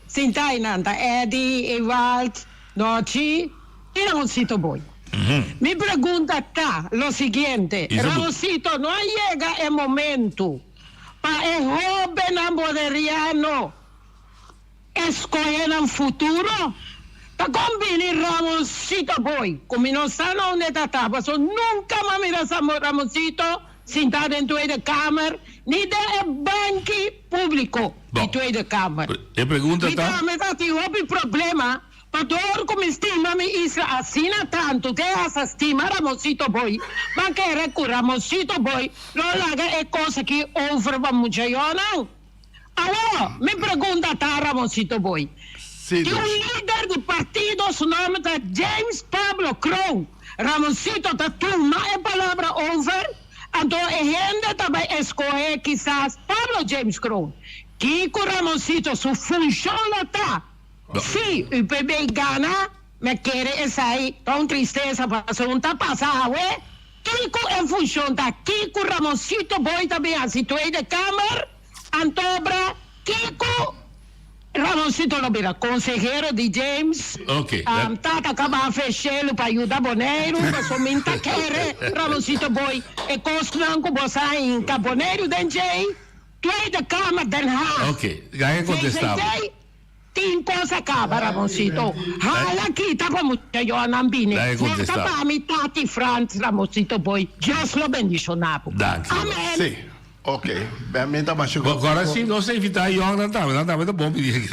Sintainanta, Eddie, Ewald, Nochi, e Ramoncito Boy. Mi pregunta está lo siguiente, Ramoncito, no llega el momento para el joven boderiano escoger un futuro? Está conveni Ramoncito Boy, como no sabe onde está, pues nunca más miras a Ramoncito sentar en Tweede Kamer, ni de banco público de Tweede Kamer. E pregunta está... Me dá o problema, para todo como estima me isla assina tanto, que essa estima Ramoncito Boy, mas que recurre Ramoncito Boy, não larga é coisa que over para muita não. Agora, me pergunta está Ramoncito Boy. Que um líder de partido, seu nome é James Pablo Crow. Ramoncito da turma é palavra over. Então a gente também escolhe quizás Pablo James Crow. Kiko Ramoncito, sua função lá está. Se o PB gana, me quiere esa ahí, con tristeza, pasó un tapasado, Kiko en función da Kiko Ramoncito Boy también, así tú de cámara, Antobra, Kiko, Ramoncito lo mira, consejero de James, Tata Cama Fechelo para ayudar Boneiro, pasó minta quere, Ramoncito Boy, e cosnan com você em Caboneiro, DJ, tu de cámara, Den Haag. Ok, ganhei contestava. Tem coisa acaba, Ramoncito. Hala aqui, tá para muito, eu anambine. Força para mim, Tati Franz, Ramoncito Boy. Deus lo bendicionado. Amém. Sim, ok. Bem, tá mais chegou. Agora sim, não sei evitar eu não tá bom pedir aqui.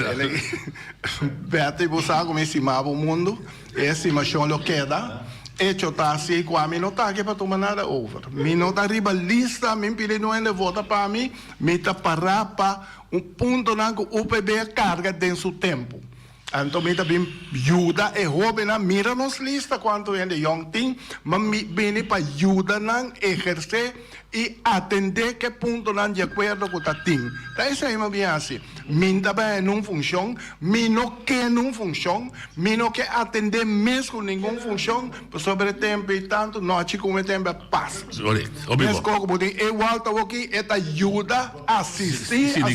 Bete, você como estimava o mundo, esse machão lo queda. Hecho tá assim, com a mim não tá aqui para tomar nada over. Me não tá riba lista, me pede não ele vota para mim, me tá parar para ponto na que o UPB carga dentro do tempo. Então, me tá bem ajuda e rouba na mira nos lista quando ele young team, mas me vem para ajuda na exercer e atender que ponto na de acordo com o tatim. Tá isso aí, bem assim. Me tá bem não funciona, me não quer não funciona, me não quer atender mesmo com nenhuma função, sobre tempo e tanto, noite como tempo passa. Mas como eu volto aqui, esta ajuda a assistir a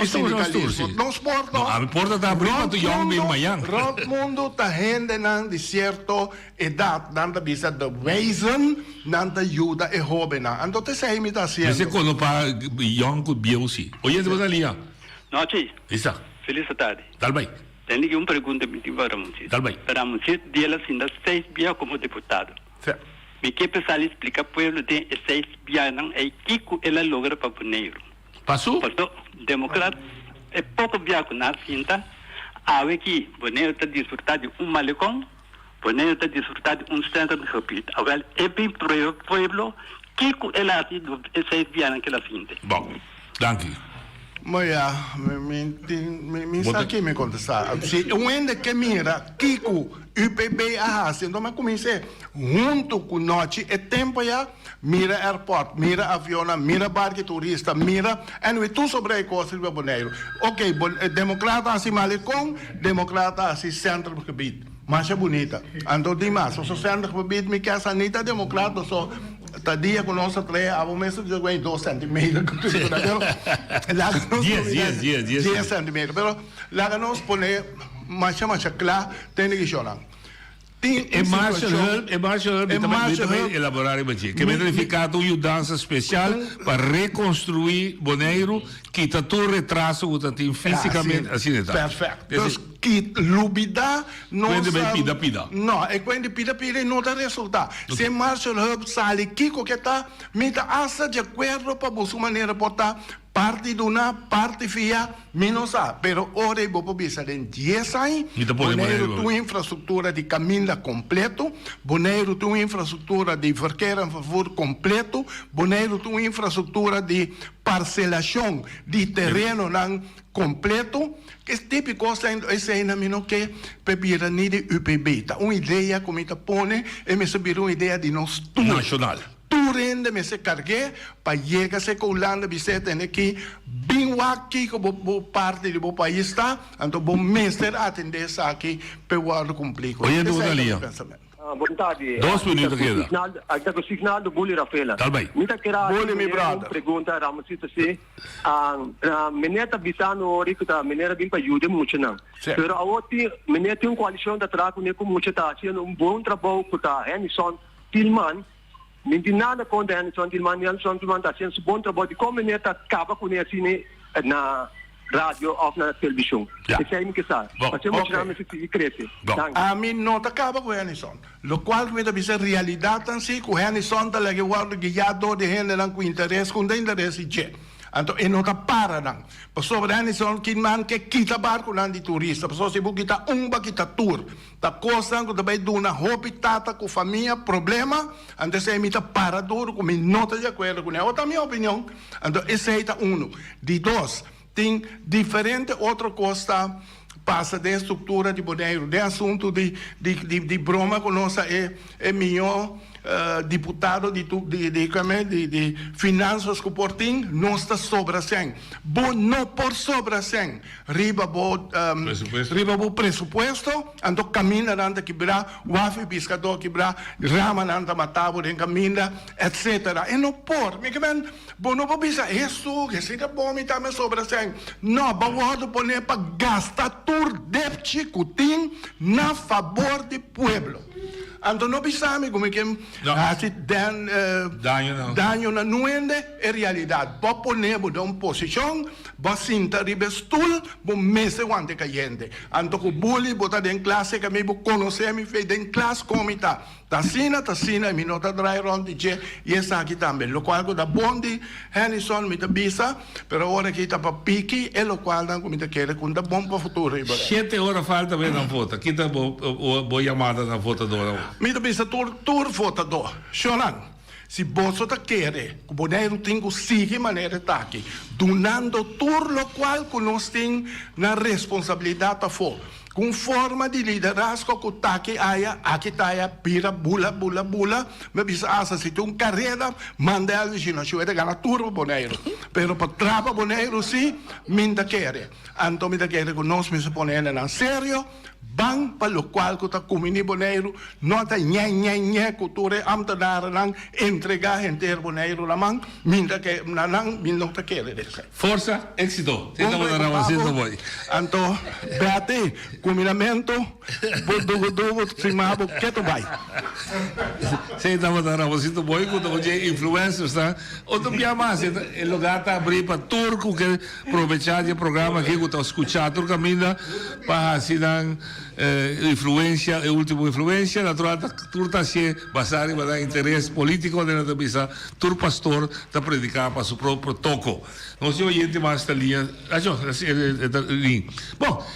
sindicalismo. Não suporta. Não, a porta está abrindo para o young de manhã. O mundo está gente de certa idade, nanda bisa de wezen, nanda ajuda e rouba na. Então te sei me tá sendo. Mas é quando para young com bielsi. Oye, você ali? Não, sim. Isso. Feliz tarde. Tal bem. Tenho uma pergunta para Ramoncito. Tal bem. Ramoncito, dia ainda 6 dias como deputado. Certo. Me que pensar explicar para o povo tem 6 dias não é Kiko ela logra para Boneiro. Passou? Passou. Democrata é pouco dia com a cinta. Ave que Boneiro está desfrutando de malecão, Boneiro está desfrutando de centro de repito. Agora é bem para o povo Kiko ela assim 6 dias naquela cinta. Bom, danke. Mas me aqui me contestar. Se o ende que mira, Kiko, UPB, então mas comecei junto com nós, é tempo já, mira airport, mira avião, mira barco turista, mira, e tu sobre a coisa de Boneiro. Ok, democrata assim malecão, democrata assim centro do gebied. Mas é bonita. Então, demais, o centro do gebied me quer sanita democrata, só. Tadia com nossa treia, a momento de ganhar 2 centímetros. 10 centímetros. Pero lá que nós põe mais claro, tem que chorar. É Marshall também elaborar isso. Que verificado uma mudança especial para reconstruir Boneiro, que está todo retraso que tem fisicamente assim está. Perfeito. Que lubida não pida. Não, é quando pida não dá resultado. Se Marshall Hub sale Kiko que está, me dá asa de acordo para buscar maneira botar parte de uma parte fia menos a, pero ora vou pobisa den 10 anos. Boneiro tem infraestrutura de caminho completo, Boneiro tem infraestrutura de verkeer a favor completo, Boneiro tem infraestrutura de parcelação de terreno não completo, que é típico esse aí na mino que pepira ni de UPB, tá uma ideia como está pone, e me subir uma ideia de nós nacional. Tu rende me se cargue para chegar a com Holanda visita aqui bem aqui como parte do país está, então bom mestre atender isso aqui para o cumprir. Olha do ali. Boa tarde. 2 minutos queda. Aqui o signal do Bully Rafaela. Tá bem. Muita querida. Bully mi brother. Pergunta Ramoncito se meneta bisano ori que tá menera bem para ajuda muito não. Pero a outra meneta tem coalição da trago né com muito tá fazendo bom trabalho com tá Henderson Tillman. Não tem nada contra Henderson Tillman está fazendo bom trabalho de como meneta acaba com esse né na rádio ou na televisão. Isso aí me que sabe. Mas eu mostrar que cresce. A mim não acaba com Henderson. Lo qual me dá bisa realidade assim com Henderson tá lagi guardo guiado de gente não com interesse com interesse che. Então e não tá para não. Por sobre Henderson que man que kita barco não de turista. Por se bu kita kita tour. Tá coisa que também do na hospitata com família problema. Então se me tá para duro com me nota de acordo com outra minha opinião. Então esse é de 2 tem diferente outra coisa passa da estrutura de Boneiro, de assunto de broma com nossa é melhor deputado de finanças que portim, não está sobra sem. Bo não por sobra sem. Riba bo presupuesto, ando caminha nanda quebrar, wafi pescador quebrar, rama nanda matavo den caminha, etc. E não por, me que bo não bisa isso, que se bom me também sobra sem. Não, ba wado poner para gastar tur depchi kutin na favor do pueblo. Anto não pensamos como que daño na nuende é realidade. Para poner uma posição, para sentar ribe stool, para mesa ante cayente. Anto que bully botar em classe que me conhecer me fez em classe como está. Tassina, me nota dry round de e essa aqui também. Lo qual que da bondi, Henderson me da bisa, pero ora que está para pique, e lo qual não como te quer com da bom para futuro. 7 horas falta bem na foto. Aqui tá boa chamada na foto do. Me da bisa tur foto do. Shonan. Se você tá querer, o boneiro tem que seguir maneira tá aqui, donando tudo o qual que nós tem na responsabilidade for. Com forma de liderazgo que tá aqui tá pira bula, me bisa asa se tem carreira, manda ele se não chega ganhar turbo boneiro. Pero para traba boneiro sim, minda querer. Anto minda querer que nós me se poner na sério. Bang para o qual que está comendo boneiro, não está cultura amtanara nang entregar inteiro boneiro na mão, minda que não está querendo. Força, éxito. Tentamos dar uma cesta boy. Anto, beate, combinamento, dugo, simabo, que tu vai. Tentamos dar uma cesta boy, quando hoje influencers tá. Outro dia mais, o lugar está abrir para turco que aproveitar o programa aqui que está escutando, turco caminha para assim influência, a última influência, natural, turta se basar em dar interesse político de nada bisa, tur pastor está predicar para seu próprio toco. Não sei o mais da linha, bom,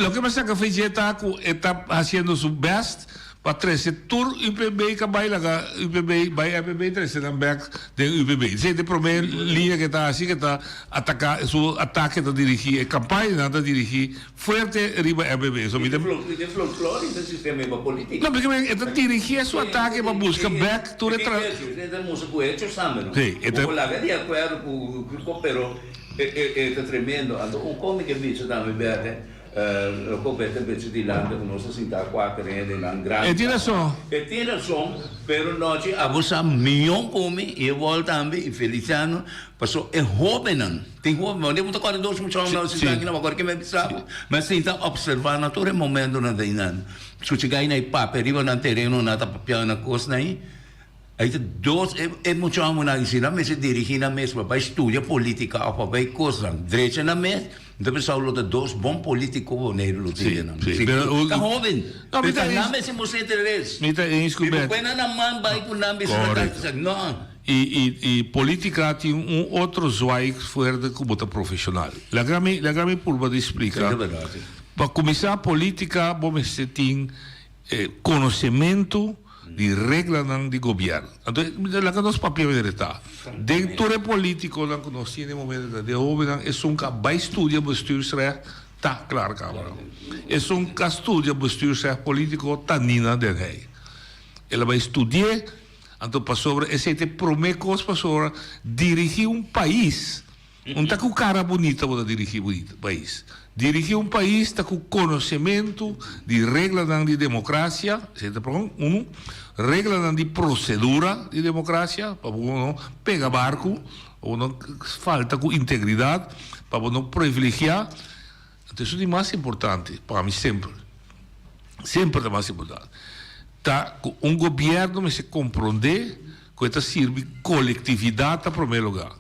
o que passa que fez está fazendo seu best para trazer tur UPB que vai lá, UPB vai UPB trazer na back de UPB. Essa é a primeira linha que está assim que está atacar, seu ataque está dirigir, a campanha está dirigir forte riba UPB. So me folclore do sistema político. Não, porque está dirigir seu ataque para buscar back tur entra. Sim, então lá de acordo com o coopero é tremendo. O como que me também verde. O compete pezzo di land con nostra sinta qua che rende un grande e tiene razón pero noche abusa milhão come e volta também e Feliciano passou é jovem tem jovem onde muito quando dois muito não se está aqui não agora que me sabe mas sinta observar na todo momento na deinan se chegar aí papo arriba no terreno na tapia na costa aí aí dois é muito amo na ensina mas se dirigir na mesma para estudar política ou para coisa direita na mesma. Então, pessoal, luta dois bons políticos boneiros lutando. Está jovem. Não, mas não é se você interessa. Mita é descoberto. E na mão vai com nome não. E política tem outro zoai fora como tá profissional. La grande curva de explicar. Para começar a política, você tem conhecimento de regras de governo. Então, lá que nós papéis de estar. Dentro do político, lá que nós temos momento de governo, é vai estudar bestuursrecht, tá claro, cabrão. É estuda bestuursrecht político, tá nina de rei. Ela vai estudar, então passou esse é o primeiro coisa passou dirigir país. Não tá com cara bonita para dirigir país. Dirigir país está com conhecimento de regras de democracia, regras de procedura de democracia, para não pegar barco, ou não falta com integridade, para não privilegiar. Então, isso é o mais importante para mim sempre. Sempre é o mais importante. Tá, governo me se compreender que está serve coletividade em primeiro lugar.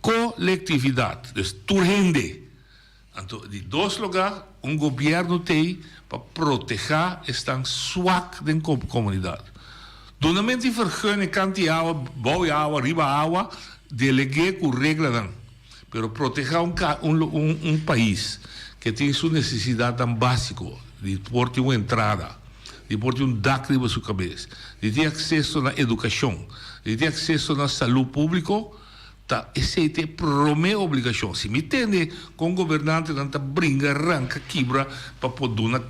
Coletividade, tu rende. Então, de dois lugares, governo tem para proteger esta swak da comunidade. Donamente vergunning kan die água, bouw água, riba água, delegue com regras. Pero proteger país que tem sua necessidade tão básica, de pôr uma entrada, de pôr dak riba sua cabeça, de ter acesso na educação, de ter acesso na saúde pública, esse te prome obrigação. Se me tende com governante tanta brinca, arranca, quebra, para poder na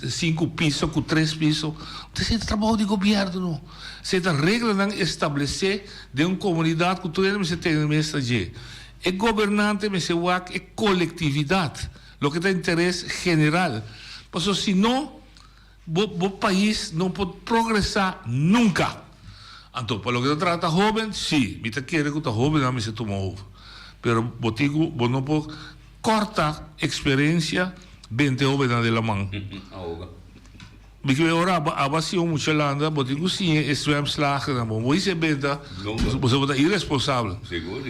5 pisos, com 3 pisos. Esse é trabalho de governo, não. Se a regra não estabelecer de uma comunidade que todo mundo se tem nessa de. É governante, mas é coletividade. Lo que tem interesse general. Porque se não, o país não pode progressar nunca. Então, para o que trata jovem, sim, me quer que o jovem não se toma ovo. Pero botigo, não pode cortar experiência, bem te jovem na de la mão. Porque agora a vacina muito landa, botigo sim, é swemslag, não bom. Você benta, você é irresponsável. Seguro.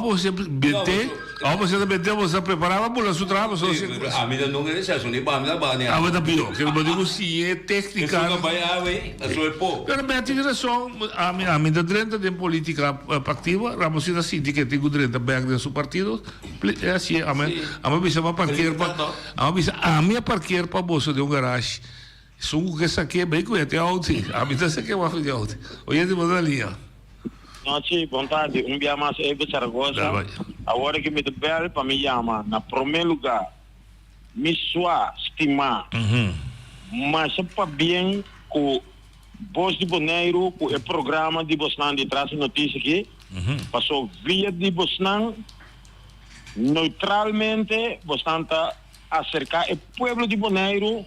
Você bente, você bente, você preparava para o seu trabalho. A minha não é isso, nem para a minha. Ah, mas tá pior, que o botigo sim é técnica. Isso não vai haver, a sua pô. Pero me tem razão, a minha drenta de política ativa, Ramos da Cinti que tem drenta back de seu partido, é assim, a minha bisa para parquear para, a minha parquear para bolsa de garagem. Sungo que saquei bem com até alto, a mim tá saquei uma de alto. Hoje de boa linha. Noite, vontade, dia mais é para Saragossa. Agora que me debel para me chamar, na primeiro lugar, me soa estimar. Mas é para bem com Voz de Boneiro, com o programa de Bosnan de traz notícia aqui. Passou via de Bosnan, neutralmente, Bosnan está acercar o povo de Boneiro.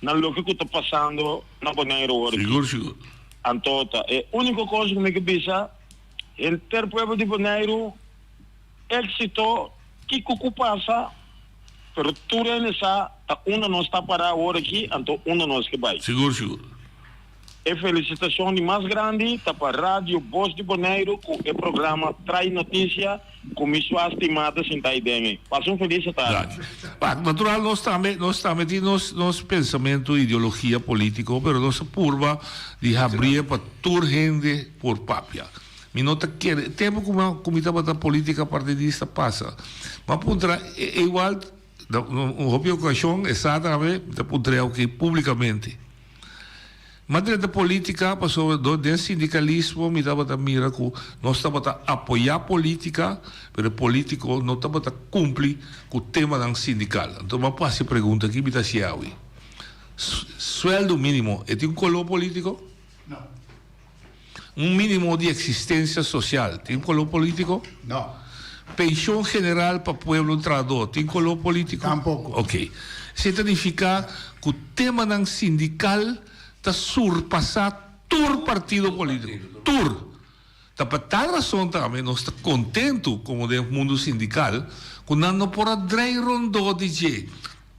Na lo que está passando na Boneiro hoje. Seguro. Antota, é a única coisa que me pensa, el ter pueblo de Boneiro, éxito, que passa, pero tu nessa, uma não está para agora aqui, então uma nós que vai. Seguro. E felicitação de mais grande, tá para a Rádio Voz de Boneiro, com o programa Trai Notícia, com sua estimada sentai bem. Passa feliz tarde. Natural, nós estamos nos pensamento, ideologia política, mas nossa curva de abrir para toda gente por papia. Minota quer, tempo como a comunidade política partidista passa. Mas puntra é igual, uma ocasião exatamente, puntra o que publicamente. Mas dentro da política, passou do sindicalismo, me dava da mira que nós estamos a apoiar a política, mas o político não estamos a cumprir com o tema da sindical. Então, eu faço a pergunta aqui, me dá se é sueldo mínimo, é um color político? Não. Um mínimo de existência social, tem um color político? Não. Pensão general para o povo trabalhador, tem color político? Tampouco. Ok. Isso significa que o tema da sindical está surpassar todo partido político. Tudo. Então, por tal razão também, nós estamos contentos, como do mundo sindical, quando não por a drei rondô de G.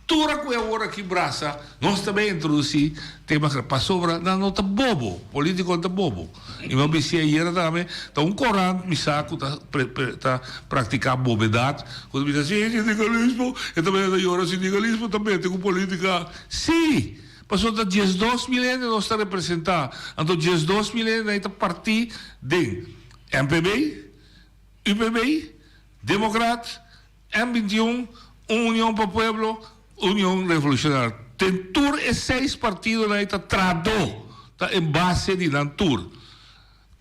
Tudo que agora aqui braça, nós também introduzir temas para sobra, não está bobo, político está bobo. E eu disse aí também, está Corão, me saco, está praticando bobedade, quando me diz assim, sindicalismo, eu também agora sindicalismo, também tem política. Sim! Passou da 12 milênios, nós estamos representando. Então, 12 milênios, nós estamos partindo de MPB, UPB, Democrata, M21, União para o Pueblo, União Revolucionária. Tem todos esses 6 partidos, nós estamos traduz, está em base de Nantur.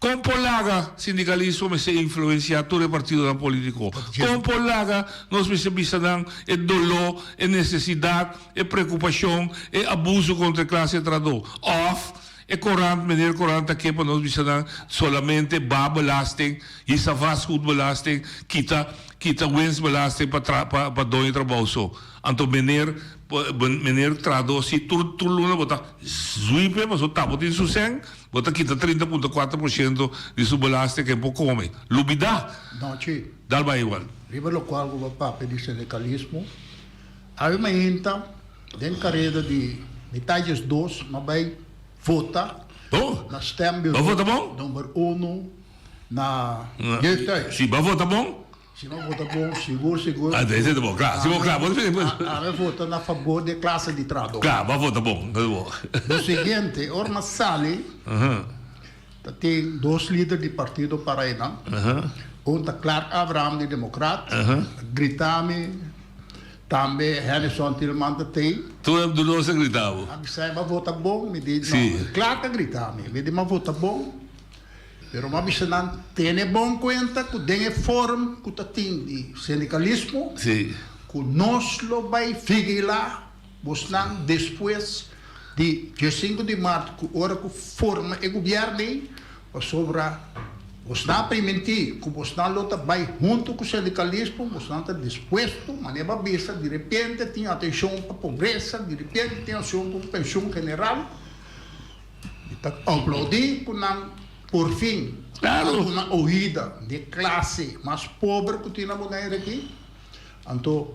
Com polaga sindicalismo me se influencia todo o partido político. Com polaga nós me se visam o dolor, a necessidade, a preocupação, o abuso contra a classe trabalhadora. Off, e Corão, meneer Corão está aqui para nós visam solamente belasting, isa fast food belasting, kita wins belasting para dono trabalho. Então meneer trabalhador, se tudo luna bota zuipe, mas o tabo tem sucesso. Bota quita 30,4% de sua belasting que é pouco come. Lubida? Não, Chi. Dá vai igual. Riba lo qual o papel de sindicalismo. Aí uma entra dentro carreira de metades 2, mas vai votar. Na stem vai votar bom? Número 1 na. Se vai votar bom? Se não votar bom, seguro. Ah, isso é bom, claro. Se for claro, vai votar a favor da classe de trabalho. Claro, vai votar bom. O seguinte, Orma Sali, tem 2 líderes de partido Paraíba. Um Clark Abraham, de Democrata. Gritami, também Henderson Tilman, tem. Tu é do nosso gritavo. A mim vai votar bom, me diz. Clark Gritami, me diz, mas vota bom. Pero mabisanan tiene bom cuenta que den forma que tem de sindicalismo. Sí. Que nós lo vai figuelar, bosnan depois de 5 de março, que hora que forma o governo, sobra bosnan permitir que bosnan lota vai junto com o sindicalismo, bosnan está disposto, maneira vista, de repente tem atenção para a pobreza, de repente tem atenção para a pensão general. Está aplaudir com por fim, uma ouvida de classe mais pobre que tem na maneira aqui. Então,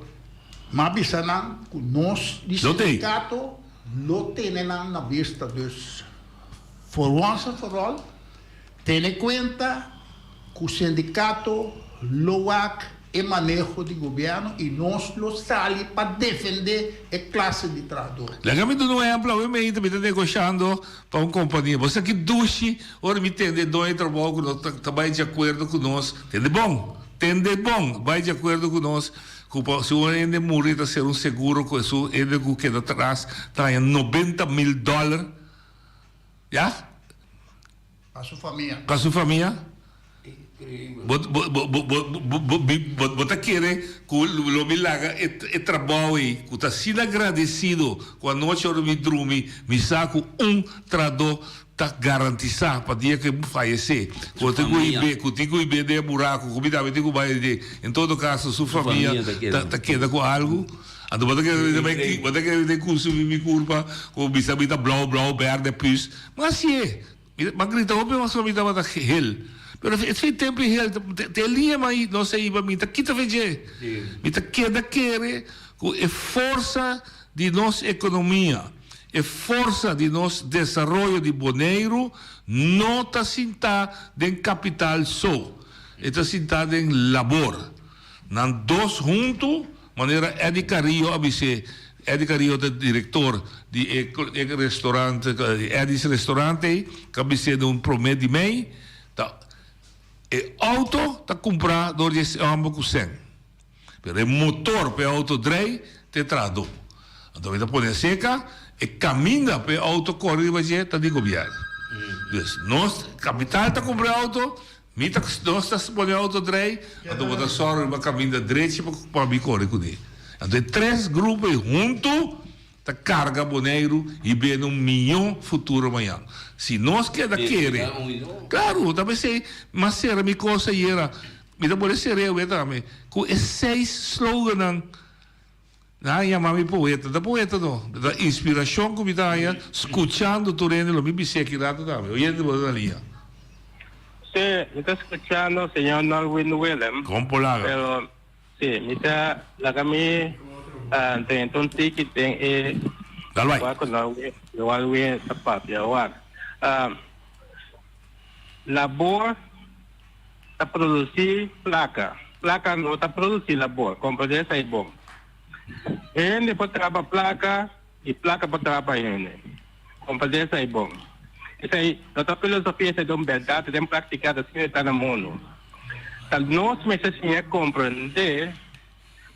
mabisanan que nós, de sindicato, não temos na vista dos for once and for all, tendo em conta que o sindicato lo hace e manejo de governo e nós lo sali para defender a classe de trabalhador. Legalmente não é amplo, eu me estou negociando para uma companhia. Você que duche, ora me entende, dois trabalho que está bem de acordo com nós. Entende bom, vai de acordo com nós. Se o ende morrer, ser um seguro com isso, ele que queda atrás, está em $90,000. Já? Para sua família. Para sua família? Você quer que o milagre é trabalho aí, que está sendo agradecido com a noite eu me dormi, me saco trabalho está garantizado para o dia que eu falecer. Quando eu ir de buraco, comida, eu vai de. Em todo caso, sua família está queda com algo. Então, você quer consumir minha culpa, com o bisabita blau, verde, plus. Mas assim é. Mas grita, eu penso que eu vou hell. Pero esse tempo hell, te linha mais, não sei, mas está quita veje. Está queda querer com a força de nossa economia. A força de nosso desenvolvimento de Bonaire não está sentada em capital só, está sentada em labor. Nós dois juntos, maneira Eddie Carrillo, é o diretor de restaurante, Eddie's Restaurante, que abisse de promédio de mês, e auto está comprado dois ambos com 100. Mas o motor para o auto drive te traduz. Então, ele põe seca e caminha para o auto correr para está de governo. Nós, capital está comprando auto, nós estamos põe auto drive, então você só vai caminhar direito para me correr com ele. Então, 3 grupos juntos, está carga Bonaire e vem $1 milhão futuro amanhã. Se nós queremos, claro, também sei, mas será minha coisa e era, me dá por esse eu também, com esses 6 slogans. Não, eu mami poeta não, da inspiração que me dá, escutando o reino, lo me sei que dá também, oyendo a linha. Sí, me está escuchando el señor Norwin Willem. Compolaga. Pero, sí, me está, la que tengo un ticket en Norwin, labor está produzir placa não está produzir labor, como essa é bom. Ele pode trabalhar placa e placa pode trabalhar ele, como essa é bom. Essa aí, a filosofia é de uma verdade, tem praticado assim está no mundo. Então nós precisamos compreender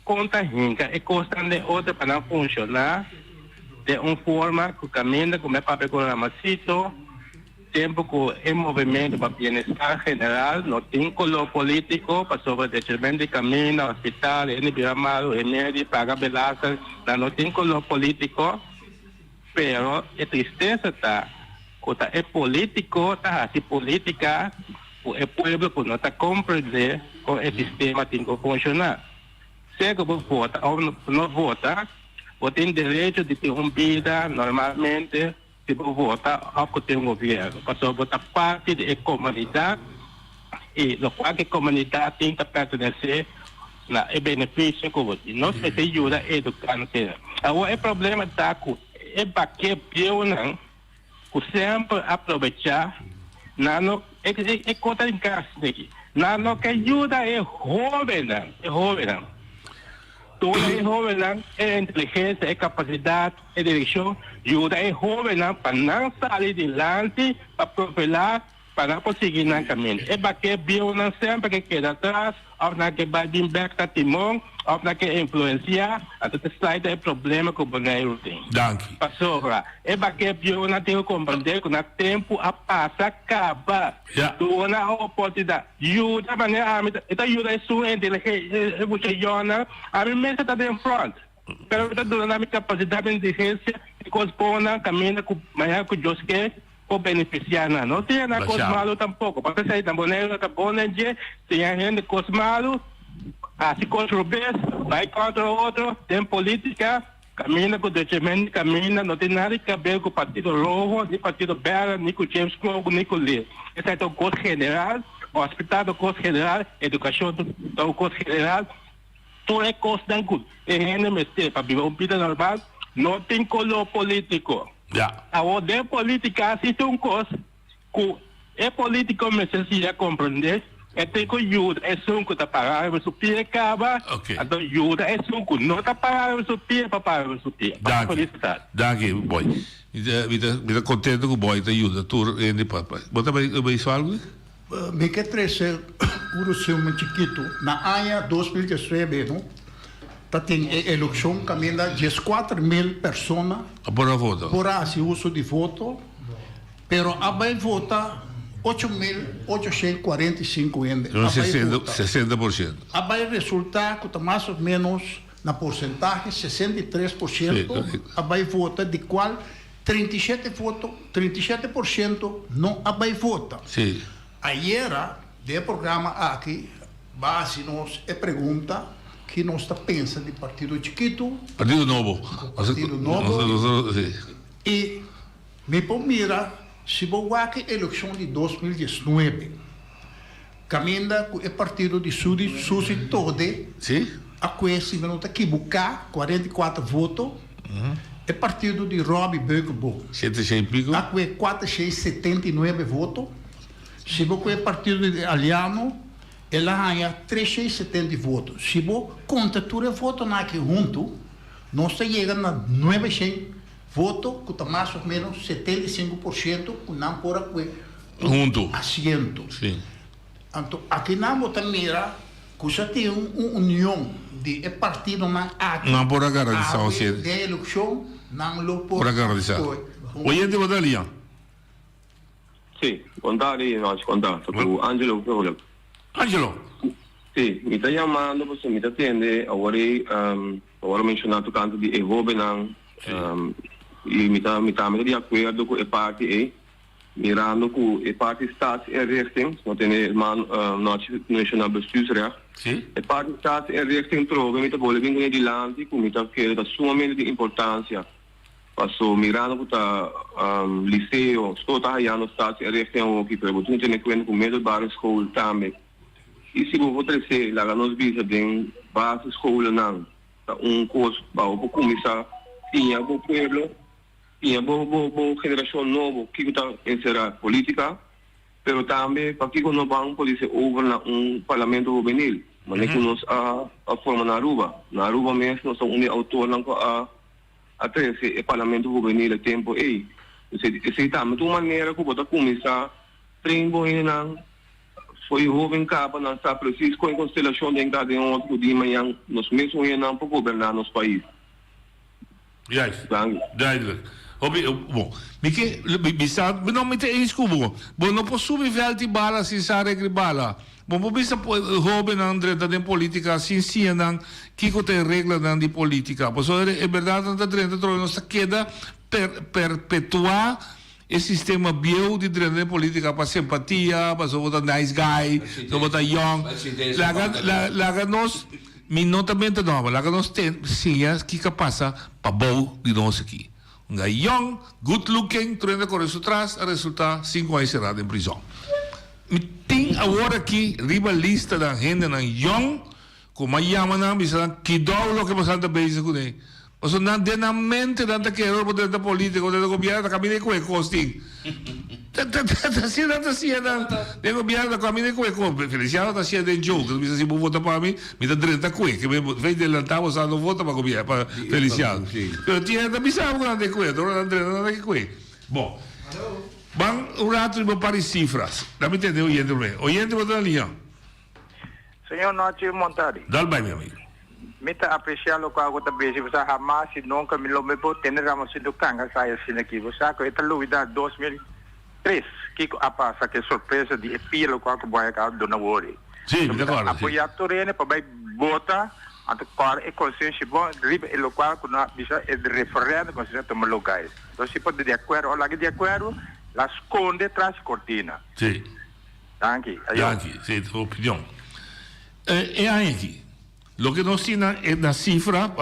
conta rica e custa de outra para funcionar de uma forma que caminha como é papel programacito, tempo que é movimento para bem-estar general, não tem color político para sobre desenvolvimento de caminho, hospital, programado, remédio, paga beleza, não tem color político, pero a tristeza está, que é político, está assim política, o povo que não está compreendendo como o sistema tem que funcionar. Se você vota ou não vota, você tem direito de ter uma vida normalmente, se você vota ao que tem um governo. Porque você é parte da comunidade e a comunidade tem que pertencer ao benefício que você tem. Nós precisamos ajudar a educar. Agora, o problema está que é para que que sempre aproveitar, é contra em casa aqui. Não que ajuda é jovem. Tudo é jovem, é inteligência, é capacidade, é direção, ajuda é jovem para não sair adiante, para profilar para conseguir na caminho. É para que viu não sempre que queda atrás, ou na que vai vir back a timão, ou na que influenciar, até sai do problema que o Boneiro tem. Danke. Passou lá. É para que viu não tem que compreender que no tempo a passa acaba. Tu na oportunidade. Ajuda maneira, então ajuda é sua inteligência, você jona, a mim mesmo está em front. Pero está dando a minha capacidade de inteligência, que corresponde a caminho com manhã que eu quero. O beneficiar não tem nada cosmado tampouco, porque sair da Boneiro está bom né, tem a gente cosmado, assim contra o bes, vai contra o outro, tem política, caminha com o detrimento, caminha, não tem nada que ver com o Partido Rojo, nem o Partido Bela, nem com o James Crow, nem com o Lee. Esse é o curso general, o hospital do curso general, educação do curso general, tudo é curso da CUT. E a gente mestre, para viver uma vida normal, não tem color político. A ordem política assiste coisa que é político mas se já compreender é ter que ajuda é só que está pagando o pie acaba então ajuda é só que não está pagando o pie para pagar o pie. Danke, boy. Me contento com o boy te ajuda tu e papai. Bota bem isso algo? Me que trece o seu muito chiquito na área 2019 não? Tem eleição caminha 14.000 pessoas por esse uso de voto, pero vai votar 8.845 ainda. 60%. Vai resultar que mais ou menos na porcentagem 63%, vai votar de qual 37% não vai votar. Sim. Ayer, do programa aqui, base nos pergunta que nós está pensando de Partido Chiquito. Partido Novo. Partido Novo. E me mira, se vou aqui eleição de 2019, caminha com o Partido de Susi Tode, a coisa minutos que buscar 44 votos, o Partido de Robbie Beucbo, a coisa 479 votos, se vou com o Partido de Aliano, ela ganha 370 votos. Se você conta tudo os votos aqui junto, nós chegamos a 900 votos, que está mais ou menos 75%, que não por aqui junto. Assento. Sim. Então, aqui na Botamira, que já tem uma união de partido aqui. Não por garantir o de eleição, não por garantir. Oi, de Botalia. Sim, contare, nós contare. Angelo. Angelo. Sì, mi sta chiamando, mi sta attendendo, ora menzionato tanto di Evobenan, mi sta di accordo con le parti mirando con le parti staatsinrichting, non tiene il nationaal bestuursrecht. Le parti staatsinrichting trove, mi sta volendo di landi, mi sta chiedendo da sumamente di importanza. Passo mirando con il liceo, sto tagliando staatsinrichting, che per voi tiene quindi con middelbare school tambe. E se você dizer, lá nós vimos bem base escola não, curso para o começar, tinha o povo, tinha a geração nova que está inserir política, mas também para que nós vamos poder over parlamento juvenil, mas nem que nós a forma na Aruba mesmo nós somos um autor não a ter esse parlamento juvenil a tempo aí, se também de uma maneira que você começar, treino não foi jovem capa não está preciso com constelação de cada outro dia manhã nós mesmos não para governar nosso país. Duidelijk. Bom, mi non mi te iscubo. Bom, não posso viver de bala se sare de bala. Bom, bisa jovem não drenta de política sin sia não que tem regra não de política. Pois é verdade não drenta trono nossa queda perpetuar o sistema bio de drena política para simpatia, para votar nice guy, para votar young. Laga nós, minutamente não, laga nós tem sim que passa para bom de nós aqui. Um young, good looking, treina com isso atrás, a resultar 5 anos cerrado em prisão. Tem agora aqui rivalista da gente na young, como a chama na bisa que dá o que passa da base com ele. O sea, non è mente tanta che era potere da politica, potere da copiare da camminare con i costi. Sia da copiare da camminare con i costi. Feliciano da sia del gioco, mi sa si può votare per me, mi dà 30 qui, che vedi dell'altavo sanno vota per copiare, per Feliciano. Però ti è da bisogno con quello, ora Andrea non è che qui. Boh. Van un rato de varias cifras. Dame entender, oyente, oyente, ¿verdad, Lía? Señor Noche Montari. Dale, mi amigo. Me te apreciar lo que hago también. Si você jamás, si nunca me lo me puedo tener, vamos a canga, saya sin aquí. Você sabe, esta luvida 2003, que passa, que surpresa de pilo que eu vou acabar dona Wori. Sim, me acordo. Apoiar Torene para vai botar, até qual é consciência bom, riba e local que não bisa é de referendo com certo locais. Então se pode de acordo, ou lá de acordo, la esconde tras cortina. Sim. Danke. Danke, sim, tua opinião. E aqui, o que nós temos é na cifra,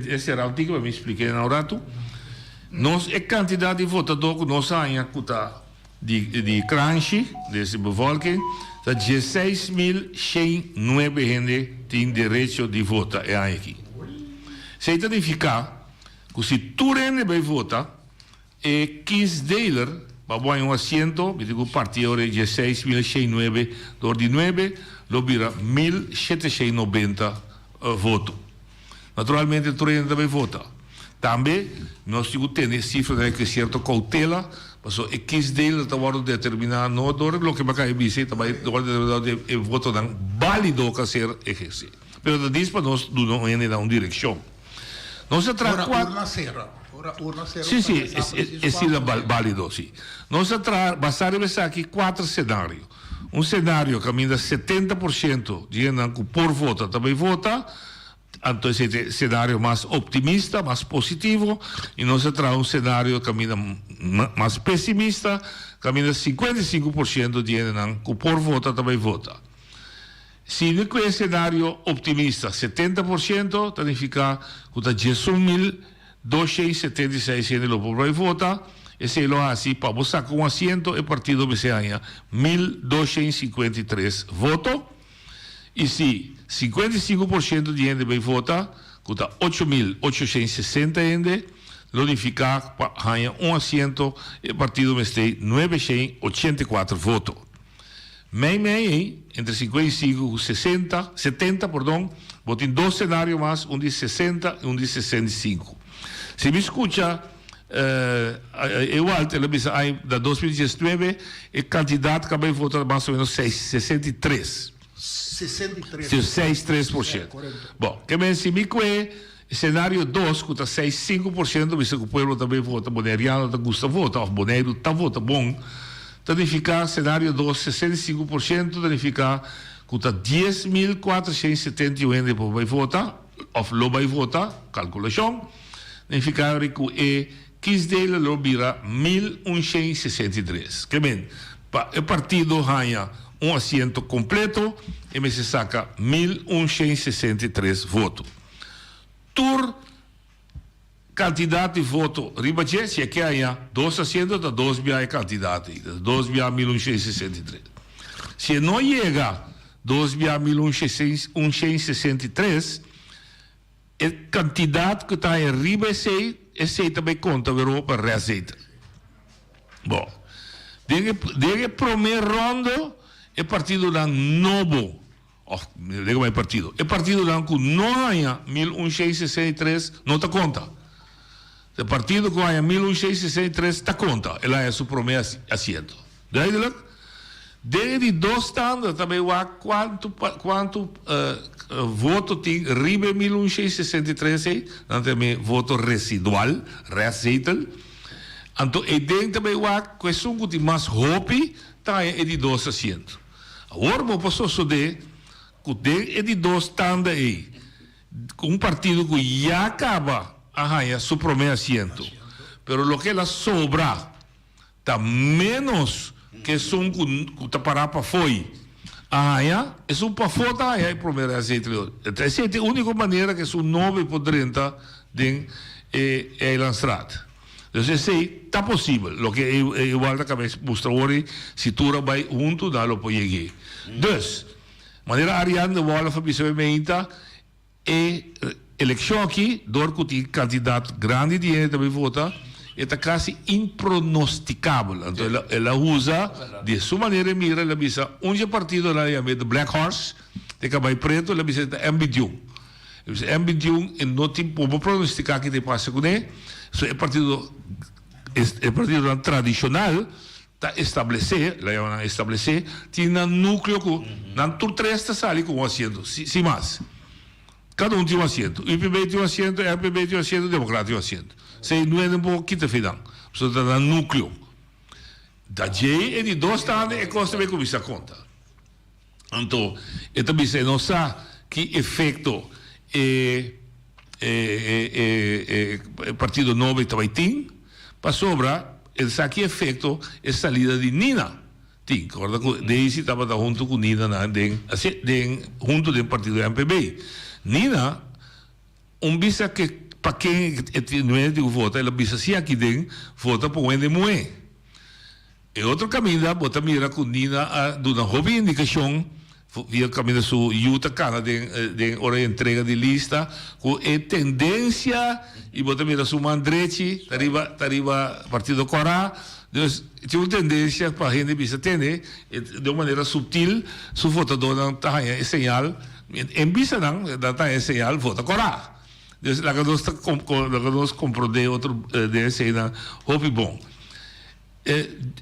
esse era o que eu me expliquei na rato, nós é quantidade de votadores que nós temos de crunch, desse bevolking, dat 16.109 gente tem direito de votar. É aqui. Isso significa que se tu rende vai votar, e 15 deles, para um assento, o partido é 16.109, door die 9, lo vira 1.790 votos. Naturalmente, tu rende vai votar. Também, nós temos cifras de certa cautela, mas o 15 deles estão determinados, não door o que vai dizer, também determinado o voto válido que ser exercido. Mas da dispa nós não indo na direção. Nós traz Sim, é válido, sim. Nós bastaremos aqui 4 cenários. Um cenário que ainda 70% de gente que por voto também vota, então esse cenário mais optimista, mais positivo, e nós traz um cenário que ainda mais pessimista, que ainda 55% de gente que por voto também vota. Se no cenário optimista, 70%, significa que está 276 gente lo vai votar, e se lo assim, para você com assento, o partido vai ser 1.253 votos, e se 55% de gente vai votar, que está 8.860 gente, significa para um assento, o partido vai ter 984 votos. Meio, entre 55 e 70, votam em 2 cenários mais, um de 60 e um de 65. Se me escuta, igual, da 2019, o candidato que vai votar mais ou menos 63. 63%. Bom, que me se me coe, cenário 2, que está 65%, mas o povo também vota, Boneriano está gosta vota, o Boneiro está vota bom, significa cenário 2, 65%, significa que está 10.471 para vai votar, ou lo vai votar, calculação, significa que 15 deles lo vira 1.163. Que bem, o partido ganha um assento completo e me se saca 1.163 votos. Tur candidato de voto, ribache, se é que há 2 assentos, da 2 via candidato, 2 via 1.163. Se não chega 2 via 1.163, o candidato que está em riba esse também conta para reaceita. Bom, desde primeira ronda, o partido da novo, digo mais partido, o partido da que não há 1.163 não está conta. O partido que há 1.163 está conta, ela é o primeiro assento. Desde 2 standards também há quanto voto tem riba 1.163, também voto residual, reaceitável. Então, e dentro também há questão que tem mais hope, está de 2 assentos. Agora, vou passar só de que de 2 standards aí, um partido que já acaba a ganhar seu primeiro assento, mas o que ela sobra está menos que são que está para foi. É um para fora, é o primeiro assento. Essa é a única maneira que são 9 por 30 de lançar. Então, está possível. O que é igual da cabeça mostra hoje, se tu vai junto, dá-lo para chegar. Então, maneira ariana, bola para bisomenta, eleição aqui, dor que tem candidato grande de gente também vota, está quase impronosticável. Então, ela usa, de sua maneira, mira, ela diz, partido ela chama de Black Horse, de cabelo preto, ela diz, M21. M21, não tem como pronosticar que te passa com ele, é partido o partido tradicional está estabelecer, tinha um núcleo que não tu três está sali com um assento, se mais. Cada um tem um assento. O IPB tem um assento, o RPB tem um assento, o Democrata tem um assento. Se não é um pouco que te fidam. Portanto, está no núcleo. Da J e de 2 anos é costa bem como isso conta. Então, eu também sei, não sabe que efeito partido novo também tem, para sobra, ele sabe que efeito é saída de Nina. Tem, concorda? Daisy estava junto com Nina, junto do partido MPB. Nina, bisa que para quem não é de voto, ela bisa se aqui dentro, vota por onde moe. E outro caminho, bota mira com Nina a dar uma hobby indicação, via caminho su Utah Cana de hora entrega de lista, com tendência e bota mira su mandrete, tariba partido Corá. Então, tinha uma tendência para a gente bisa ter, de uma maneira sutil, su votador não está em señal. Em bisa não está em señal, vota Corá. Então, lá que nós compreendemos outro desse na hobby bom.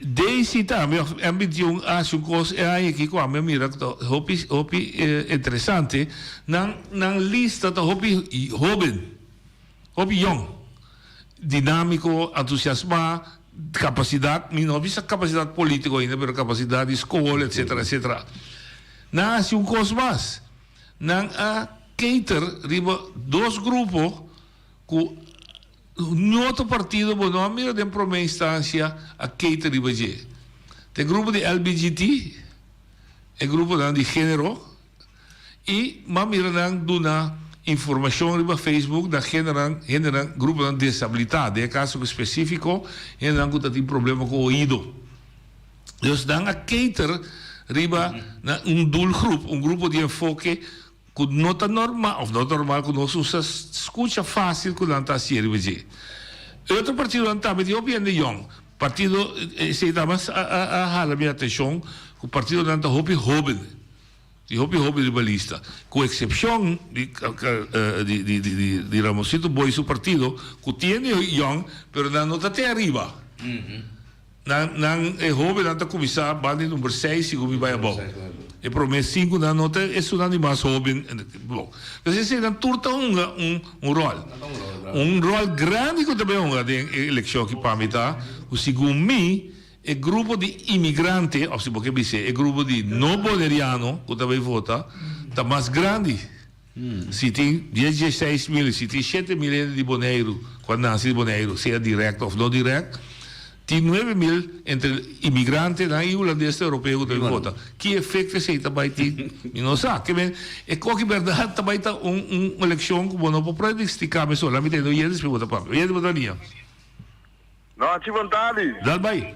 Desse também, ambição, acho que é aqui com a minha mira, hobby interessante, na lista da hobby young, dinâmico, entusiasmado, capacidade, não visa capacidade política ainda, mas capacidade de escola, etc, etc. Não há um coisa mais. Não há cater, riba, 2 grupos, com outro partido, não há mira de primeira instância, a cater riba G. Tem grupo de LBGT, é grupo de gênero, e uma mira de uma informação riba Facebook, da generam grupo de disabilidade, é caso específico, e não tem problema com o ouvido. Então, dan a cater riba um grupo de enfoque que não está normal, que não se escuta fácil que não está sério. Outro partido não está bem de young. Partido, se dá mais a minha atenção, o partido não está jovem. De hobby de balista, com exceção de Ramosito Boy, seu partido, que tem young, mas não está até arriba. Não é jovem, não está começar, bande número 6, se vai a bom. E para mim, 5, não está, é estudante mais jovem. Bom, então, esse não turta um rol. Um rol grande que também é de eleição que para mim está, o segundo mim, é grupo de imigrantes, ou se você dizer, é grupo de não boleriano, que também vota, está mais grande. Se tem 16 mil, se tem 7 milhões de boneiro, quando nasce de boneiro, seja direto ou não direto, tem 9 mil entre imigrantes e holandeses europeus que também vota. Que efeito se também tem? Não sabe. É qualquer verdade, também está uma eleição que não pode predicar, mas solamente não ia disputar para mim. Ia disputar minha. Não, te vontade. Dá bem.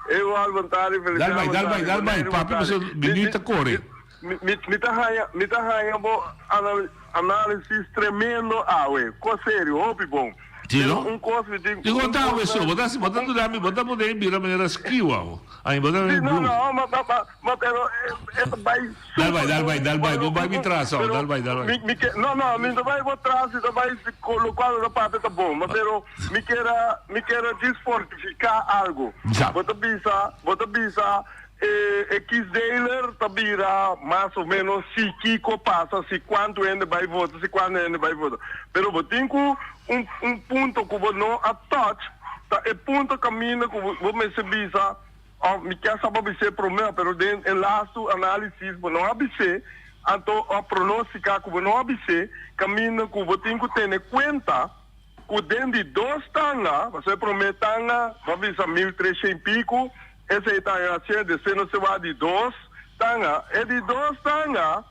Eu ao vontade, dá bem, papi, você minuta corre. Me tá ranhando análise tremendo, sério, hobby bom. Um coisa de contar pessoa, botar poder virar maneira skill, aí botar não, mas dá vai, vou vai me traçar, dá vai. Não, me vai botar, vai colocar na parte tá bom, mas me queira desfortificar algo. Bota bisa X-Dailer tabira mais ou menos se Kiko passa, se quanto ainda vai votar, se quando ainda vai votar. Pero botinho um ponto que você não touch, tá é ponto caminho que você me se bisa, me quer saber se problema, pero em laço análise não abse, então a pronostica que não abse, caminho que você tem que ter em conta que dentro de 2 tanga, você promete tanga, vai bisa 1.300 e pico. Esse tanga de se não se vai de 2 tanga, é de 2 tanga,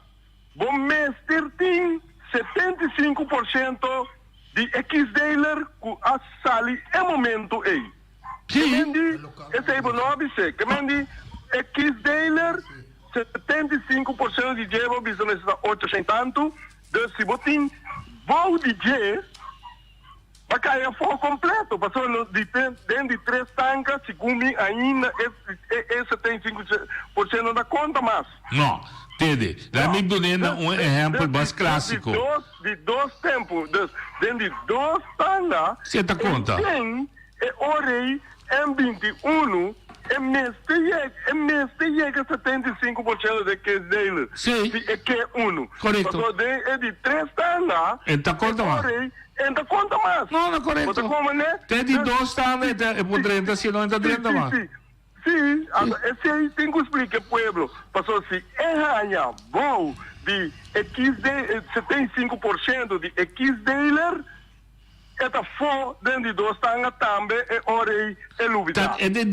bom mês tem 75% de X-Dailer que a sali é momento aí. Sim. Esse aí não abse, que mendi X-Dailer 75% de J vai bisa nessa 800 tanto, de se botin vou de J vai cair fogo completo, passou dentro de 3 tancas, segundo ainda, esse tem 5% da conta, mas... Não, entende? Dá-me um exemplo mais De 2 tempos, dentro de 2 tancas... Você dá conta? orei em 21, este chega a 75% de que dele. Sim. É que é uno. Correto. É de 3 anos. Então conta mais. Ainda conta mais. Não, correto. Tem de 2 anos, é por 30, se não, ainda 30 mais. Sim, esse aí tem que explicar ao povo. Passou se erra bom de 75% de X-Dealer, esta for dentro de 2 anos também é orei e lubida. É de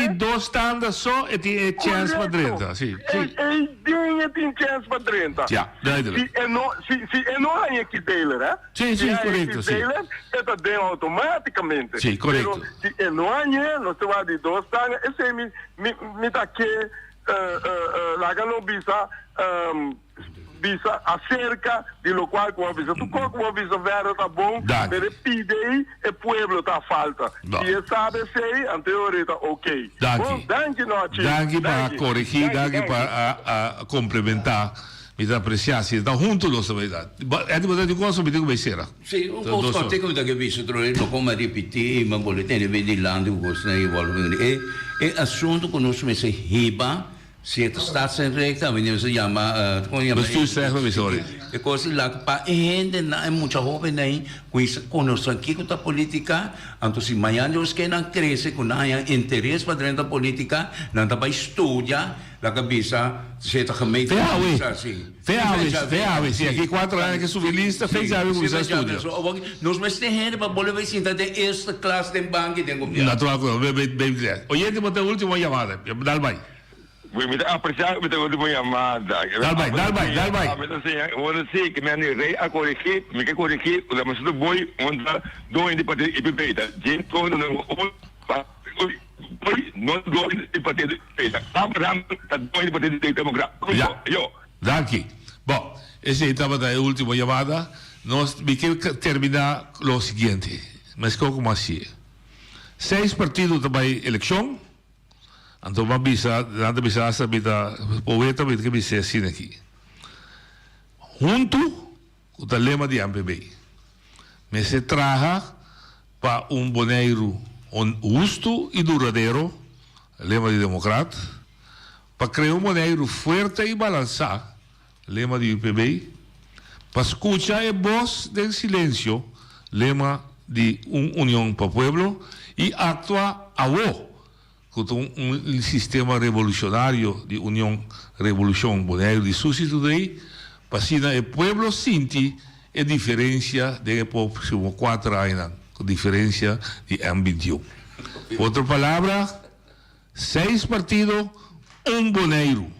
2 anos só e tem chance para 30, sim. Tem chance para 30. Já, se não é X-Dealer, Sim, correto, sim. Esta tem automaticamente. Sim, correto. Se não é, não se vai de 2 anos, esse me dá que lá que não visa acerca de lo qual como visa tu como visa vero tá bom, pero pide aí e pueblo tá falta. Se sabe sei, anterior tá ok. Danke noite. Danke para corrigir, danke para complementar. Mi da apreciarsi, da junto lo so verdade. É de verdade cosa mi dico besteira. Sì, un po' scontento che visto trovo come ripetere, ma volete ne vedi l'ando cosa ne vuole. E assunto conosco me se hiba se staatsrecht, wanneer ze chama bestuursrecht. E così la pa ende na mucha jovem que conosco aqui com a política, então se amanhã os que não cresce com há interesse para dentro da política, não tá para estudar, la cabeça se tá gemeente assim. Veawe, se aqui 4 anos que civilista fez algo com essa estudia. Nós mas tem gente para bola vai sentar de esta classe de banco tem governo. Natural, bem claro. Oyente, bote a última chamada, dá vai. Vou me apreciar me tenho uma chamada. Dá vai. Vou dizer que me rei a corrigir, me que corrigir, o da mas do boi, onde dois de partir e peita. Gente, quando não não dois de partir e peita. Abraham tá dois de partir e democrático. Eu. Daqui. Bom, esse estava da última chamada. Nós me quero terminar o seguinte, mas como assim? 6 partidos também eleição. Então, nada bisa sabida poeta que me se assim aqui. Junto com o lema de MPB, me se traga para boneiro justo e duradouro, lema de democrata, para criar boneiro forte e balançado, lema de UPB, para escutar a voz do silêncio, lema de União para o Pueblo, e actuar a voz. Com sistema revolucionário de União Revolução Boneiro de substituir aí, para que o povo sinta a diferença de próximos 4 anos, a diferença de M21. Outra palavra, 6 partidos, boneiro.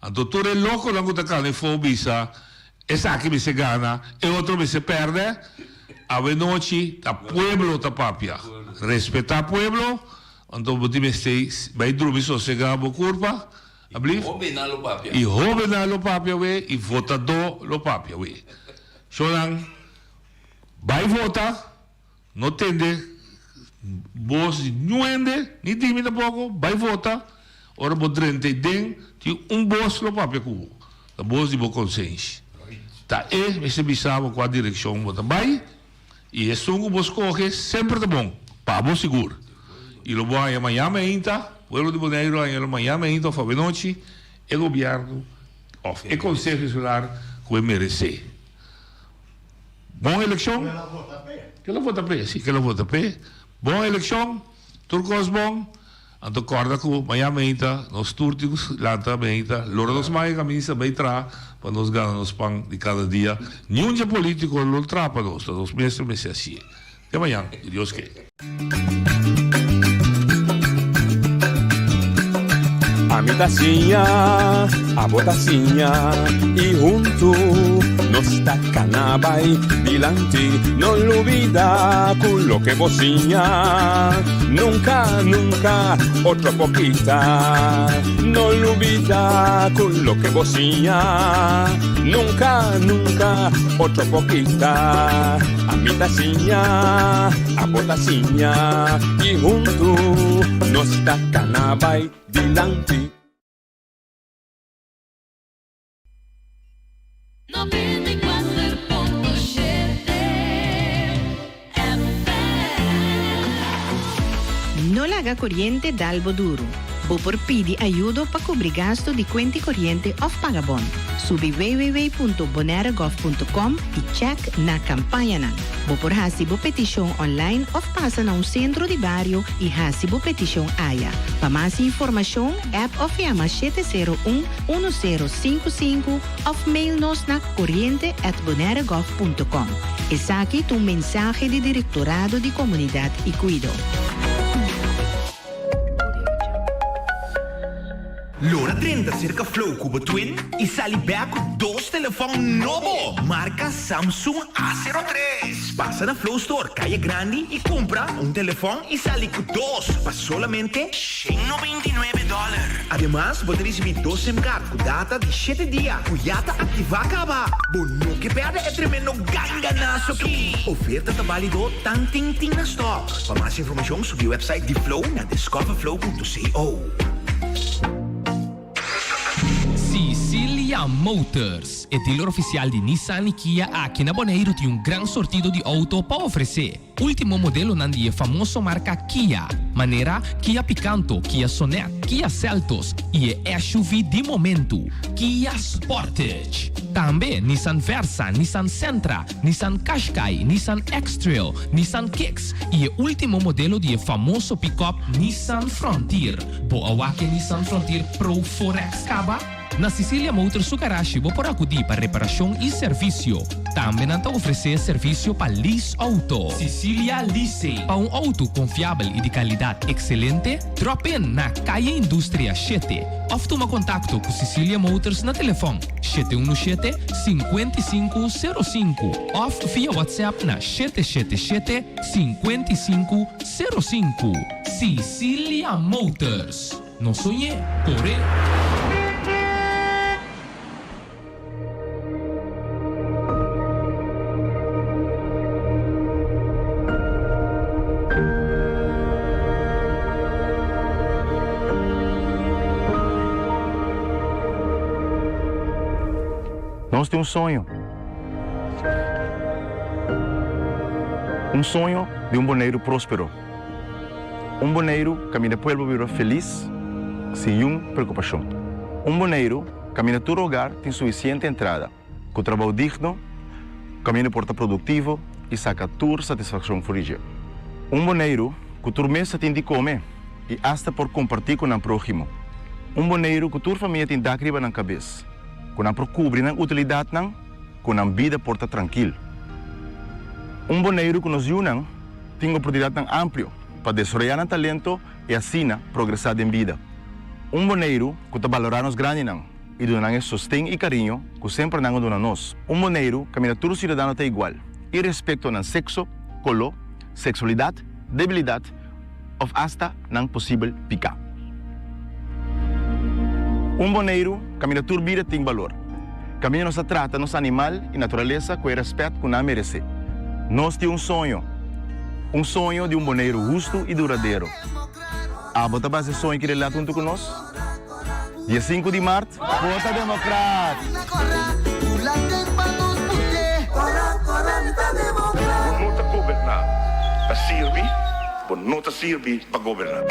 Então, todo é louco na Cutacana, fobisa, essa aqui se ganha, e outro se perde, a noite, o povo está papia. Respeitar o povo. Então, vai dormir sossegado, curva, e roubem o papel, e votador o papel. Então, vai votar, não tem voz nuende, nem dimina pouco, vai votar, ora, vou drente tem voz no papel, a voz de boa consciência. Tá, esse bisava com a direção, vai, e esse sonho vos corre sempre de bom, para vos seguro. E lo bom é amanhã ainda, o pueblo de Boneiro amanhã ainda, a noite, o governo, o Conselho Regional, que merece. Boa eleição? Que ela vota pé, sim, que ela vota pé. Boa eleição, turcos bom. Então, acorda que amanhã ainda, nós turcos, lá também ainda, lora dos mais caminhos também para nós ganhar nos pão de cada dia. Nenhum dia político não trapa nós mesmos assim. Até amanhã, Deus quer. A mi tacinha, a botacinha, e junto nos tacanabay dilante, no olvida con lo que bocinha, nunca, nunca, otra poquita, no olvida con lo que bocinha, nunca, nunca, otra poquita, a mi tacinha, a botacinha, y junto nos tacanabay dilante. 94.7 FM Plaga corriente d'albo duro. Bo por pidi aiuto para cobrir gasto di conti corriente of Pagabon. Subi www.bonaire.gov.com e check na campanha nan. Bo por hasibo petition online of passa na centro di barrio e hasibo petition AIA. Para mais informação, app of chama 701-1055 of mail nos na corriente@bonaire.gov.com. E aqui tu mensagem de Diretorado de Comunidade e Cuido. L'ora 30 cerca Flow Cubo Twin e sali back com 2 telefones novo. Marca Samsung A03. Passa na Flow Store, Calle Grande e compra telefone e sali com 2 para solamente $199. Además, você recebe 2 SIM card com data de 7 dias. Cuidado ativar acaba. Bono que perde é tremendo ganganaço aqui. Oferta tá válido tanting na stock. Para mais informação, subi o website de Flow na discoverflow.co. Sicilia Motors, é dealer oficial de Nissan e Kia aqui na Bonaire, tem um grande sortido de auto para oferecer. Último modelo nandi é famoso marca Kia, maneira Kia Picanto, Kia Sonet, Kia Seltos e é SUV de momento, Kia Sportage. Também Nissan Versa, Nissan Sentra, Nissan Qashqai, Nissan X-Trail, Nissan Kicks e o último modelo de famoso pick-up Nissan Frontier. Boa que Nissan Frontier Pro 4X Caba? Na Sicilia Motors Sugarashi vou por acudir para reparação e serviço. Também não oferecer serviço para lease auto. Sicilia Leasing. Para um auto confiável e de qualidade excelente, drop in na Calle Indústria 7. Ou toma contato com Sicilia Motors na telefone 717-5505 ou via WhatsApp na 777-5505. Sicilia Motors. Não sonhe, corre. Nós temos um sonho. Um sonho de um boneiro próspero. Um boneiro que minha pueblo viva feliz, sem nenhuma preocupação. Um boneiro que minha todo lugar tem suficiente entrada, com trabalho digno, que minha porta produtivo e saca toda satisfação por dia. Um boneiro que toda mesa tem de comer e hasta por compartilhar com o próximo. Um boneiro que toda família tem de dar na cabeça. Com a procura na utilidade com a vida porta tranquila. Um boneiro que nos une tem uma oportunidade ampla para desenvolver o talento e assim progressar em vida. Um boneiro que está valorando os grandes e dando sustento e carinho que sempre não dona nós. Um boneiro que mira todo cidadão está igual e respeito ao sexo, color, sexualidade, debilidade ou hasta não possível picar. Um boneiro caminha toda vida tem valor. Caminha nos trata nos animal e natureza com o respeito que não merece. Nós temos um sonho de um boneiro justo e duradouro. A bota base sonho que ele lá junto conosco. Dia 5 de março, vota democrata. Não está governar para servir, não está servir para governar.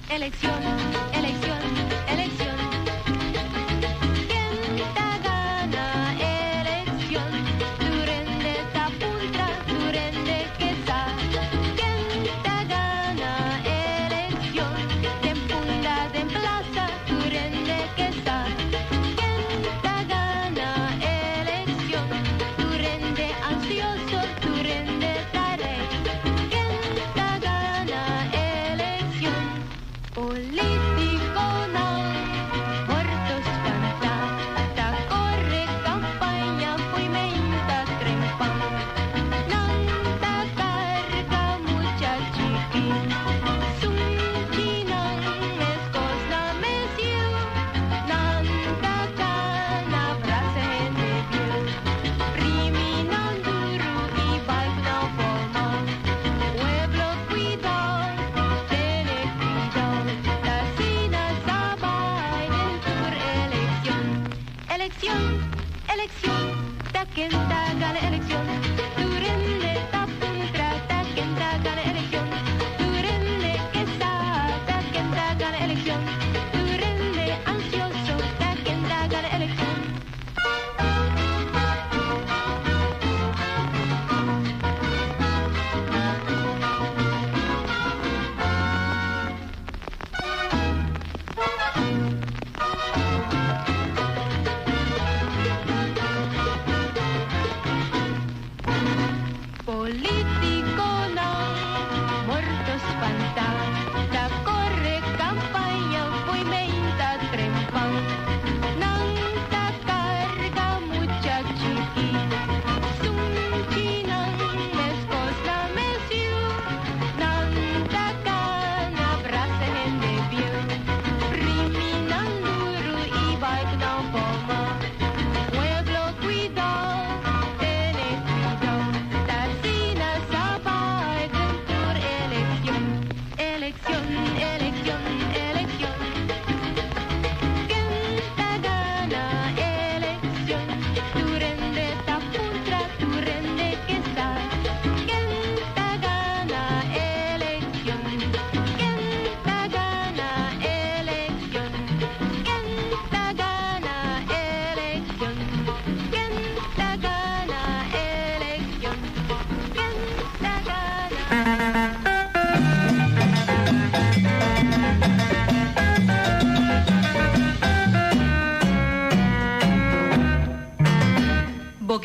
Elección, elección, elección. ¿Quién te gana? Elección. Durende esta punta, durende que está. ¿Quién te gana? Elección. De punta, de plaza, durende que está. ¿Quién te gana? Elección.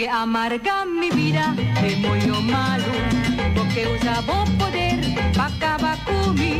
que amarga mi vida de muy malo, porque usaba poder para acabar conmigo.